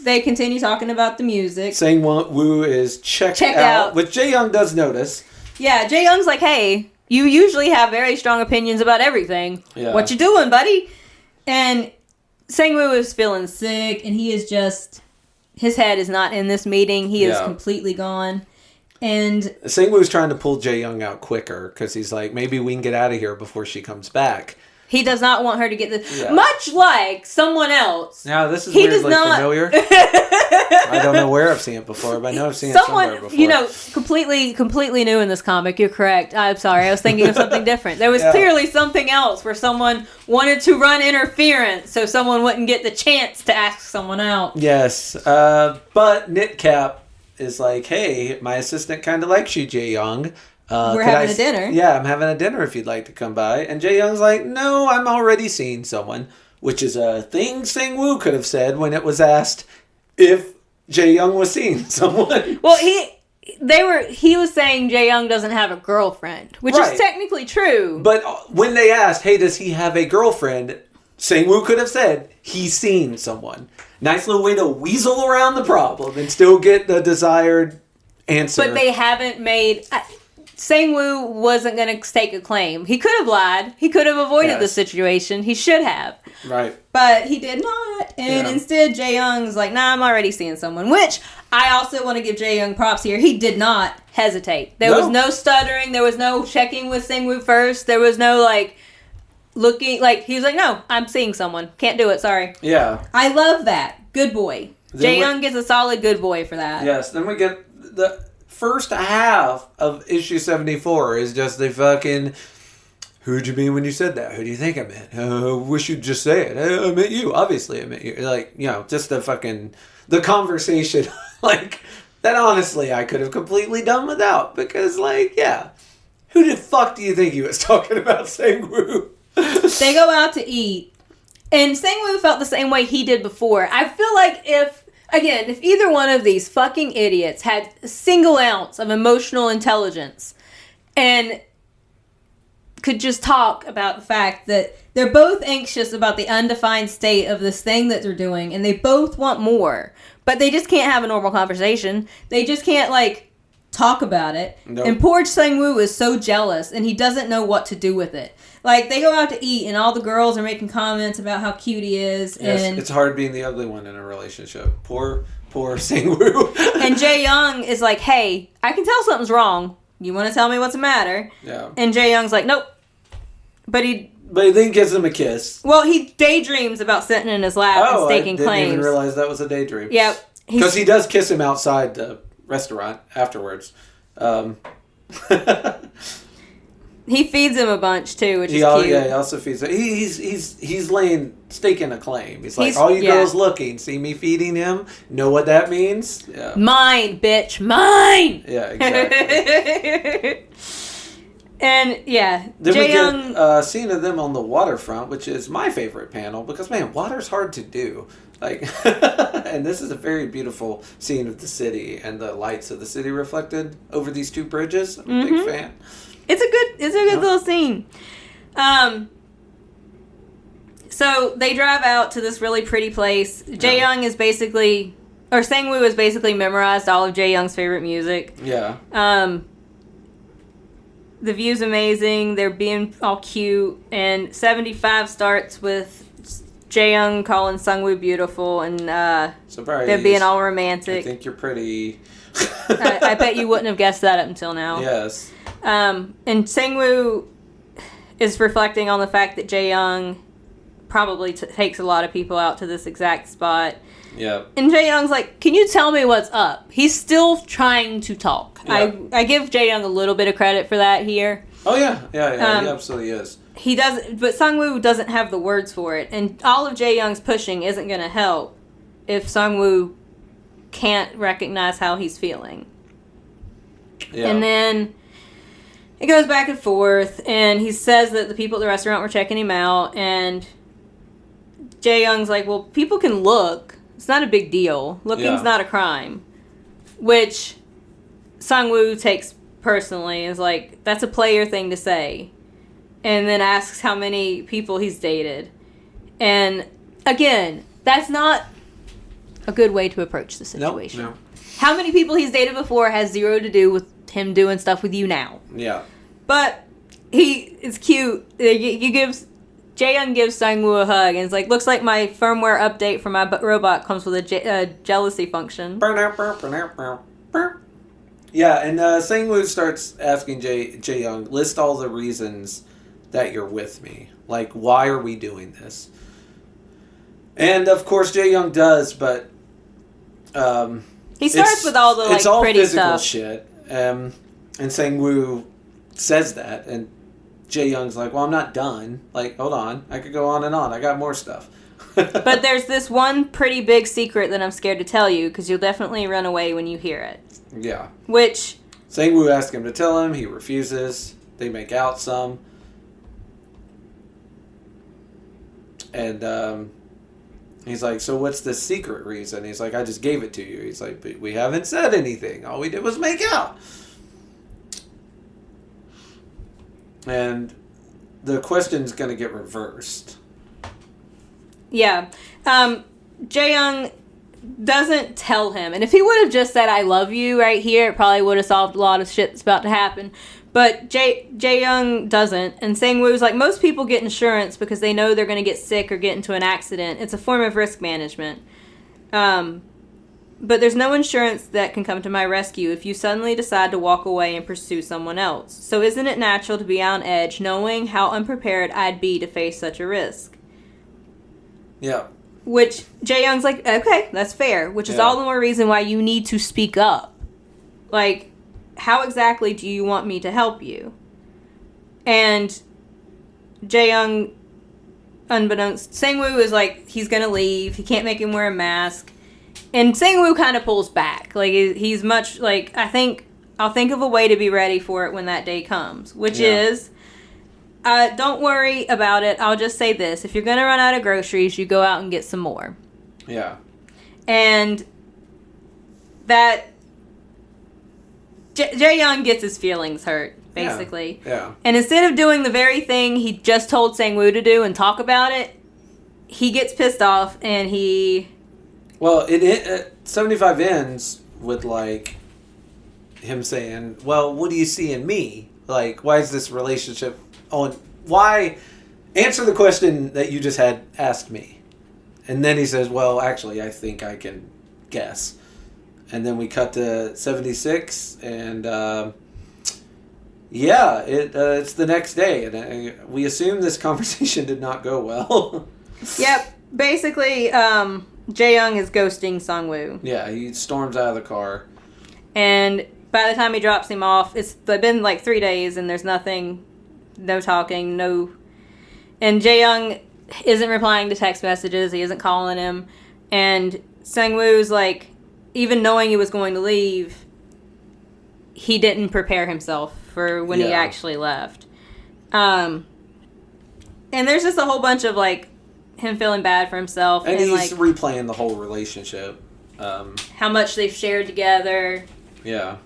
they continue talking about the music. Sang-woo is checked out, which Jae-young does notice. Yeah, Jae-young's like, hey, you usually have very strong opinions about everything. Yeah. What you doing, buddy? And Sang-woo is feeling sick, and he is just... His head is not in this meeting. He is completely gone. And Sang-woo's trying to pull Jae-young out quicker because he's like, maybe we can get out of here before she comes back. He does not want her to get this. Yeah. Much like someone else. Now, this is weirdly familiar. I don't know where I've seen it before, but I know I've seen it somewhere before. Completely new in this comic. You're correct. I'm sorry. I was thinking of something different. There was clearly something else where someone wanted to run interference so someone wouldn't get the chance to ask someone out. Yes. But Knitcap is like, hey, my assistant kind of likes you, Jae-young. We're having a dinner. Yeah, I'm having a dinner if you'd like to come by. And Jae-young's like, no, I'm already seeing someone. Which is a thing Sang-woo could have said when it was asked if Jae-young was seeing someone. Well, he was saying Jae-young doesn't have a girlfriend, which is technically true. But when they asked, hey, does he have a girlfriend? Sang-woo could have said, he's seen someone. Nice little way to weasel around the problem and still get the desired answer. But they haven't made... Sang-woo wasn't going to stake a claim. He could have lied. He could have avoided the situation. He should have. Right. But he did not. And instead, Jae-young's like, nah, I'm already seeing someone. Which, I also want to give Jae-young props here. He did not hesitate. There was no stuttering. There was no checking with Sang-woo first. There was no, looking. He was like, no, I'm seeing someone. Can't do it. Sorry. Yeah. I love that. Good boy. Jae-young gets a solid good boy for that. Yes. Then we get the... first half of issue 74 is just the fucking, who'd you mean when you said that? Who do you think I meant? I wish you'd just say it. I meant you. Obviously I meant you. Just the conversation, that honestly I could have completely done without because, who the fuck do you think he was talking about, Sang-woo? They go out to eat, and Sang-woo felt the same way he did before. I feel like if either one of these fucking idiots had a single ounce of emotional intelligence and could just talk about the fact that they're both anxious about the undefined state of this thing that they're doing, and they both want more, but they just can't have a normal conversation. They just can't, talk about it. Nope. And poor Sang-woo is so jealous, and he doesn't know what to do with it. They go out to eat, and all the girls are making comments about how cute he is. Yes, and it's hard being the ugly one in a relationship. Poor Sang-woo. And Jae-young is like, hey, I can tell something's wrong. You want to tell me what's the matter? Yeah. And Jae-young's like, nope. But he then gives him a kiss. Well, he daydreams about sitting in his lap and staking claims. I didn't even realize that was a daydream. Yep. Because he does kiss him outside the restaurant afterwards. He feeds him a bunch too, which is cute. Yeah, he also feeds him. He's staking a claim. He's like, all you girls looking, see me feeding him? Know what that means? Yeah. Mine, bitch, mine. Yeah, exactly. And then we get a scene of them on the waterfront, which is my favorite panel because water's hard to do. And this is a very beautiful scene of the city and the lights of the city reflected over these two bridges. I'm a big fan. It's a good little scene. So they drive out to this really pretty place. Jae-young is basically, or Sang-woo has basically memorized all of Jae-young's favorite music. Yeah. The view's amazing. They're being all cute. And 75 starts with Jae-young calling Sang-woo beautiful, and they're being all romantic. I think you're pretty. I bet you wouldn't have guessed that up until now. Yes. And Sang-woo is reflecting on the fact that Jae-young probably takes a lot of people out to this exact spot. Yeah. And Jae-young's like, can you tell me what's up? He's still trying to talk. Yeah. I give Jae-young a little bit of credit for that here. Oh, yeah. Yeah, he absolutely is. He does, but Sang-woo doesn't have the words for it. And all of Jae-young's pushing isn't going to help if Sang-woo can't recognize how he's feeling. Yeah. And then it goes back and forth, and he says that the people at the restaurant were checking him out, and Jae-young's like, well, people can look. It's not a big deal. Looking's not a crime. Which Sang-woo takes personally, is like, that's a player thing to say. And then asks how many people he's dated. And, again, that's not a good way to approach the situation. Nope, no. How many people he's dated before has zero to do with him doing stuff with you now. Yeah. But it's cute. Jae-young gives Sang-woo a hug, and it's like, looks like my firmware update for my robot comes with a jealousy function. Yeah, and Sang-woo starts asking Jae-young, list all the reasons that you're with me. Like, why are we doing this? And, of course, Jae-young does, but... he starts with all the, like, it's all pretty physical stuff. Shit. And Sang-woo says that, and Jae-young's like, well, I'm not done. Like, hold on. I could go on and on. I got more stuff. But there's this one pretty big secret that I'm scared to tell you, because you'll definitely run away when you hear it. Yeah. Which... Sang-woo asks him to tell him. He refuses. They make out some. And he's like, so what's the secret reason? He's like, I just gave it to you. He's like, but we haven't said anything. All we did was make out. And the question's going to get reversed. Yeah. Jae-young doesn't tell him. And if he would have just said, I love you right here, it probably would have solved a lot of shit that's about to happen. But Jae-young doesn't. And Sang-woo's like, most people get insurance because they know they're going to get sick or get into an accident. It's a form of risk management. But there's no insurance that can come to my rescue if you suddenly decide to walk away and pursue someone else. So isn't it natural to be on edge knowing how unprepared I'd be to face such a risk? Yeah. Which Jae-young's like, okay, that's fair. Which is all the more reason why you need to speak up. Like... how exactly do you want me to help you? And Jae-young, unbeknownst, Sang-woo is like, he's gonna leave. He can't make him wear a mask. And Sang-woo kind of pulls back. Like, he's much like, I'll think of a way to be ready for it when that day comes. Which is, don't worry about it. I'll just say this. If you're gonna run out of groceries, you go out and get some more. Yeah. And that... Jae-young gets his feelings hurt, basically. Yeah. And instead of doing the very thing he just told Sang-woo to do and talk about it, he gets pissed off and he... Well, 75 ends with, like, him saying, well, what do you see in me? Like, why is this relationship on... Why... Answer the question that you just had asked me. And then he says, well, actually, I think I can guess. And then we cut to 76, and it's the next day, and we assume this conversation did not go well. Yep, basically, Jae-young is ghosting Sang-woo. Yeah, he storms out of the car. And by the time he drops him off, it's been like 3 days, and there's nothing, no talking, no... And Jae-young isn't replying to text messages, he isn't calling him, and Sang-woo's like... Even knowing he was going to leave, he didn't prepare himself for when he actually left. And there's just a whole bunch of, like, him feeling bad for himself. And he's like, replaying the whole relationship. How much they've shared together. Yeah.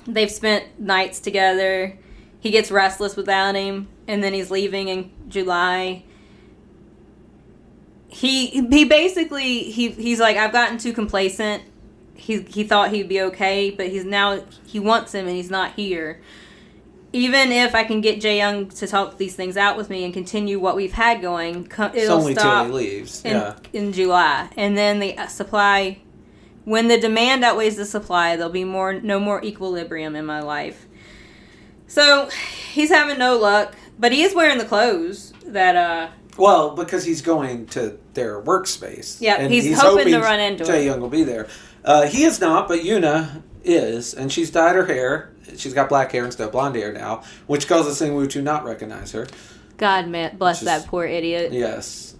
They've spent nights together. He gets restless without him. And then he's leaving in July. He basically, he's like, I've gotten too complacent. He thought he'd be okay, but he wants him and he's not here. Even if I can get Jae-young to talk these things out with me and continue what we've had going, it'll only stop till he leaves. In July. And then the supply, when the demand outweighs the supply, there'll be no more equilibrium in my life. So he's having no luck, but he is wearing the clothes that... Well, because he's going to their workspace. Yeah, he's hoping to run into him. Jae-young will be there. He is not, but Yuna is, and she's dyed her hair. She's got black hair instead of blonde hair now, which causes Sang-woo to not recognize her. God, man, bless that poor idiot. Yes.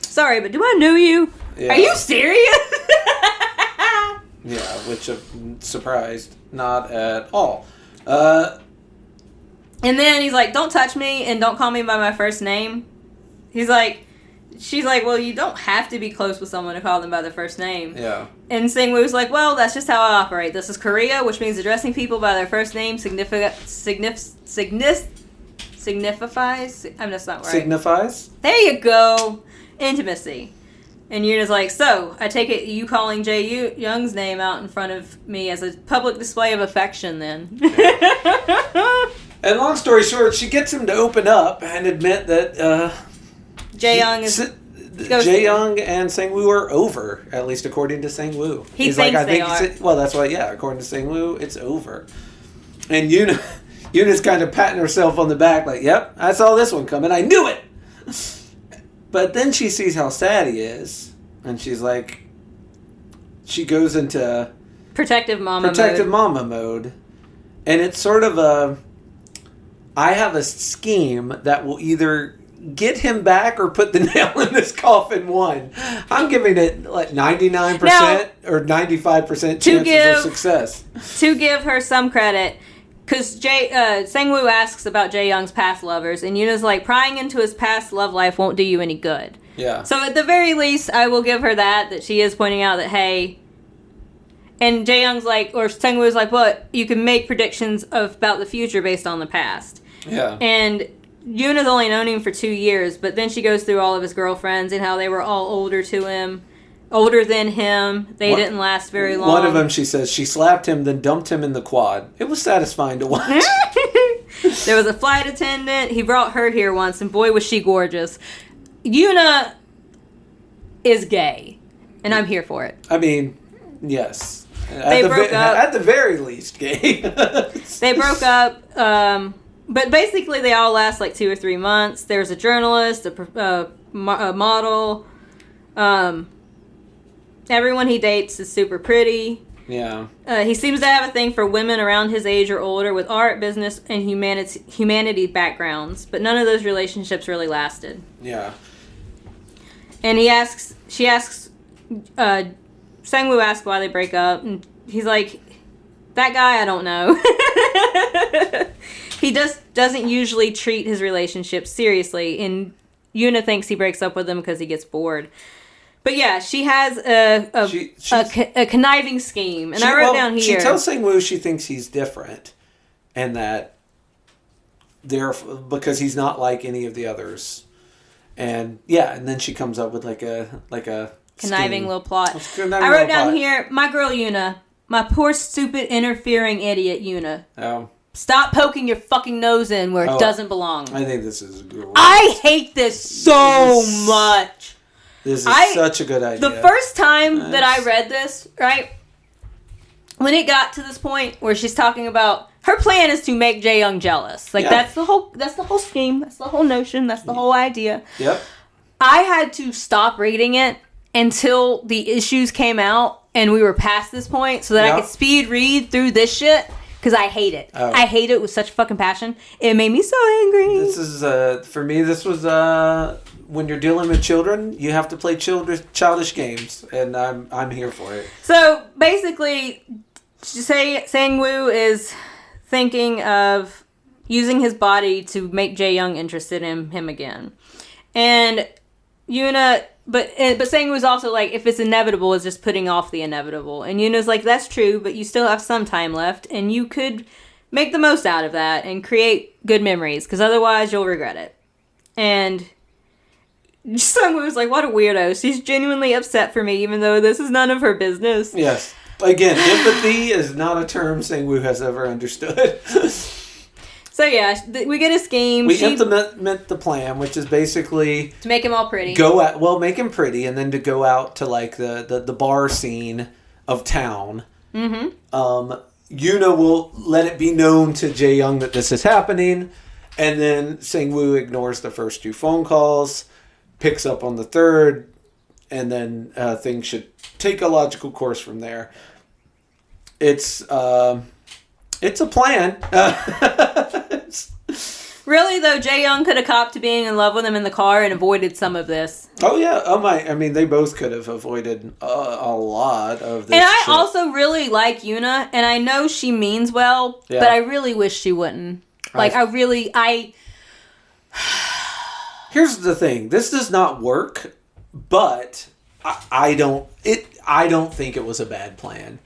Sorry, but do I know you? Yeah. Are you serious? Yeah, which I'm surprised not at all. And then he's like, don't touch me and don't call me by my first name. She's like, well, you don't have to be close with someone to call them by their first name. Yeah. And Sang-woo's like, well, that's just how I operate. This is Korea, which means addressing people by their first name signifies. I'm just not right. Signifies? There you go. Intimacy. And Yuna's like, so, I take it you calling Jae Young's name out in front of me as a public display of affection then. Yeah. And long story short, she gets him to open up and admit that Jae Young and Sang-woo are over, at least according to Sang-woo. He's thinks like, they are. Well, that's why, yeah, according to Sang-woo, it's over. And Yuna's kind of patting herself on the back like, yep, I saw this one coming. I knew it! But then she sees how sad he is, and she's like, she goes into protective mama mode. And it's sort of I have a scheme that will either get him back or put the nail in this coffin one. I'm giving it like 99% or 95% chances of success. To give her some credit, because Sang-woo asks about Jae Young's past lovers, and Yuna's like, prying into his past love life won't do you any good. Yeah. So at the very least, I will give her that she is pointing out that, hey, and Jae Young's like, or Sang-woo's like, what? You can make predictions about the future based on the past. Yeah. And Yuna's only known him for 2 years, but then she goes through all of his girlfriends and how they were all older than him. They didn't last very long. One of them, she says, she slapped him, then dumped him in the quad. It was satisfying to watch. There was a flight attendant. He brought her here once, and boy, was she gorgeous. Yuna is gay, and I'm here for it. I mean, yes. They broke up. At the very least, gay. They broke up. But basically, they all last like 2 or 3 months. There's a journalist, a model. Everyone he dates is super pretty. Yeah. He seems to have a thing for women around his age or older with art, business, and humanity backgrounds. But none of those relationships really lasted. Yeah. And Sang-woo asks why they break up. And he's like, that guy, I don't know. He just doesn't usually treat his relationships seriously, and Yuna thinks he breaks up with him because he gets bored. But yeah, she has a conniving scheme, and I wrote down here. She tells Sang-woo she thinks he's different, and that because he's not like any of the others, and then she comes up with like a conniving scheme. Little plot. I wrote down here, my girl Yuna, my poor stupid interfering idiot Yuna. Oh. Stop poking your fucking nose in where it doesn't belong. I think this is a good one. I hate this so much. This is such a good idea. The first time that I read this, right, when it got to this point where she's talking about her plan is to make Jae Young jealous. Like that's the whole scheme. That's the whole notion. That's the whole idea. Yep. I had to stop reading it until the issues came out and we were past this point so that I could speed read through this shit. Because I hate it. Oh. I hate it with such fucking passion. It made me so angry. This is, for me, this was, when you're dealing with children, you have to play childish games. And I'm here for it. So, basically, Sang-woo is thinking of using his body to make Jae Young interested in him again. And Yuna... But Sang-woo's also like, if it's inevitable, it's just putting off the inevitable. And Yuna's like, that's true, but you still have some time left, and you could make the most out of that and create good memories, because otherwise you'll regret it. And Sang-woo's like, what a weirdo. She's genuinely upset for me, even though this is none of her business. Yes. Again, empathy is not a term Sang-woo has ever understood. So yeah, we get a scheme. We implement the plan, which is basically to make him all pretty. Make him pretty, and then to go out to like the bar scene of town. Mm-hmm. Yuna will let it be known to Jae Young that this is happening, and then Sang-woo ignores the first 2 phone calls, picks up on the third, and then things should take a logical course from there. It's a plan. Really, though, Jae Young could have copped to being in love with him in the car and avoided some of this. Oh, yeah. I mean, they both could have avoided a lot of this. And I also really like Yuna, and I know she means well, but I really wish she wouldn't. Like, Here's the thing. This does not work, but I don't think it was a bad plan.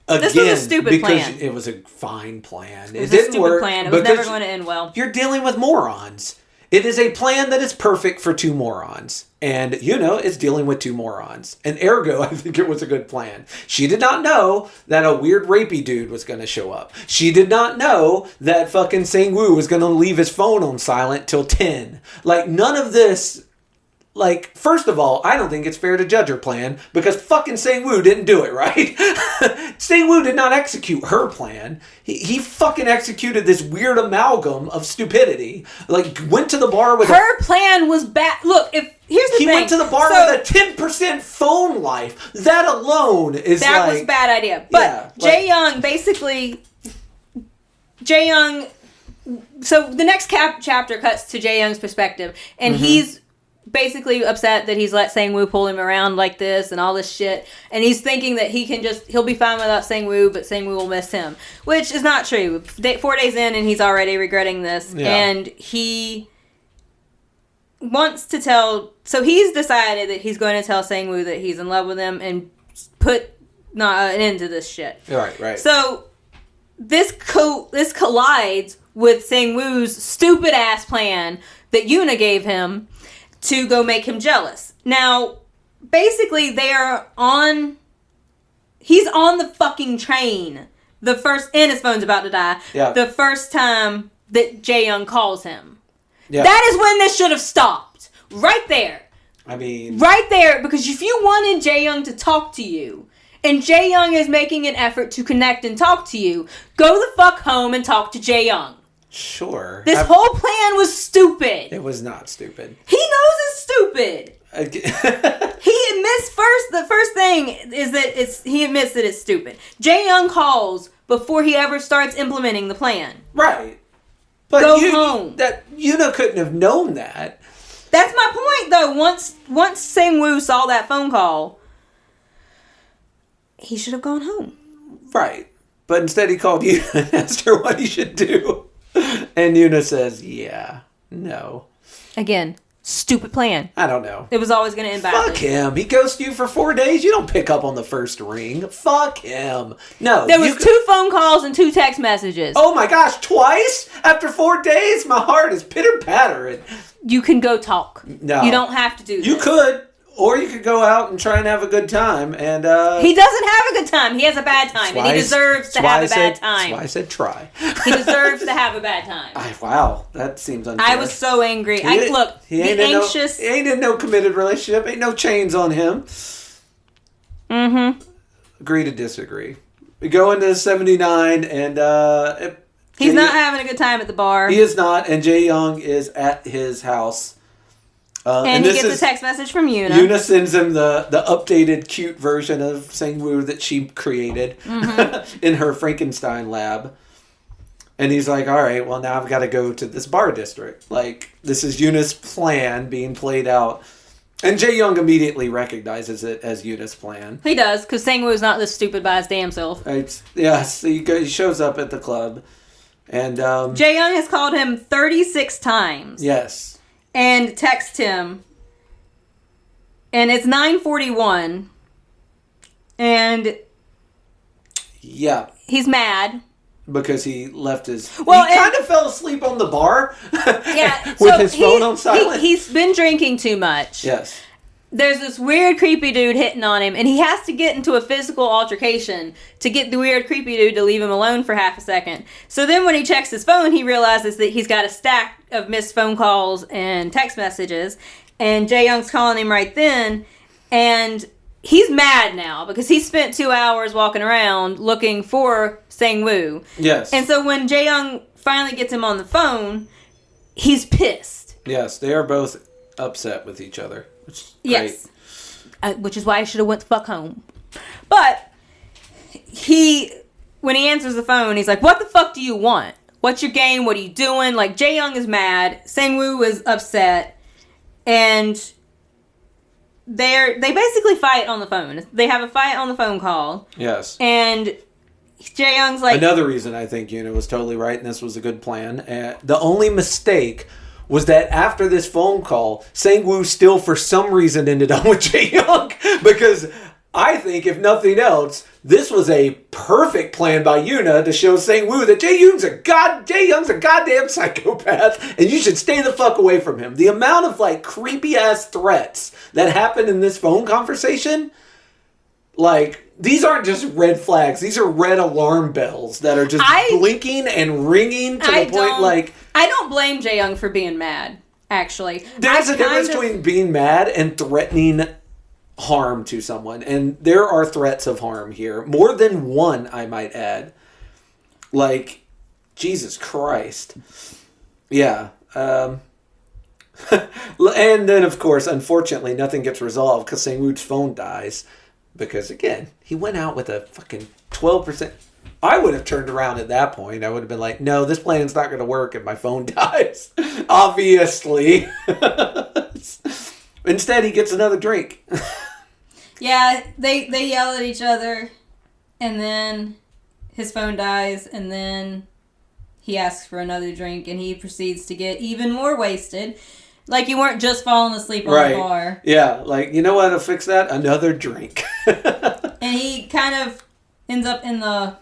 Again, this was a stupid plan. It was a fine plan. It didn't work. It was never going to end well. You're dealing with morons. It is a plan that is perfect for two morons. And Yuna is dealing with two morons. And ergo, I think it was a good plan. She did not know that a weird rapey dude was going to show up. She did not know that fucking Sang-woo was going to leave his phone on silent till 10. Like, none of this... Like, first of all, I don't think it's fair to judge her plan because fucking Sang-woo didn't do it, right? Sang-woo did not execute her plan. He fucking executed this weird amalgam of stupidity. Like, went to the bar with... Her plan was bad. Look, here's the thing. He went to the bar with a 10% phone life. That alone is that was a bad idea. But yeah, Jae-young, basically... Jae-young... So, the next chapter cuts to Jae-young's perspective. And he's... basically upset that he's let Sang-woo pull him around like this and all this shit. And he's thinking that he'll be fine without Sang-woo, but Sang-woo will miss him. Which is not true. 4 days in and he's already regretting this. Yeah. And he wants to tell... So he's decided that he's going to tell Sang-woo that he's in love with him and put an end to this shit. Right. So this collides with Sang-woo's stupid ass plan that Yuna gave him to go make him jealous. Now, basically, he's on the fucking train. And his phone's about to die. Yeah. The first time that Jae-young calls him. Yeah. That is when this should have stopped. Right there. I mean... Right there, because if you wanted Jae-young to talk to you, and Jae-young is making an effort to connect and talk to you, go the fuck home and talk to Jae-young. Sure. This whole plan was stupid. It was not stupid. He knows it's stupid. He admits the first thing is that he admits that it's stupid. Jae-young calls before he ever starts implementing the plan. Right. But go home. Yuna couldn't have known that. That's my point, though. Once Sang-woo saw that phone call, he should have gone home. Right. But instead he called Yuna and asked her what he should do. And Yuna says, yeah, no. Again, stupid plan. I don't know. It was always going to end badly. Fuck him. He ghosted you for 4 days. You don't pick up on the first ring. Fuck him. No. There was 2 phone calls and 2 text messages. Oh my gosh, twice? After 4 days? My heart is pitter-pattering. You can go talk. No. You don't have to do this. You could. Or you could go out and try and have a good time. And he doesn't have a good time. He has a bad time. And he deserves to have a bad time. That's why I said try. He deserves to have a bad time. Wow. That seems unfair. I was so angry. He ain't in no committed relationship. Ain't no chains on him. Mm-hmm. Agree to disagree. We go into 79 and... he's not having a good time at the bar. He is not. And Jae-young is at his house. And he gets a text message from Yuna. Yuna sends him the updated cute version of Sang-woo that she created in her Frankenstein lab. And he's like, all right, well, now I've got to go to this bar district. Like, this is Yuna's plan being played out. And Jae-young immediately recognizes it as Yuna's plan. He does, because Sang-woo is not this stupid by his damn self. Yes, he shows up at the club. And Jae-young has called him 36 times. Yes. And text him. And it's 9:41. And yeah, he's mad because he left his. Well, he kind of fell asleep on the bar. Yeah, with his phone on silent. He's been drinking too much. Yes. There's this weird, creepy dude hitting on him, and he has to get into a physical altercation to get the weird, creepy dude to leave him alone for half a second. So then when he checks his phone, he realizes that he's got a stack of missed phone calls and text messages, and Jae-young's calling him right then, and he's mad now because he spent 2 hours walking around looking for Sang-woo. Yes. And so when Jae-young finally gets him on the phone, he's pissed. Yes, they are both upset with each other. Yes. Which is why I should have went the fuck home. But when he answers the phone, he's like, what the fuck do you want? What's your game? What are you doing? Like, Jae-young is mad. Sang-woo is upset. And they basically fight on the phone. They have a fight on the phone call. Yes. And Jae-young's like... Another reason I think Yuna was totally right and this was a good plan. The only mistake was that after this phone call, Sang-woo still for some reason ended up with Jae-young. Because I think, if nothing else, this was a perfect plan by Yuna to show Sang-woo that Jae-young's a goddamn psychopath and you should stay the fuck away from him. The amount of like creepy ass threats that happened in this phone conversation, like, these aren't just red flags. These are red alarm bells that are just blinking and ringing to the point like... I don't blame Jae-young for being mad, actually. There's a difference between being mad and threatening harm to someone. And there are threats of harm here. More than one, I might add. Like, Jesus Christ. Yeah. And then, of course, unfortunately, nothing gets resolved because Sang-woo's phone dies. Because, again, he went out with a fucking 12%. I would have turned around at that point. I would have been like, no, this plan's not going to work if my phone dies. Obviously. Instead, he gets another drink. Yeah, they yell at each other. And then his phone dies. And then he asks for another drink. And he proceeds to get even more wasted. Like you weren't just falling asleep on the bar. Yeah, like, you know what will fix that? Another drink. And he kind of ends up in the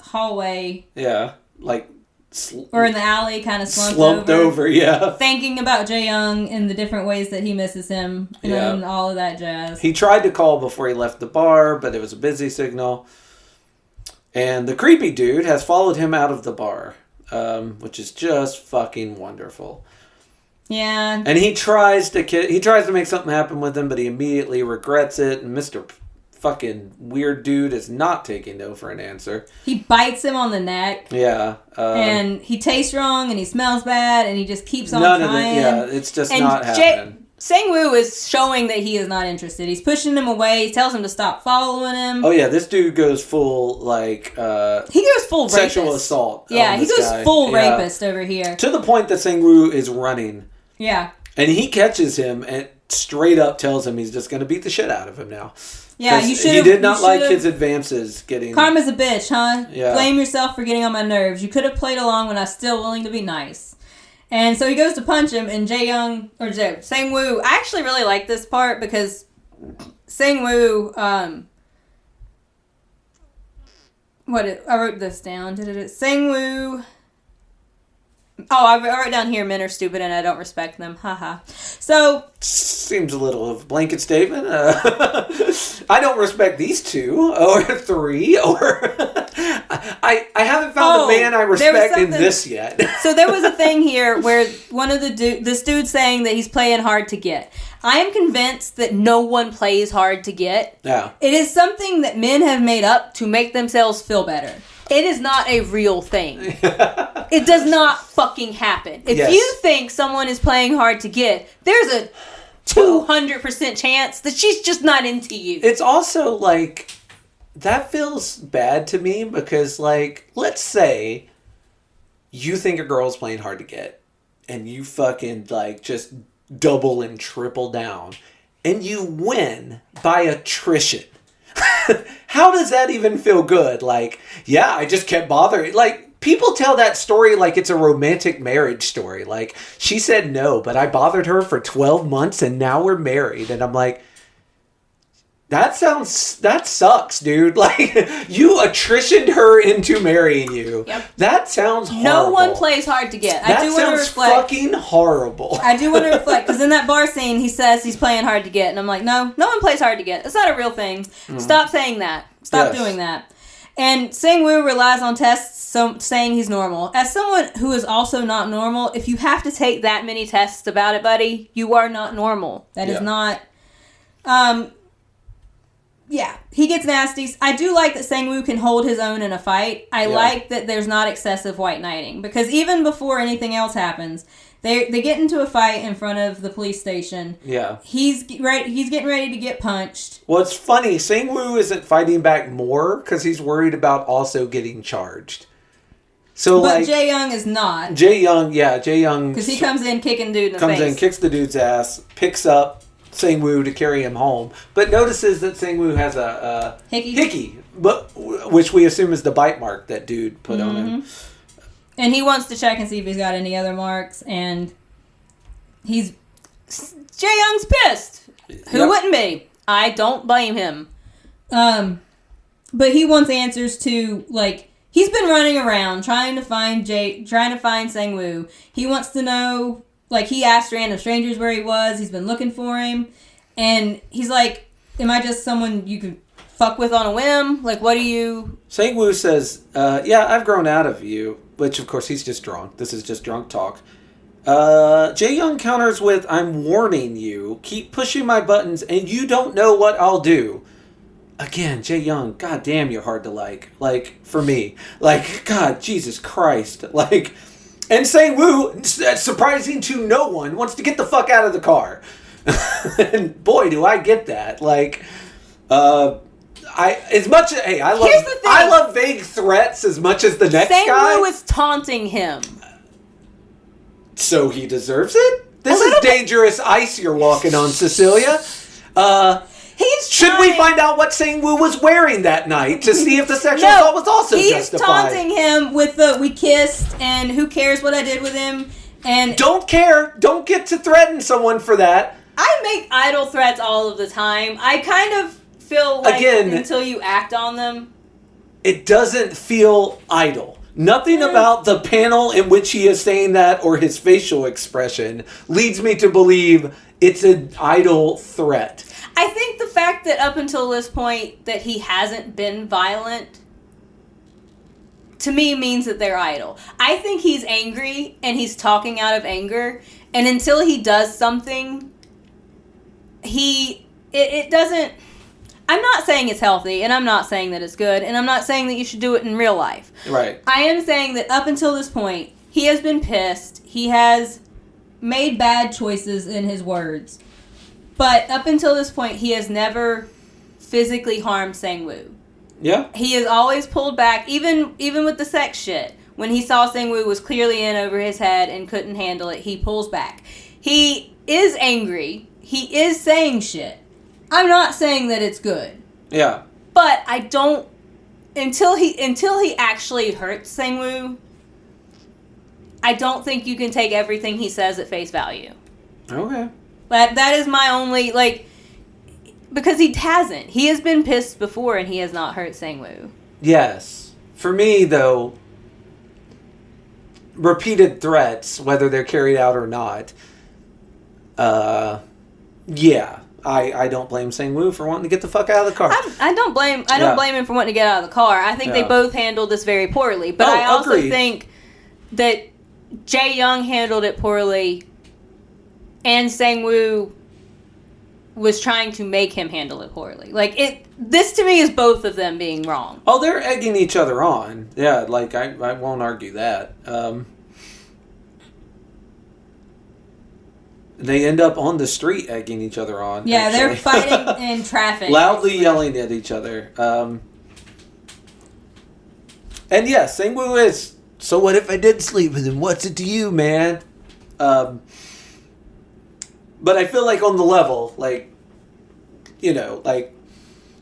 hallway. Yeah, like... or in the alley, kind of slumped over, yeah. Thinking about Jae-young and the different ways that he misses him and all of that jazz. He tried to call before he left the bar, but it was a busy signal. And the creepy dude has followed him out of the bar, which is just fucking wonderful. Yeah. And he tries to make something happen with him, but he immediately regrets it. And Mr. fucking weird dude is not taking no for an answer. He bites him on the neck. Yeah. And he tastes wrong and he smells bad and he just keeps on trying. It's just not happening. Sang-woo is showing that he is not interested. He's pushing him away. He tells him to stop following him. Oh, yeah. This dude goes full, like... he goes full sexual rapist. assault. Yeah, he goes full rapist over here. To the point that Sang-woo is running. Yeah. And he catches him and straight up tells him he's just going to beat the shit out of him now. Yeah, you should. He did not like his advances getting... Karma's a bitch, huh? Yeah. Blame yourself for getting on my nerves. You could have played along when I was still willing to be nice. And so he goes to punch him, and Sang-woo... I actually really like this part because Sang-woo... I wrote this down. Sang-woo... Oh, I wrote down here, men are stupid and I don't respect them. Haha. So... Seems a little of a blanket statement. I don't respect these two, or three, or... I haven't found the man I respect in this yet. So there was a thing here where one of this dude's saying that he's playing hard to get. I am convinced that no one plays hard to get. Yeah. It is something that men have made up to make themselves feel better. It is not a real thing. It does not fucking happen. If you think someone is playing hard to get, there's a 200% chance that she's just not into you. It's also like, that feels bad to me because, like, let's say you think a girl's playing hard to get and you fucking, like, just double and triple down and you win by attrition. How does that even feel good? Like, yeah, I just kept bothering. Like, people tell that story like it's a romantic marriage story. Like, she said no, but I bothered her for 12 months and now we're married. And I'm like, that sucks, dude. Like, you attritioned her into marrying you. Yep. That sounds horrible. No one plays hard to get. That sounds fucking horrible. I do want to reflect, because in that bar scene, he says he's playing hard to get. And I'm like, no one plays hard to get. It's not a real thing. Stop saying that. Stop doing that. And Sang-woo relies on tests saying he's normal. As someone who is also not normal, if you have to take that many tests about it, buddy, you are not normal. That is not... Yeah, he gets nasty. I do like that Sang-woo can hold his own in a fight. I like that there's not excessive white knighting. Because even before anything else happens, they get into a fight in front of the police station. Yeah. He's getting ready to get punched. Well, it's funny. Sang-woo isn't fighting back more because he's worried about also getting charged. So, but Jae-young is not. Jae-young... Because he comes in kicking dude in the face. Comes in, kicks the dude's ass, picks up Sang-woo to carry him home, but notices that Sang-woo has a hickey, but which we assume is the bite mark that dude put on him. And he wants to check and see if he's got any other marks, and Jae-young's pissed. Who wouldn't be? I don't blame him. But he wants answers to, like, he's been running around trying to find Sang-woo. He wants to know, like, he asked random strangers where he was. He's been looking for him. And he's like, am I just someone you can fuck with on a whim? Like, what do you... Sang-woo says, yeah, I've grown out of you. Which, of course, he's just drunk. This is just drunk talk. Jae-young counters with, I'm warning you. Keep pushing my buttons, and you don't know what I'll do. Again, Jae-young, goddamn, you're hard to like. Like, for me. Like, God, Jesus Christ. Like, and Sang-woo, surprising to no one, wants to get the fuck out of the car. And boy, do I get that. Like, I love vague threats as much as the next guy. Sang-woo is taunting him. So he deserves it? This is dangerous ice you're walking on, Cecilia. Should we find out what Sang-woo was wearing that night to see if the sexual assault was also justified? He's taunting him with the we kissed and who cares what I did with him and don't care. Don't get to threaten someone for that. I make idle threats all of the time. I kind of feel like until you act on them. It doesn't feel idle. Nothing about the panel in which he is saying that or his facial expression leads me to believe it's an idle threat. I think the fact that up until this point that he hasn't been violent, to me, means that they're idle. I think he's angry and he's talking out of anger, and until he does something, it doesn't... I'm not saying it's healthy, and I'm not saying that it's good, and I'm not saying that you should do it in real life. Right. I am saying that up until this point, he has been pissed. He has made bad choices in his words. But up until this point, he has never physically harmed Sang-woo. Yeah. He has always pulled back, even with the sex shit. When he saw Sang-woo was clearly in over his head and couldn't handle it, he pulls back. He is angry. He is saying shit. I'm not saying that it's good. Yeah. But I don't... Until he actually hurts Sang-woo, I don't think you can take everything he says at face value. Okay. That is my only, like... Because he hasn't. He has been pissed before and he has not hurt Sang-woo. Yes. For me, though, repeated threats, whether they're carried out or not, yeah. I don't blame Sang-woo for wanting to get the fuck out of the car. I don't blame him for wanting to get out of the car. I think they both handled this very poorly. But I also think that Jae-young handled it poorly and Sang-woo was trying to make him handle it poorly. Like, this to me is both of them being wrong. Oh, they're egging each other on. Yeah, like, I won't argue that. They end up on the street egging each other on. Yeah, actually. They're fighting in traffic. Loudly yelling at each other. And yeah, Sang-woo is, so what if I did sleep with him? What's it to you, man? But I feel like on the level, like, you know, like,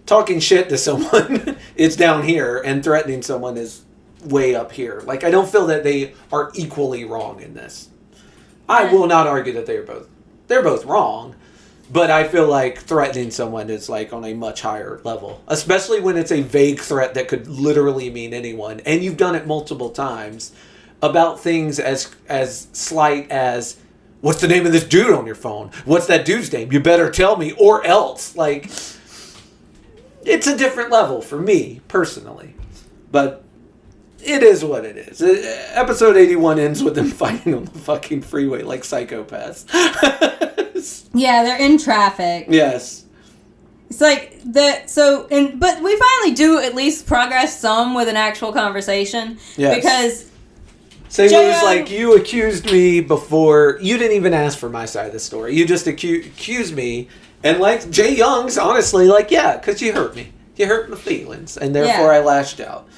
talking shit to someone is down here and threatening someone is way up here. Like, I don't feel that they are equally wrong in this. I will not argue that they're both wrong, but I feel like threatening someone is like on a much higher level, especially when it's a vague threat that could literally mean anyone, and you've done it multiple times about things as slight as, what's the name of this dude on your phone? What's that dude's name? You better tell me, or else. Like, it's a different level for me personally, but it is what it is. Episode 81 ends with them fighting on the fucking freeway like psychopaths. Yeah, they're in traffic. Yes. It's like but we finally do at least progress some with an actual conversation. Yes. Because Sang-woo's like, you accused me before, you didn't even ask for my side of the story. You just accused me, and like Jae-young's honestly like, yeah, because you hurt me. You hurt my feelings, and therefore I lashed out.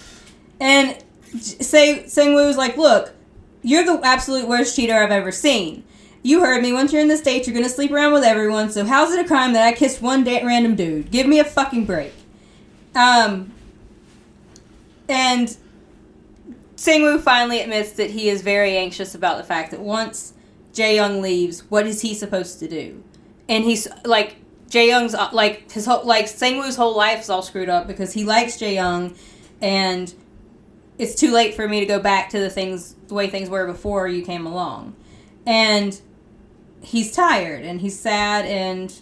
And Sang-woo's like, look, you're the absolute worst cheater I've ever seen. You heard me. Once you're in the States, you're going to sleep around with everyone. So how's it a crime that I kissed one random dude? Give me a fucking break. And Sang-woo finally admits that he is very anxious about the fact that once Jae-young leaves, what is he supposed to do? And he's like, Jae-young's like his whole Sang-woo's whole life is all screwed up because he likes Jae-young, and it's too late for me to go back to the way things were before you came along. And he's tired and he's sad and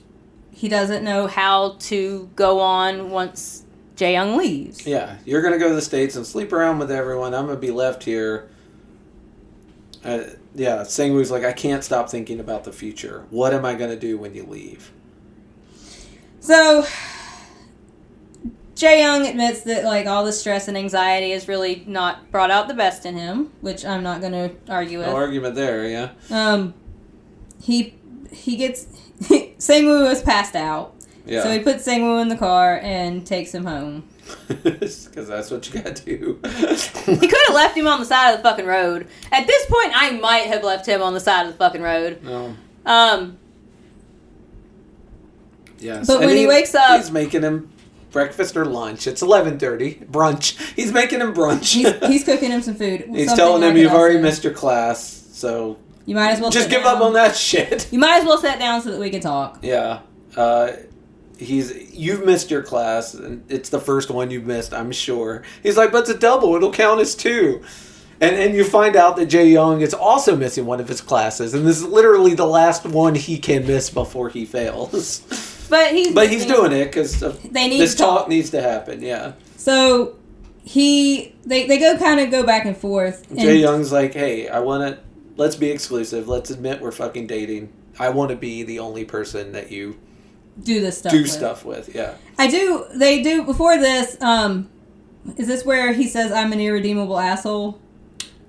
he doesn't know how to go on once Jae-young leaves. Yeah, you're going to go to the States and sleep around with everyone. I'm going to be left here. Yeah, Sang-woo's like, I can't stop thinking about the future. What am I going to do when you leave? So, Jae-young admits that like all the stress and anxiety has really not brought out the best in him, which I'm not going to argue with. No argument there, yeah. He gets Sang-woo is passed out. Yeah. So he puts Sang-woo in the car and takes him home. Because that's what you gotta do. He could have left him on the side of the fucking road. At this point, I might have left him on the side of the fucking road. No. Yes. But when he wakes up, he's making him breakfast or lunch. It's 11:30. Brunch. He's making him brunch. He's cooking him some food. He's telling him you've already missed your class, so you might as well just give up on that shit. You might as well sit down so that we can talk. Yeah. You've missed your class, and it's the first one you've missed, I'm sure. He's like, but it's a double, it'll count as 2. And you find out that Jae-young is also missing one of his classes, and this is literally the last one he can miss before he fails. But he's doing it because this talk needs to happen, yeah. So they go back and forth. Jae-young's like, hey, let's be exclusive, let's admit we're fucking dating. I want to be the only person that you do stuff with, yeah. They do, before this, is this where he says, I'm an irredeemable asshole?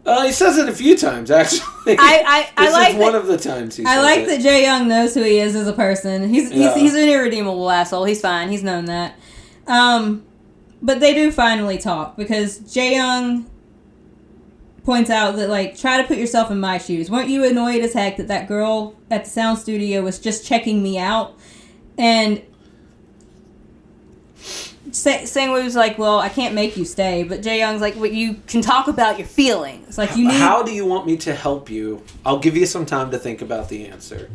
He says it a few times, actually. I like one of the times he says it. I like that Jae-young knows who he is as a person. He's an irredeemable asshole. He's fine. He's known that. But they do finally talk, because Jae-young points out that, like, try to put yourself in my shoes. Weren't you annoyed as heck that girl at the sound studio was just checking me out? And Sang-woo's like, well, I can't make you stay. But Jae-young's like, well, you can talk about your feelings. Like, how do you want me to help you? I'll give you some time to think about the answer.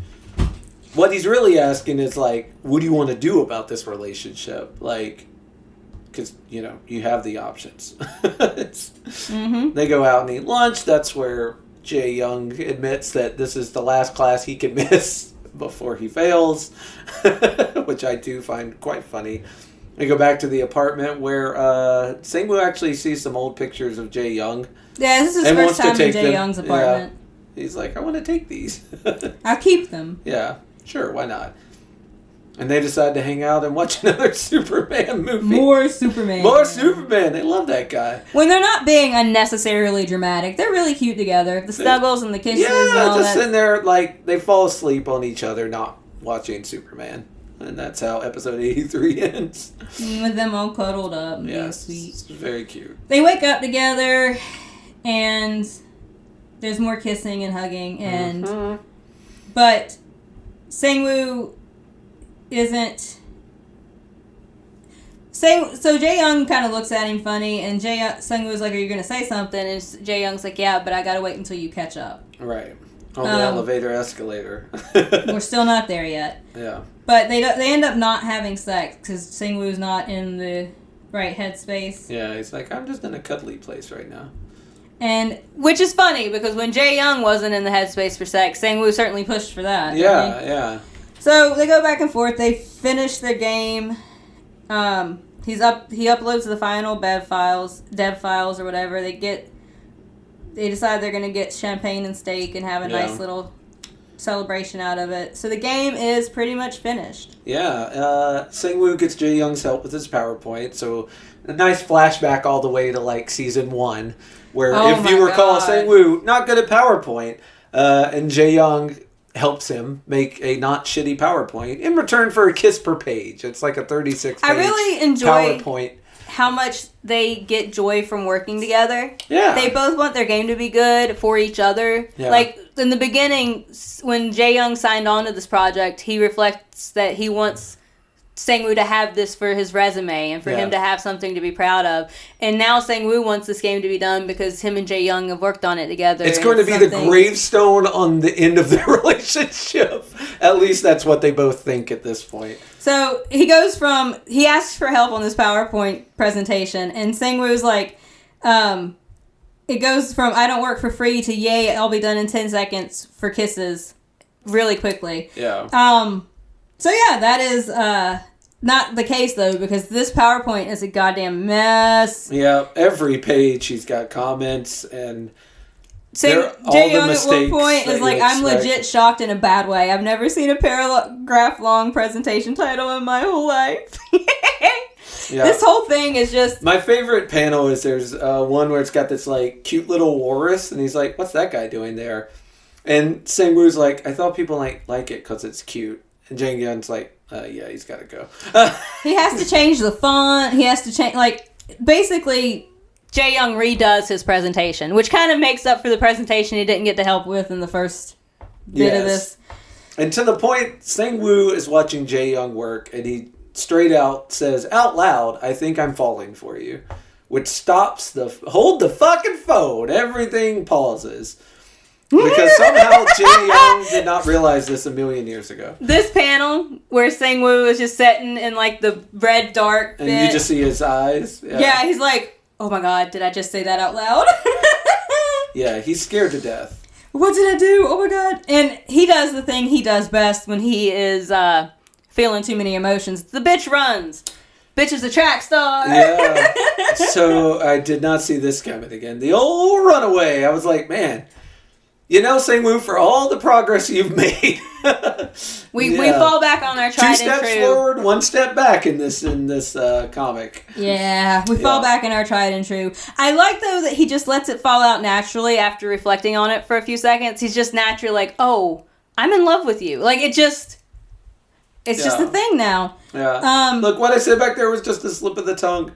What he's really asking is, like, what do you want to do about this relationship? Like, because, you have the options. They go out and eat lunch. That's where Jae-young admits that this is the last class he can miss before he fails, which I do find quite funny. They go back to the apartment where Sang-woo actually sees some old pictures of Jae-young. Yeah, this is his first time in Jae-young's apartment. Yeah. He's like, I want to take these. I'll keep them. Yeah, sure, why not? And they decide to hang out and watch another Superman movie. More Superman. They love that guy. When they're not being unnecessarily dramatic, they're really cute together. The snuggles and the kisses and all just sitting there, like, they fall asleep on each other not watching Superman. And that's how episode 83 ends. With them all cuddled up and being sweet. It's very cute. They wake up together, and there's more kissing and hugging, and but Sang-woo isn't. So Jae-young kind of looks at him funny, and Sang-woo's like, are you going to say something? And Jae-young's like, yeah, but I got to wait until you catch up. Right. On the elevator escalator. We're still not there yet. Yeah. But they end up not having sex because Sang-woo's not in the right headspace. Yeah, he's like, I'm just in a cuddly place right now. And which is funny because when Jae-young wasn't in the headspace for sex, Sang-woo certainly pushed for that. Yeah, yeah. So they go back and forth. They finish their game. He uploads the final dev files or whatever. They decide they're going to get champagne and steak and have a nice little celebration out of it. So the game is pretty much finished. Yeah. Sang-woo gets Jae-young's help with his PowerPoint. So a nice flashback all the way to, like, season 1. Where, if you recall, Sang-woo, not good at PowerPoint. And Jae-young helps him make a not shitty PowerPoint in return for a kiss per page. It's like a 36-page I really enjoy PowerPoint. how much they get joy from working together. Yeah. They both want their game to be good for each other. Yeah. Like, in the beginning, when Jae-young signed on to this project, he reflects that he wants Sang-woo to have this for his resume and for him to have something to be proud of. And now Sang-woo wants this game to be done because him and Jae-young have worked on it together. It's going to be the gravestone on the end of their relationship. At least that's what they both think at this point. So he asks for help on this PowerPoint presentation, and Sang-woo's like, it goes from I don't work for free to yay, I'll be done in 10 seconds for kisses really quickly. Yeah. So yeah, that is not the case though, because this PowerPoint is a goddamn mess. Yeah, every page he's got comments and Jae-young at one point is like, I'm legit shocked in a bad way. I've never seen a paragraph long presentation title in my whole life. Yeah. This whole thing is just... My favorite panel is there's one where it's got this like cute little walrus and he's like, what's that guy doing there? And Sang-woo's like, I thought people like it because it's cute. And Jae-young's like, yeah, he's got to go. He has to change the font. He has to change, like, basically, Jae-young redoes his presentation, which kind of makes up for the presentation he didn't get to help with in the first bit of this. And to the point, Sang-woo is watching Jae-young work, and he straight out says, out loud, I think I'm falling for you. Which stops hold the fucking phone. Everything pauses. Because somehow Jae-young did not realize this a million years ago. This panel where Sang-woo is just sitting in like the red dark and you just see his eyes. Yeah, he's like, oh my god, did I just say that out loud? Yeah, he's scared to death. What did I do? Oh my god. And he does the thing he does best when he is feeling too many emotions. The bitch runs. Bitch is a track star. Yeah. So I did not see this coming again. The old runaway. I was like, man... You know, Sang-woo, for all the progress you've made, we fall back on our tried and true. 2 steps forward, 1 step back in this comic. Yeah, we fall back in our tried and true. I like though that he just lets it fall out naturally after reflecting on it for a few seconds. He's just naturally like, "Oh, I'm in love with you." Like it's just a thing now. Yeah. Look, what I said back there was just a slip of the tongue.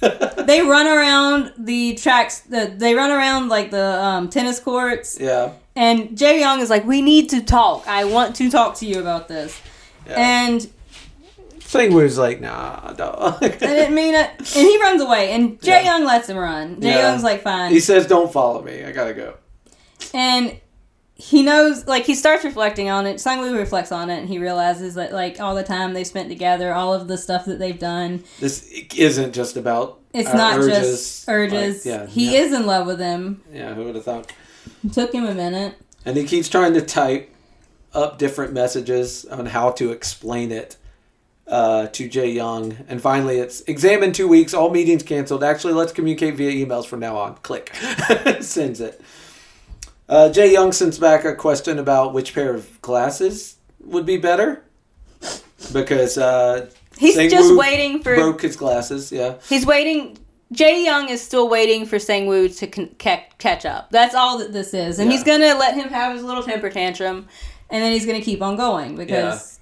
They run around the tracks. They run around like the tennis courts. Yeah. And Jae-young is like, "We need to talk. I want to talk to you about this." Yeah. And Sang-woo's like, "Nah, dog." I didn't mean it. And he runs away. And Jae-young lets him run. Jae-young's like, "Fine." He says, "Don't follow me. I gotta go." And he knows, like, he starts reflecting on it. Sang-woo reflects on it, and he realizes that, like, all the time they spent together, all of the stuff that they've done. This isn't just about It's not urges. Just urges. Like, he is in love with him. Yeah, who would have thought? It took him a minute. And he keeps trying to type up different messages on how to explain it to Jae-young. And finally, it's exam in 2 weeks, all meetings canceled. Actually, let's communicate via emails from now on. Click. Sends it. Jae-young sends back a question about which pair of glasses would be better. Because he's just waiting for... broke his glasses, yeah. He's waiting... Jae-young is still waiting for Sang-woo to catch up. That's all that this is. And he's going to let him have his little temper tantrum. And then he's going to keep on going. Because...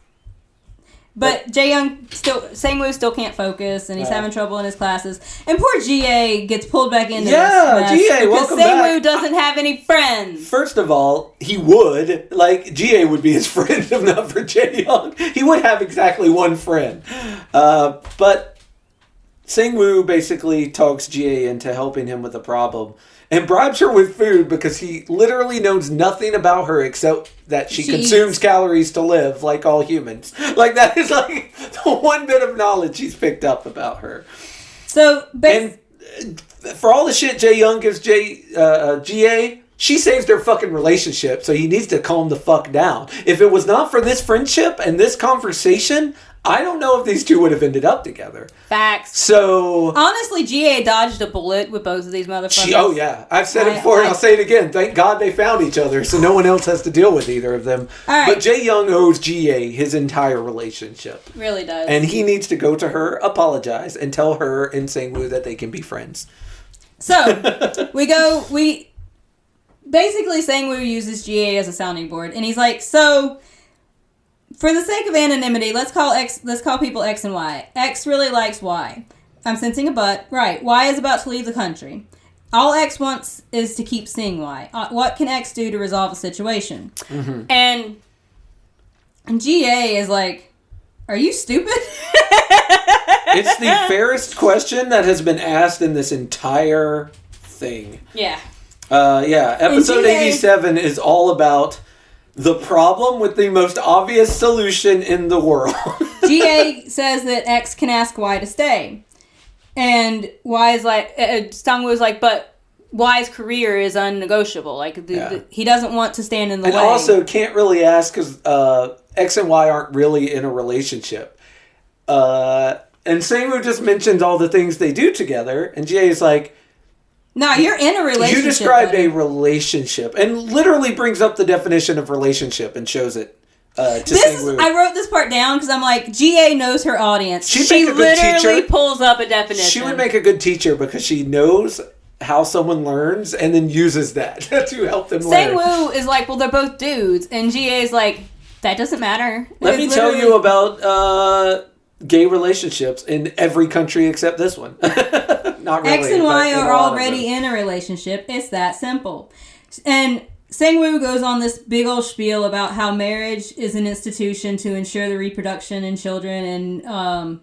But Sang-woo still can't focus, and he's having trouble in his classes. And poor GA gets pulled back into this mess GA, welcome back. Sang-woo doesn't have any friends. First of all, he would. Like, GA would be his friend if not for Jae-young. He would have exactly one friend. But Sang-woo basically talks GA into helping him with the problem. And bribes her with food because he literally knows nothing about her except that she consumes calories to live like all humans. Like, that is like the one bit of knowledge he's picked up about her. So, and for all the shit Jae-young gives GA, she saves their fucking relationship, so he needs to calm the fuck down. If it was not for this friendship and this conversation... I don't know if these two would have ended up together. Facts. So... Honestly, GA dodged a bullet with both of these motherfuckers. Oh, yeah. I've said it before and I'll say it again. Thank God they found each other so no one else has to deal with either of them. All right. But Jae-young owes GA his entire relationship. Really does. And he needs to go to her, apologize, and tell her and Sang-woo that they can be friends. So, basically, Sang-woo uses GA as a sounding board. And he's like, so... For the sake of anonymity, let's call people X and Y. X really likes Y. I'm sensing a but. Right. Y is about to leave the country. All X wants is to keep seeing Y. What can X do to resolve the situation? Mm-hmm. And GA is like, are you stupid? It's the fairest question that has been asked in this entire thing. Yeah. Episode 87 is all about the problem with the most obvious solution in the world. GA says that X can ask Y to stay. And Y is like, Sungwoo's like, but Y's career is unnegotiable. Like, he doesn't want to stand in the way. And also can't really ask because X and Y aren't really in a relationship. And Sangwoo just mentions all the things they do together. And GA is like, no, you're in a relationship. You described a relationship. And literally brings up the definition of relationship and shows it. I wrote this part down because I'm like, GA knows her audience. She literally pulls up a definition. She would make a good teacher because she knows how someone learns and then uses that to help them learn. Sangwoo is like, well, they're both dudes. And GA is like, that doesn't matter. Let me tell you about gay relationships in every country except this one. Not really. X and Y are already in a relationship. It's that simple. And Sangwoo goes on this big old spiel about how marriage is an institution to ensure the reproduction in children, and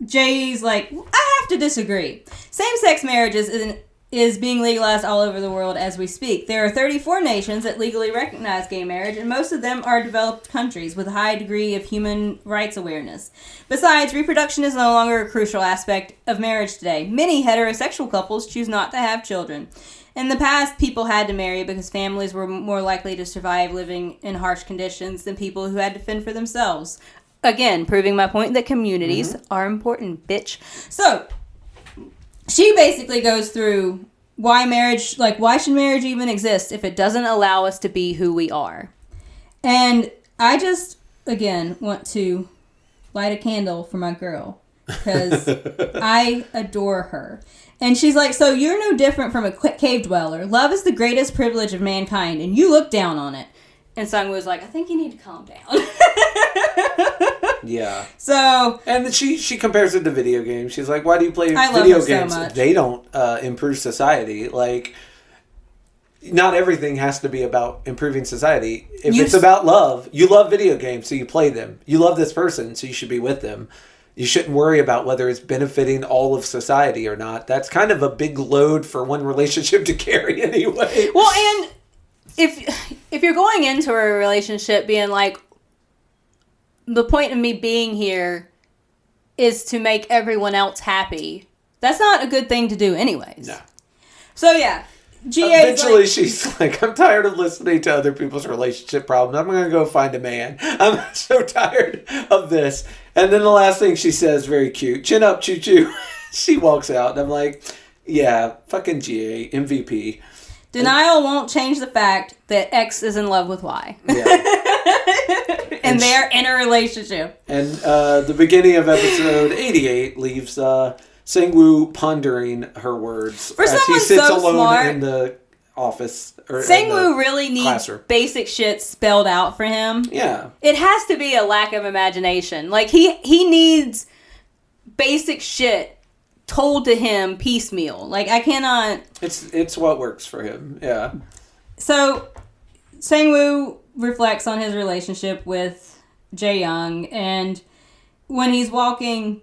Jay's like, I have to disagree. Same-sex marriages is being legalized all over the world as we speak. There are 34 nations that legally recognize gay marriage, and most of them are developed countries with a high degree of human rights awareness. Besides, reproduction is no longer a crucial aspect of marriage today. Many heterosexual couples choose not to have children. In the past, people had to marry because families were more likely to survive living in harsh conditions than people who had to fend for themselves. Again, proving my point that communities are important, bitch. So, she basically goes through why should marriage even exist if it doesn't allow us to be who we are? And I just, again, want to light a candle for my girl because I adore her. And she's like, so you're no different from a cave dweller. Love is the greatest privilege of mankind, and you look down on it. And Sungwoo was like, I think you need to calm down. Yeah. So. And she compares it to video games. She's like, why do you play video games? So much. They don't improve society. Like, not everything has to be about improving society. If it's about love, you love video games, so you play them. You love this person, so you should be with them. You shouldn't worry about whether it's benefiting all of society or not. That's kind of a big load for one relationship to carry anyway. Well, and if you're going into a relationship being like, the point of me being here is to make everyone else happy, that's not a good thing to do anyways. No. So, yeah. Eventually, she's like, I'm tired of listening to other people's relationship problems. I'm going to go find a man. I'm so tired of this. And then the last thing she says, very cute, chin up, choo-choo. She walks out, and I'm like, yeah, fucking GA, MVP. Denial won't change the fact that X is in love with Y. Yeah. and they're in a relationship. And the beginning of episode 88 leaves Sangwoo pondering her words as he sits so alone smart, in the office. Sangwoo really needs classroom. Basic shit spelled out for him. Yeah. It has to be a lack of imagination. Like, he needs basic shit told to him piecemeal. Like, I cannot... It's what works for him. Yeah. So, Sangwoo reflects on his relationship with Jae-young, and when he's walking,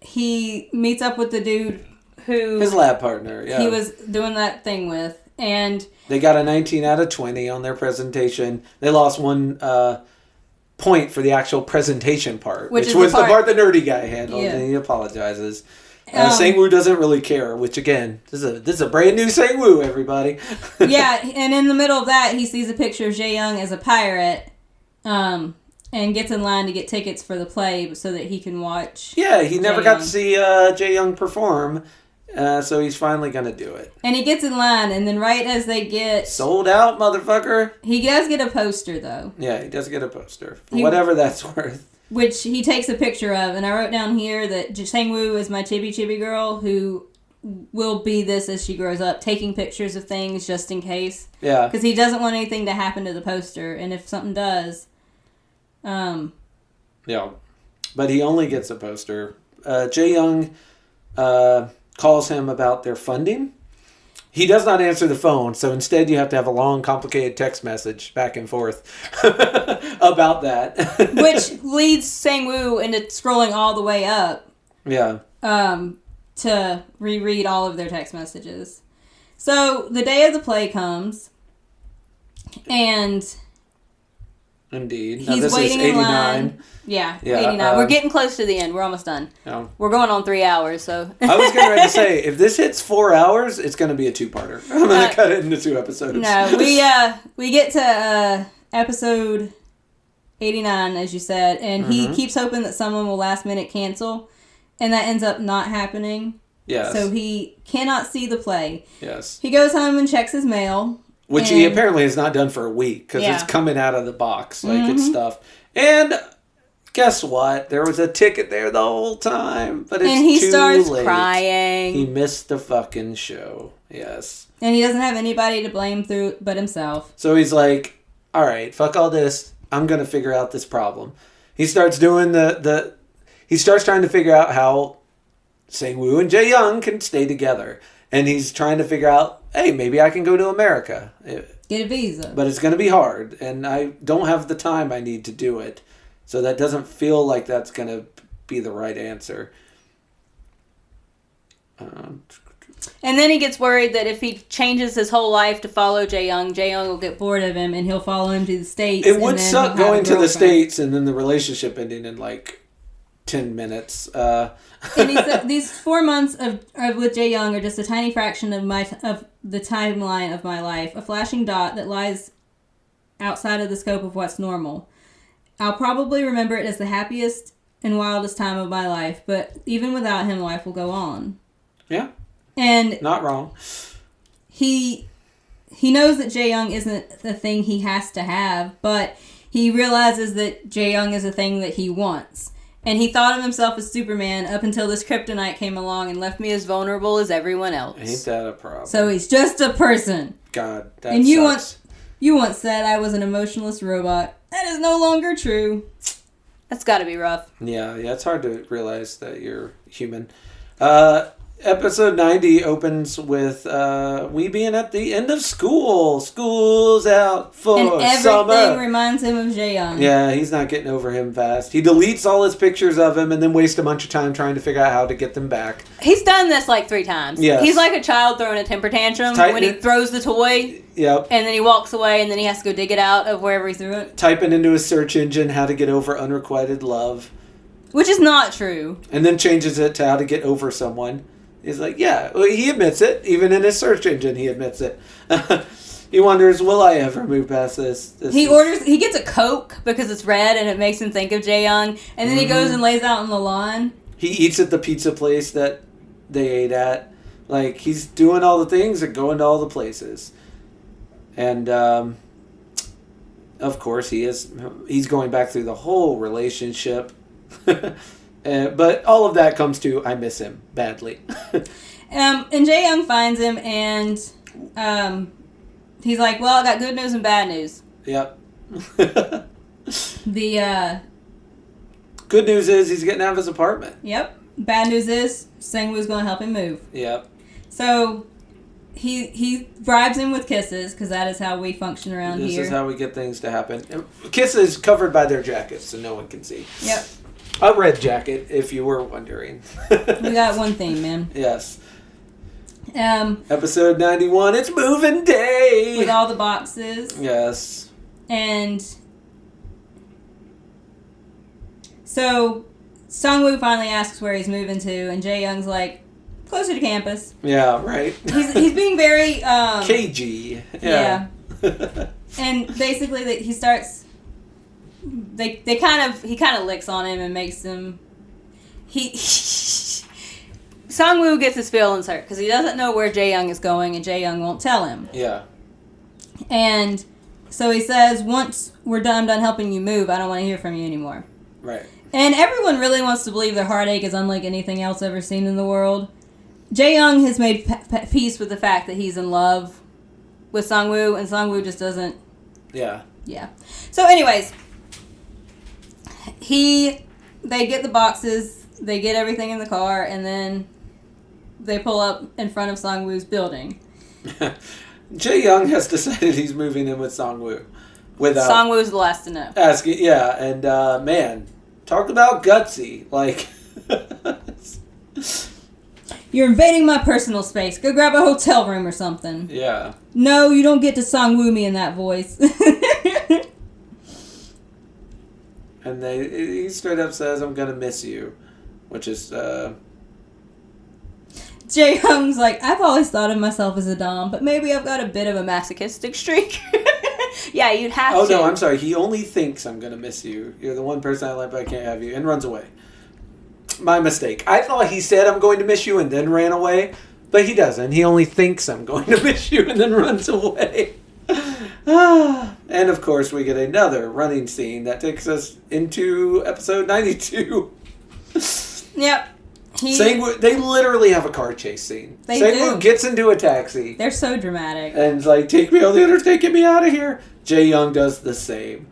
he meets up with the dude who... his lab partner, yeah. He was doing that thing with, and... They got a 19 out of 20 on their presentation. They lost one point for the actual presentation part, which was the part the nerdy guy handled, and he apologizes. Sangwoo doesn't really care, which again, this is a brand new Sangwoo, everybody. Yeah, and in the middle of that, he sees a picture of Jae-young as a pirate, and gets in line to get tickets for the play so that he can watch. Yeah, he never got to see Jae-young perform, so he's finally going to do it. And he gets in line, and then right as they get... sold out, motherfucker. He does get a poster, though. Yeah, he does get a poster, for whatever that's worth. Which he takes a picture of, and I wrote down here that Sangwoo is my chibi girl who will be this as she grows up, taking pictures of things just in case. Yeah. Because he doesn't want anything to happen to the poster, and if something does... Yeah. But he only gets a poster Jae-young calls him about their funding. He does not answer the phone, so instead you have to have a long, complicated text message back and forth about that. Which leads Sang-woo into scrolling all the way up. Yeah. To reread all of their text messages. So the day of the play comes, and indeed, he's waiting in line. Yeah, 89. We're getting close to the end. We're almost done. Yeah. We're going on 3 hours, so. I was getting ready to say, if this hits 4 hours, it's going to be a two-parter. I'm going to cut it into 2 episodes. No, we get to episode 89, as you said, and he keeps hoping that someone will last minute cancel, and that ends up not happening. Yes. So he cannot see the play. Yes. He goes home and checks his mail. Which he apparently has not done for a week, because it's coming out of the box, like it's stuff. And guess what? There was a ticket there the whole time, but it's too late. And he starts crying. He missed the fucking show. Yes. And he doesn't have anybody to blame through but himself. So he's like, all right, fuck all this. I'm going to figure out this problem. He starts doing he starts trying to figure out how Sang-woo and Jae-young can stay together. And he's trying to figure out, hey, maybe I can go to America. Get a visa. But it's going to be hard, and I don't have the time I need to do it. So that doesn't feel like that's going to be the right answer. And then he gets worried that if he changes his whole life to follow Jae-young, Jae-young will get bored of him and he'll follow him to the States. It would suck going to the States and then the relationship ending in like 10 minutes. And he said, these 4 months of with Jae-young are just a tiny fraction of the timeline of my life, a flashing dot that lies outside of the scope of what's normal. I'll probably remember it as the happiest and wildest time of my life, but even without him, life will go on. Yeah. And not wrong. He knows that Jae-young isn't the thing he has to have, but he realizes that Jae-young is a thing that he wants. And he thought of himself as Superman up until this kryptonite came along and left me as vulnerable as everyone else. Ain't that a problem? So he's just a person. God, that and sucks. You once said I was an emotionless robot. That is no longer true. That's got to be rough. Yeah, it's hard to realize that you're human. Episode 90 opens with we being at the end of school. School's out for and everything summer. Reminds him of Jae-young. Yeah, he's not getting over him fast. He deletes all his pictures of him and then wastes a bunch of time trying to figure out how to get them back. He's done this like 3 times. Yes. He's like a child throwing a temper tantrum when he throws the toy. Yep. And then he walks away and then he has to go dig it out of wherever he threw it. Typing into his search engine how to get over unrequited love. Which is not true. And then changes it to how to get over someone. He's like, yeah, well, he admits it. Even in his search engine, he admits it. He wonders, will I ever move past this? He gets a Coke because it's red and it makes him think of Jae-young. And then he goes and lays out on the lawn. He eats at the pizza place that they ate at. Like, he's doing all the things and going to all the places. And, of course, he's going back through the whole relationship. But all of that comes to, I miss him badly. And Jae-young finds him, and he's like, well, I got good news and bad news. Yep. The good news is he's getting out of his apartment. Yep. Bad news is Sang-woo's going to help him move. Yep. So he bribes him with kisses, because that is how we function around here. This is how we get things to happen. Kisses covered by their jackets, so no one can see. Yep. A red jacket, if you were wondering. We got one theme, man. Yes. Episode 91, it's moving day! With all the boxes. Yes. And so Sang-woo finally asks where he's moving to, and Jae-young's like, closer to campus. Yeah, right. He's being very... cagey. Yeah. And basically he starts... He kind of licks on him and makes him... Sang-woo gets his feelings hurt because he doesn't know where Jae-young is going, and Jae-young won't tell him. Yeah. And so he says, once I'm done helping you move, I don't want to hear from you anymore. Right. And everyone really wants to believe their heartache is unlike anything else ever seen in the world. Jae-young has made peace with the fact that he's in love with Sang-woo, and Sang-woo just doesn't... Yeah. Yeah. So anyways... They get the boxes, they get everything in the car, and then they pull up in front of Song-woo's building. Jae Young has decided he's moving in with Song-woo. Song-woo's the last to know. And man, talk about gutsy. Like, you're invading my personal space. Go grab a hotel room or something. Yeah. No, you don't get to Song-woo me in that voice. And he straight up says, "I'm gonna miss you," which is Jae Young's like, I've always thought of myself as a dom, but maybe I've got a bit of a masochistic streak. Yeah, you'd have to. Oh no, I'm sorry. He only thinks I'm gonna miss you. You're the one person I like, but I can't have you, and runs away. My mistake. I thought he said I'm going to miss you and then ran away, but he doesn't. He only thinks I'm going to miss you and then runs away. And of course, we get another running scene that takes us into episode 92. Yep. They literally have a car chase scene. They Sang-woo do. gets into a taxi. They're so dramatic. And is like, take me on the interstate, get me out of here. Jae Young does the same.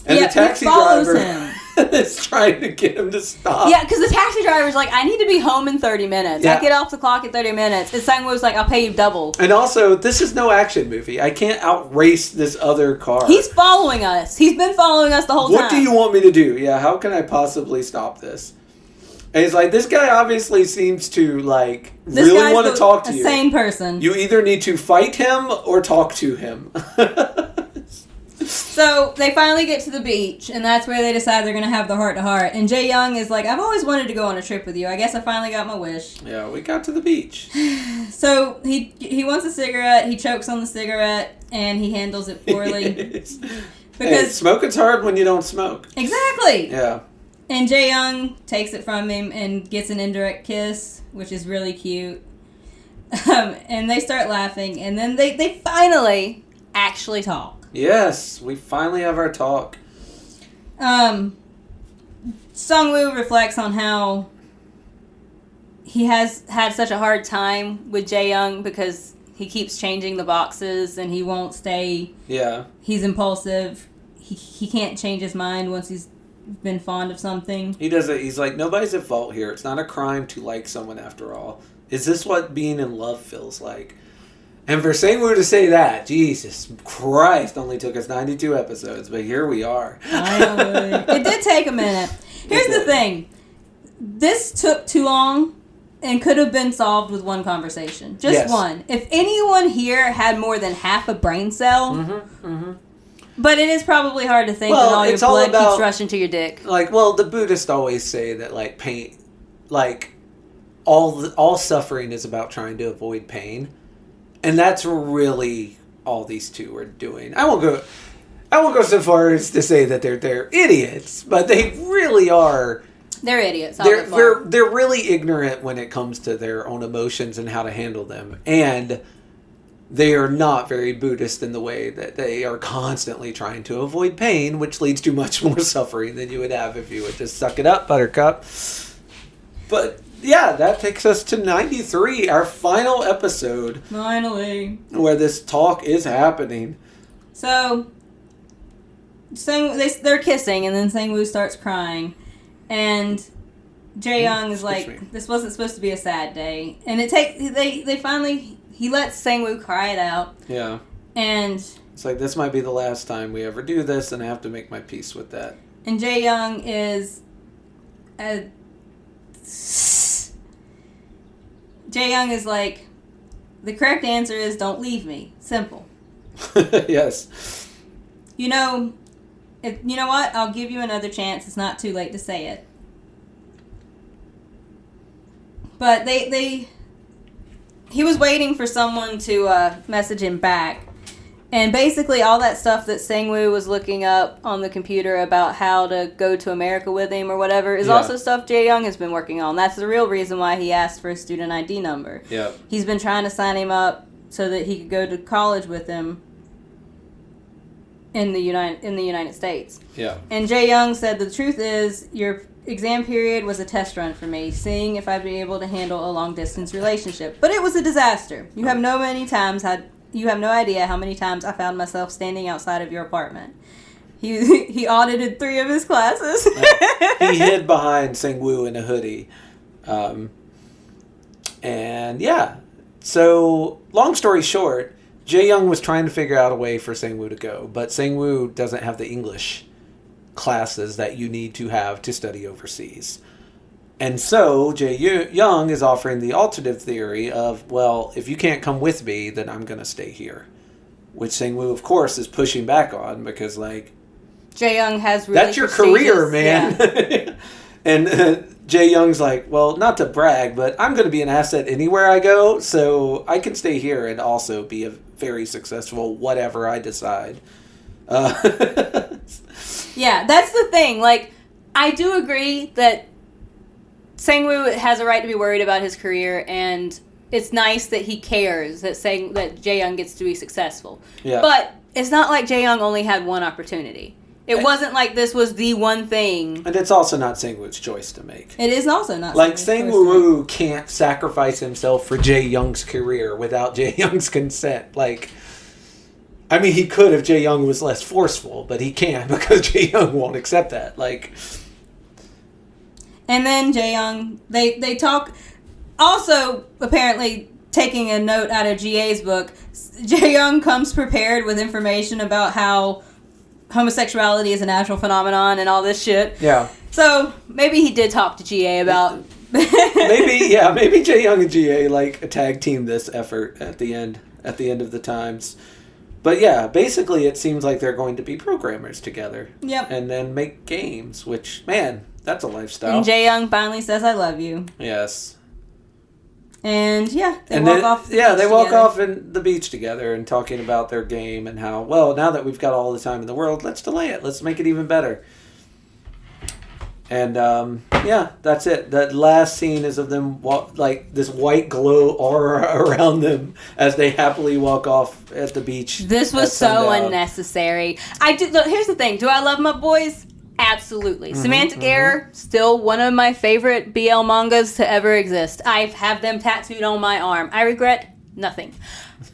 And the taxi driver is trying to get him to stop. Yeah, because the taxi driver's like, I need to be home in 30 minutes. Yeah. I get off the clock in 30 minutes. And Sang-woo's like, I'll pay you double. And also, this is no action movie. I can't outrace this other car. He's following us. He's been following us the whole time. What do you want me to do? Yeah, how can I possibly stop this? And he's like, this guy obviously seems to, like, really want to talk to you. A sane person. You either need to fight him or talk to him. So they finally get to the beach, and that's where they decide they're going to have the heart-to-heart. And Jae Young is like, I've always wanted to go on a trip with you. I guess I finally got my wish. Yeah, we got to the beach. So he wants a cigarette, he chokes on the cigarette, and he handles it poorly. Because smoking's hard when you don't smoke. Exactly! Yeah. And Jae Young takes it from him and gets an indirect kiss, which is really cute. And they start laughing, and then they finally actually talk. Yes, we finally have our talk. Sung-woo reflects on how he has had such a hard time with Jae Young because he keeps changing the boxes and he won't stay. Yeah. He's impulsive. He can't change his mind once he's been fond of something. He does it. He's like, nobody's at fault here. It's not a crime to like someone after all. Is this what being in love feels like? And for Sang-woo to say that, Jesus Christ, only took us 92 episodes, but here we are. Finally. It did take a minute. Here's the thing. This took too long and could have been solved with one conversation. Just one. If anyone here had more than half a brain cell, but it is probably hard to think when all your blood keeps rushing to your dick. Like, well, the Buddhists always say that, like, pain, like, all suffering is about trying to avoid pain. And that's really all these two are doing. I won't go so far as to say that they're idiots, but they really are. They're idiots. They're really ignorant when it comes to their own emotions and how to handle them. And they are not very Buddhist in the way that they are constantly trying to avoid pain, which leads to much more suffering than you would have if you would just suck it up, Buttercup. But yeah, that takes us to 93, our final episode. Finally. Where this talk is happening. So, they're kissing, and then Sang-woo starts crying. And Jae Young is like, this wasn't supposed to be a sad day. And they finally, he lets Sang-woo cry it out. Yeah. And it's like, this might be the last time we ever do this, and I have to make my peace with that. And Jae Young is... Jae Young is like, the correct answer is don't leave me. Simple. Yes. You know what? I'll give you another chance. It's not too late to say it. But he was waiting for someone to message him back. And basically all that stuff that Sang-woo was looking up on the computer about how to go to America with him or whatever is also stuff Jae Young has been working on. That's the real reason why he asked for a student ID number. Yep. He's been trying to sign him up so that he could go to college with him in the United States. Yeah. And Jae Young said, the truth is, your exam period was a test run for me, seeing if I'd be able to handle a long-distance relationship. But it was a disaster. You have no idea how many times I found myself standing outside of your apartment. He audited 3 of his classes. He hid behind Sang-woo in a hoodie. And yeah. So, long story short, Jae-young was trying to figure out a way for Sang-woo to go, but Sang-woo doesn't have the English classes that you need to have to study overseas. And so Jae-young is offering the alternative theory of, well, if you can't come with me, then I'm going to stay here. Which Sang-woo, of course, is pushing back on because, like... Jae-young has really that's your career, man. Yeah. And Jae-young's like, well, not to brag, but I'm going to be an asset anywhere I go, so I can stay here and also be a very successful whatever I decide. Yeah, that's the thing. Like, I do agree that Sang-woo has a right to be worried about his career, and it's nice that he cares that Jae-young gets to be successful. Yeah. But it's not like Jae-young only had one opportunity. It wasn't like this was the one thing. And it's also not Sang-woo's choice to make. It is also not. Like, Sang-woo can't sacrifice himself for Jae-young's career without Jae-young's consent. Like, I mean, he could if Jae-young was less forceful, but he can't because Jae-young won't accept that. Like... And then Jae-young, they talk... Also, apparently, taking a note out of GA's book, Jae-young comes prepared with information about how homosexuality is a natural phenomenon and all this shit. Yeah. So, maybe he did talk to GA about... maybe Jae-young and GA, like, a tag team this effort at the end of the times. But yeah, basically it seems like they're going to be programmers together. Yep. And then make games, which, man... That's a lifestyle. And Jae-young finally says, I love you. Yes. And yeah, they walk off in the beach together and talking about their game and how, well, now that we've got all the time in the world, let's delay it. Let's make it even better. And yeah, that's it. That last scene is of them, like, this white glow aura around them as they happily walk off at the beach. This was so unnecessary. Look, here's the thing. Do I love my boys? Absolutely. Semantic Error, still one of my favorite BL mangas to ever exist. I have them tattooed on my arm. I regret nothing.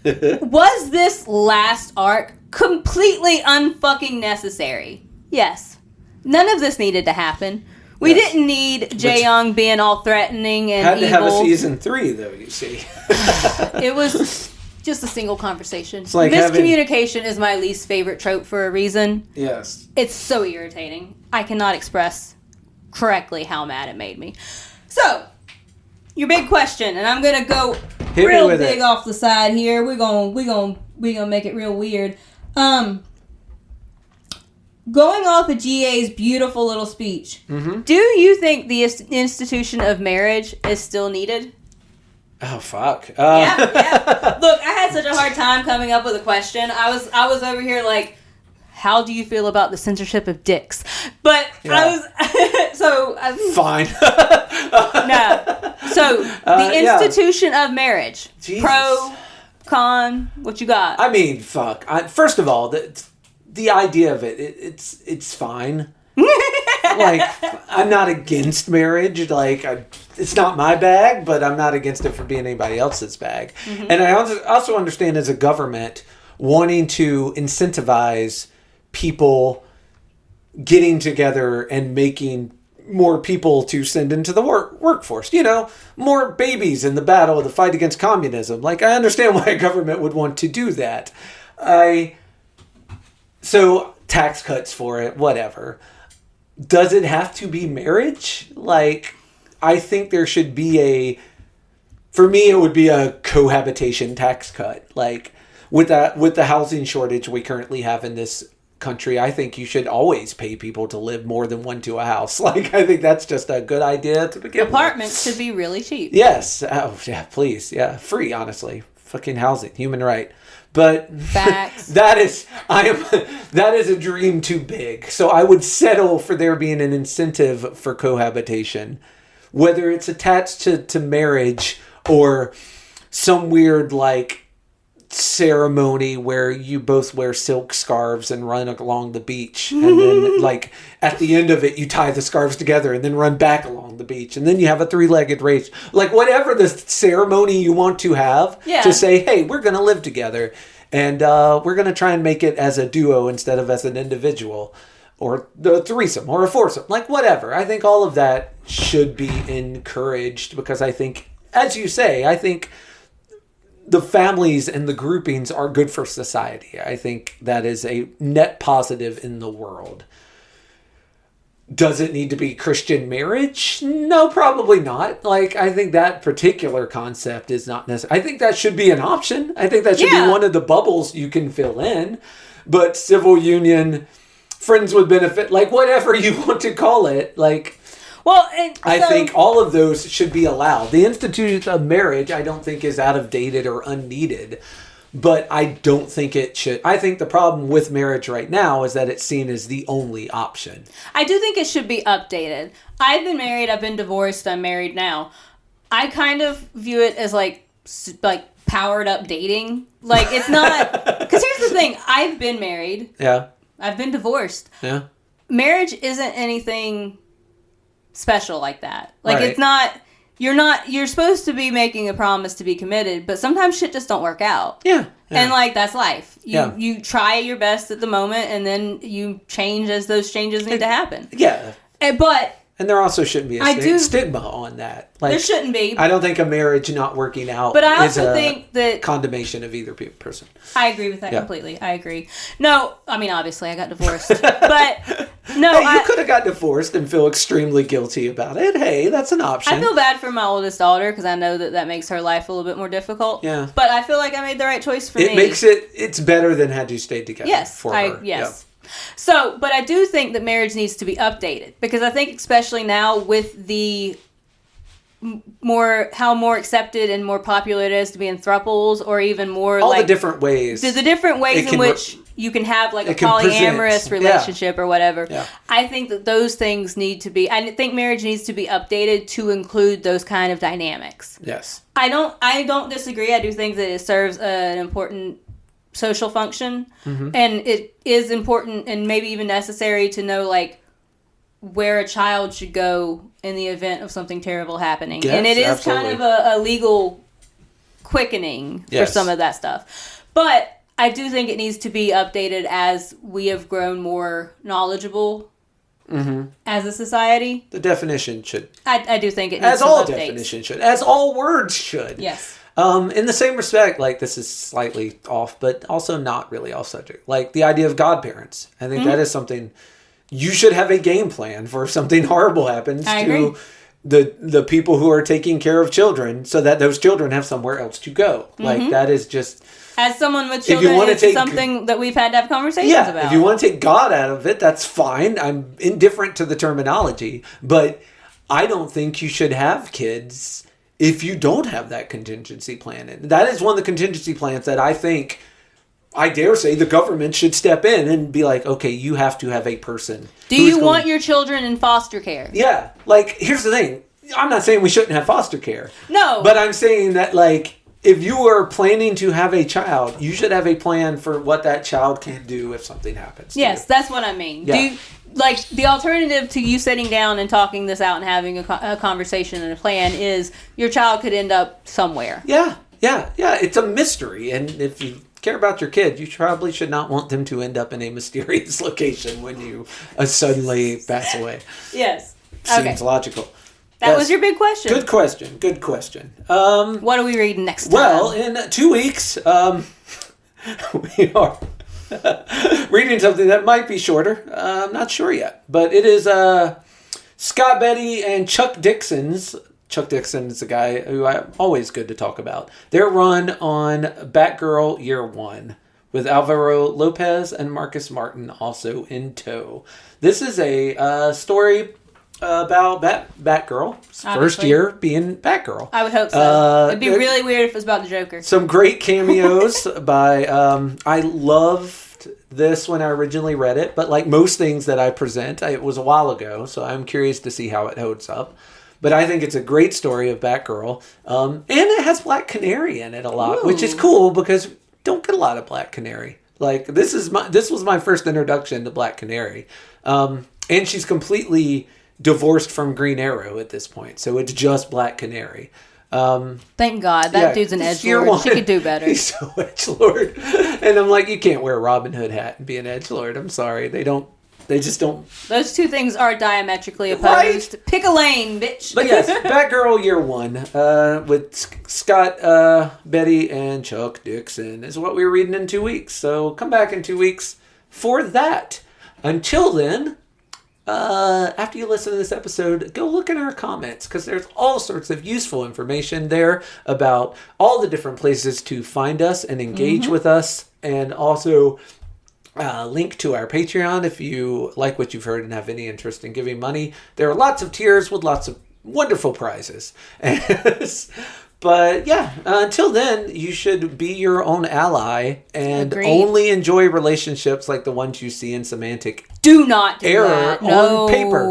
Was this last arc completely unfucking necessary? Yes. None of this needed to happen. We didn't need Jae-young being all threatening and evil. Had to have a season 3, though, you see. It was just a single conversation. It's like miscommunication is my least favorite trope for a reason. Yes. It's so irritating. I cannot express correctly how mad it made me. So, your big question, and I'm gonna go real big off the side here. We're gonna make it real weird. Going off of GA's beautiful little speech, do you think the institution of marriage is still needed? Oh, fuck. Yeah. Look, I had such a hard time coming up with a question. I was over here like, how do you feel about the censorship of dicks? But I was... Fine. No. So, the institution of marriage. Jesus. Pro, con, what you got? I mean, fuck. First of all, the idea of it's fine. Like, I'm not against marriage. Like, it's not my bag, but I'm not against it for being anybody else's bag. And I also understand as a government wanting to incentivize people getting together and making more people to send into the workforce. You know, more babies in the battle of the fight against communism. Like, I understand why a government would want to do that. So, tax cuts for it, whatever. Does it have to be marriage? Like, I think there should be for me, it would be a cohabitation tax cut. Like, with the housing shortage we currently have in this country, I think you should always pay people to live more than one to a house. Like, I think that's just a good idea to begin with. Apartments should be really cheap. Yes. Oh, yeah, please. Yeah, free, honestly. Fucking housing, human right. But facts. that is a dream too big. So I would settle for there being an incentive for cohabitation, whether it's attached to marriage or some weird like ceremony where you both wear silk scarves and run along the beach, and then like at the end of it you tie the scarves together and then run back along the beach, and then you have a 3-legged race. Like, whatever the ceremony you want to have to say, hey, we're gonna live together. And we're going to try and make it as a duo instead of as an individual. Or the threesome, or a foursome, like whatever. I think all of that should be encouraged because I think, as you say, I think the families and the groupings are good for society. I think that is a net positive in the world. Does it need to be Christian marriage? No, probably not. Like, I think that particular concept is not necessary. I think that should be an option. I think that should be one of the bubbles you can fill in. But civil union, friends with benefit, like whatever you want to call it, like, well, I think all of those should be allowed. The institute of marriage, I don't think is out of dated or unneeded, but I don't think it should. I think the problem with marriage right now is that it's seen as the only option. I do think it should be updated. I've been married, I've been divorced, I'm married now. I kind of view it as like powered up dating. Like, it's not, because here's the thing, I've been married. Yeah. I've been divorced. Yeah. Marriage isn't anything special like that. Like, right. It's not, you're supposed to be making a promise to be committed, but sometimes shit just don't work out. Yeah. And, like, that's life. You try your best at the moment, and then you change as those changes need to happen. Yeah. And there also shouldn't be a stigma on that. Like, there shouldn't be. I don't think a marriage not working out but I also think that condemnation of either person. I agree with that completely. I agree. No, I mean, obviously I got divorced. But no, hey, you could have got divorced and feel extremely guilty about it. Hey, that's an option. I feel bad for my oldest daughter because I know that makes her life a little bit more difficult. Yeah. But I feel like I made the right choice for me. It makes it's better than had you stayed together for her. Yes. Yep. So, but I do think that marriage needs to be updated because I think especially now with the how more accepted and more popular it is to be in thruples or even more all the different ways. The different ways in which you can have like a polyamorous relationship or whatever. Yeah. I think that those things need to be, I think marriage needs to be updated to include those kind of dynamics. Yes. I don't disagree. I do think that it serves an important social function, and it is important and maybe even necessary to know like where a child should go in the event of something terrible happening. Yes, and it is absolutely. kind of a legal quickening for some of that stuff. But I do think it needs to be updated as we have grown more knowledgeable as a society. The definition should. I do think it needs as all updates. definitions should. As all words should. Yes. In the same respect, like this is slightly off, but also not really off subject. Like the idea of godparents. I think that is something you should have a game plan for if something horrible happens to the people who are taking care of children so that those children have somewhere else to go. Like that is just... As someone with children, it's something that we've had to have conversations about. If you want to take God out of it, that's fine. I'm indifferent to the terminology, but I don't think you should have kids if you don't have that contingency plan. And that is one of the contingency plans that I think, I dare say, the government should step in and be like, okay, you have to have a person. Do you want your children in foster care? Yeah. Like, here's the thing. I'm not saying we shouldn't have foster care. No. But I'm saying that, like, if you are planning to have a child, you should have a plan for what that child can do if something happens. Yes, that's what I mean. Yeah. Like, the alternative to you sitting down and talking this out and having a conversation and a plan is your child could end up somewhere. Yeah. It's a mystery. And if you care about your kid, you probably should not want them to end up in a mysterious location when you suddenly pass away. Yes. Seems logical. That was your big question. Good question. What are we reading next time? Well, in 2 weeks, we are reading something that might be shorter. I'm not sure yet. But it is Scott Beatty and Chuck Dixon's. Chuck Dixon is a guy who I'm always good to talk about. Their run on Batgirl Year 1 with Alvaro Lopez and Marcus Martin also in tow. This is a story about Batgirl's first year being Batgirl. I would hope so. It'd be really weird if it was about the Joker. Some great cameos by... I loved this when I originally read it, but like most things that I present, it was a while ago, so I'm curious to see how it holds up. But I think it's a great story of Batgirl. And it has Black Canary in it a lot, which is cool because don't get a lot of Black Canary. Like, this was my first introduction to Black Canary. And she's completely divorced from Green Arrow at this point. So it's just Black Canary. Thank God. That dude's an edgelord. She could do better. He's so edgelord. And I'm like, you can't wear a Robin Hood hat and be an edgelord. I'm sorry. They just don't. Those two things are diametrically opposed. Right? Pick a lane, bitch. But yes, Batgirl Year 1 with Scott, Betty, and Chuck Dixon is what we're reading in 2 weeks. So come back in 2 weeks for that. Until then, after you listen to this episode, go look in our comments because there's all sorts of useful information there about all the different places to find us and engage with us, and also link to our Patreon if you like what you've heard and have any interest in giving money. There are lots of tiers with lots of wonderful prizes. But yeah, until then, you should be your own ally and only enjoy relationships like the ones you see in Semantic Do not do Error that. on paper.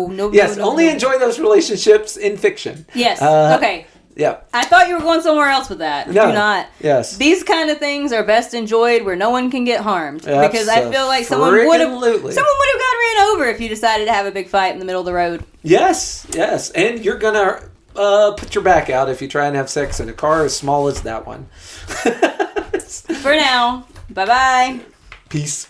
Only enjoy those relationships in fiction. Yes. Okay. Yeah. I thought you were going somewhere else with that. No. Do not. Yes. These kind of things are best enjoyed where no one can get harmed. Because I feel like someone would have gotten ran over if you decided to have a big fight in the middle of the road. Yes. And you're going to put your back out if you try and have sex in a car as small as that one. For now. Bye-bye. Peace.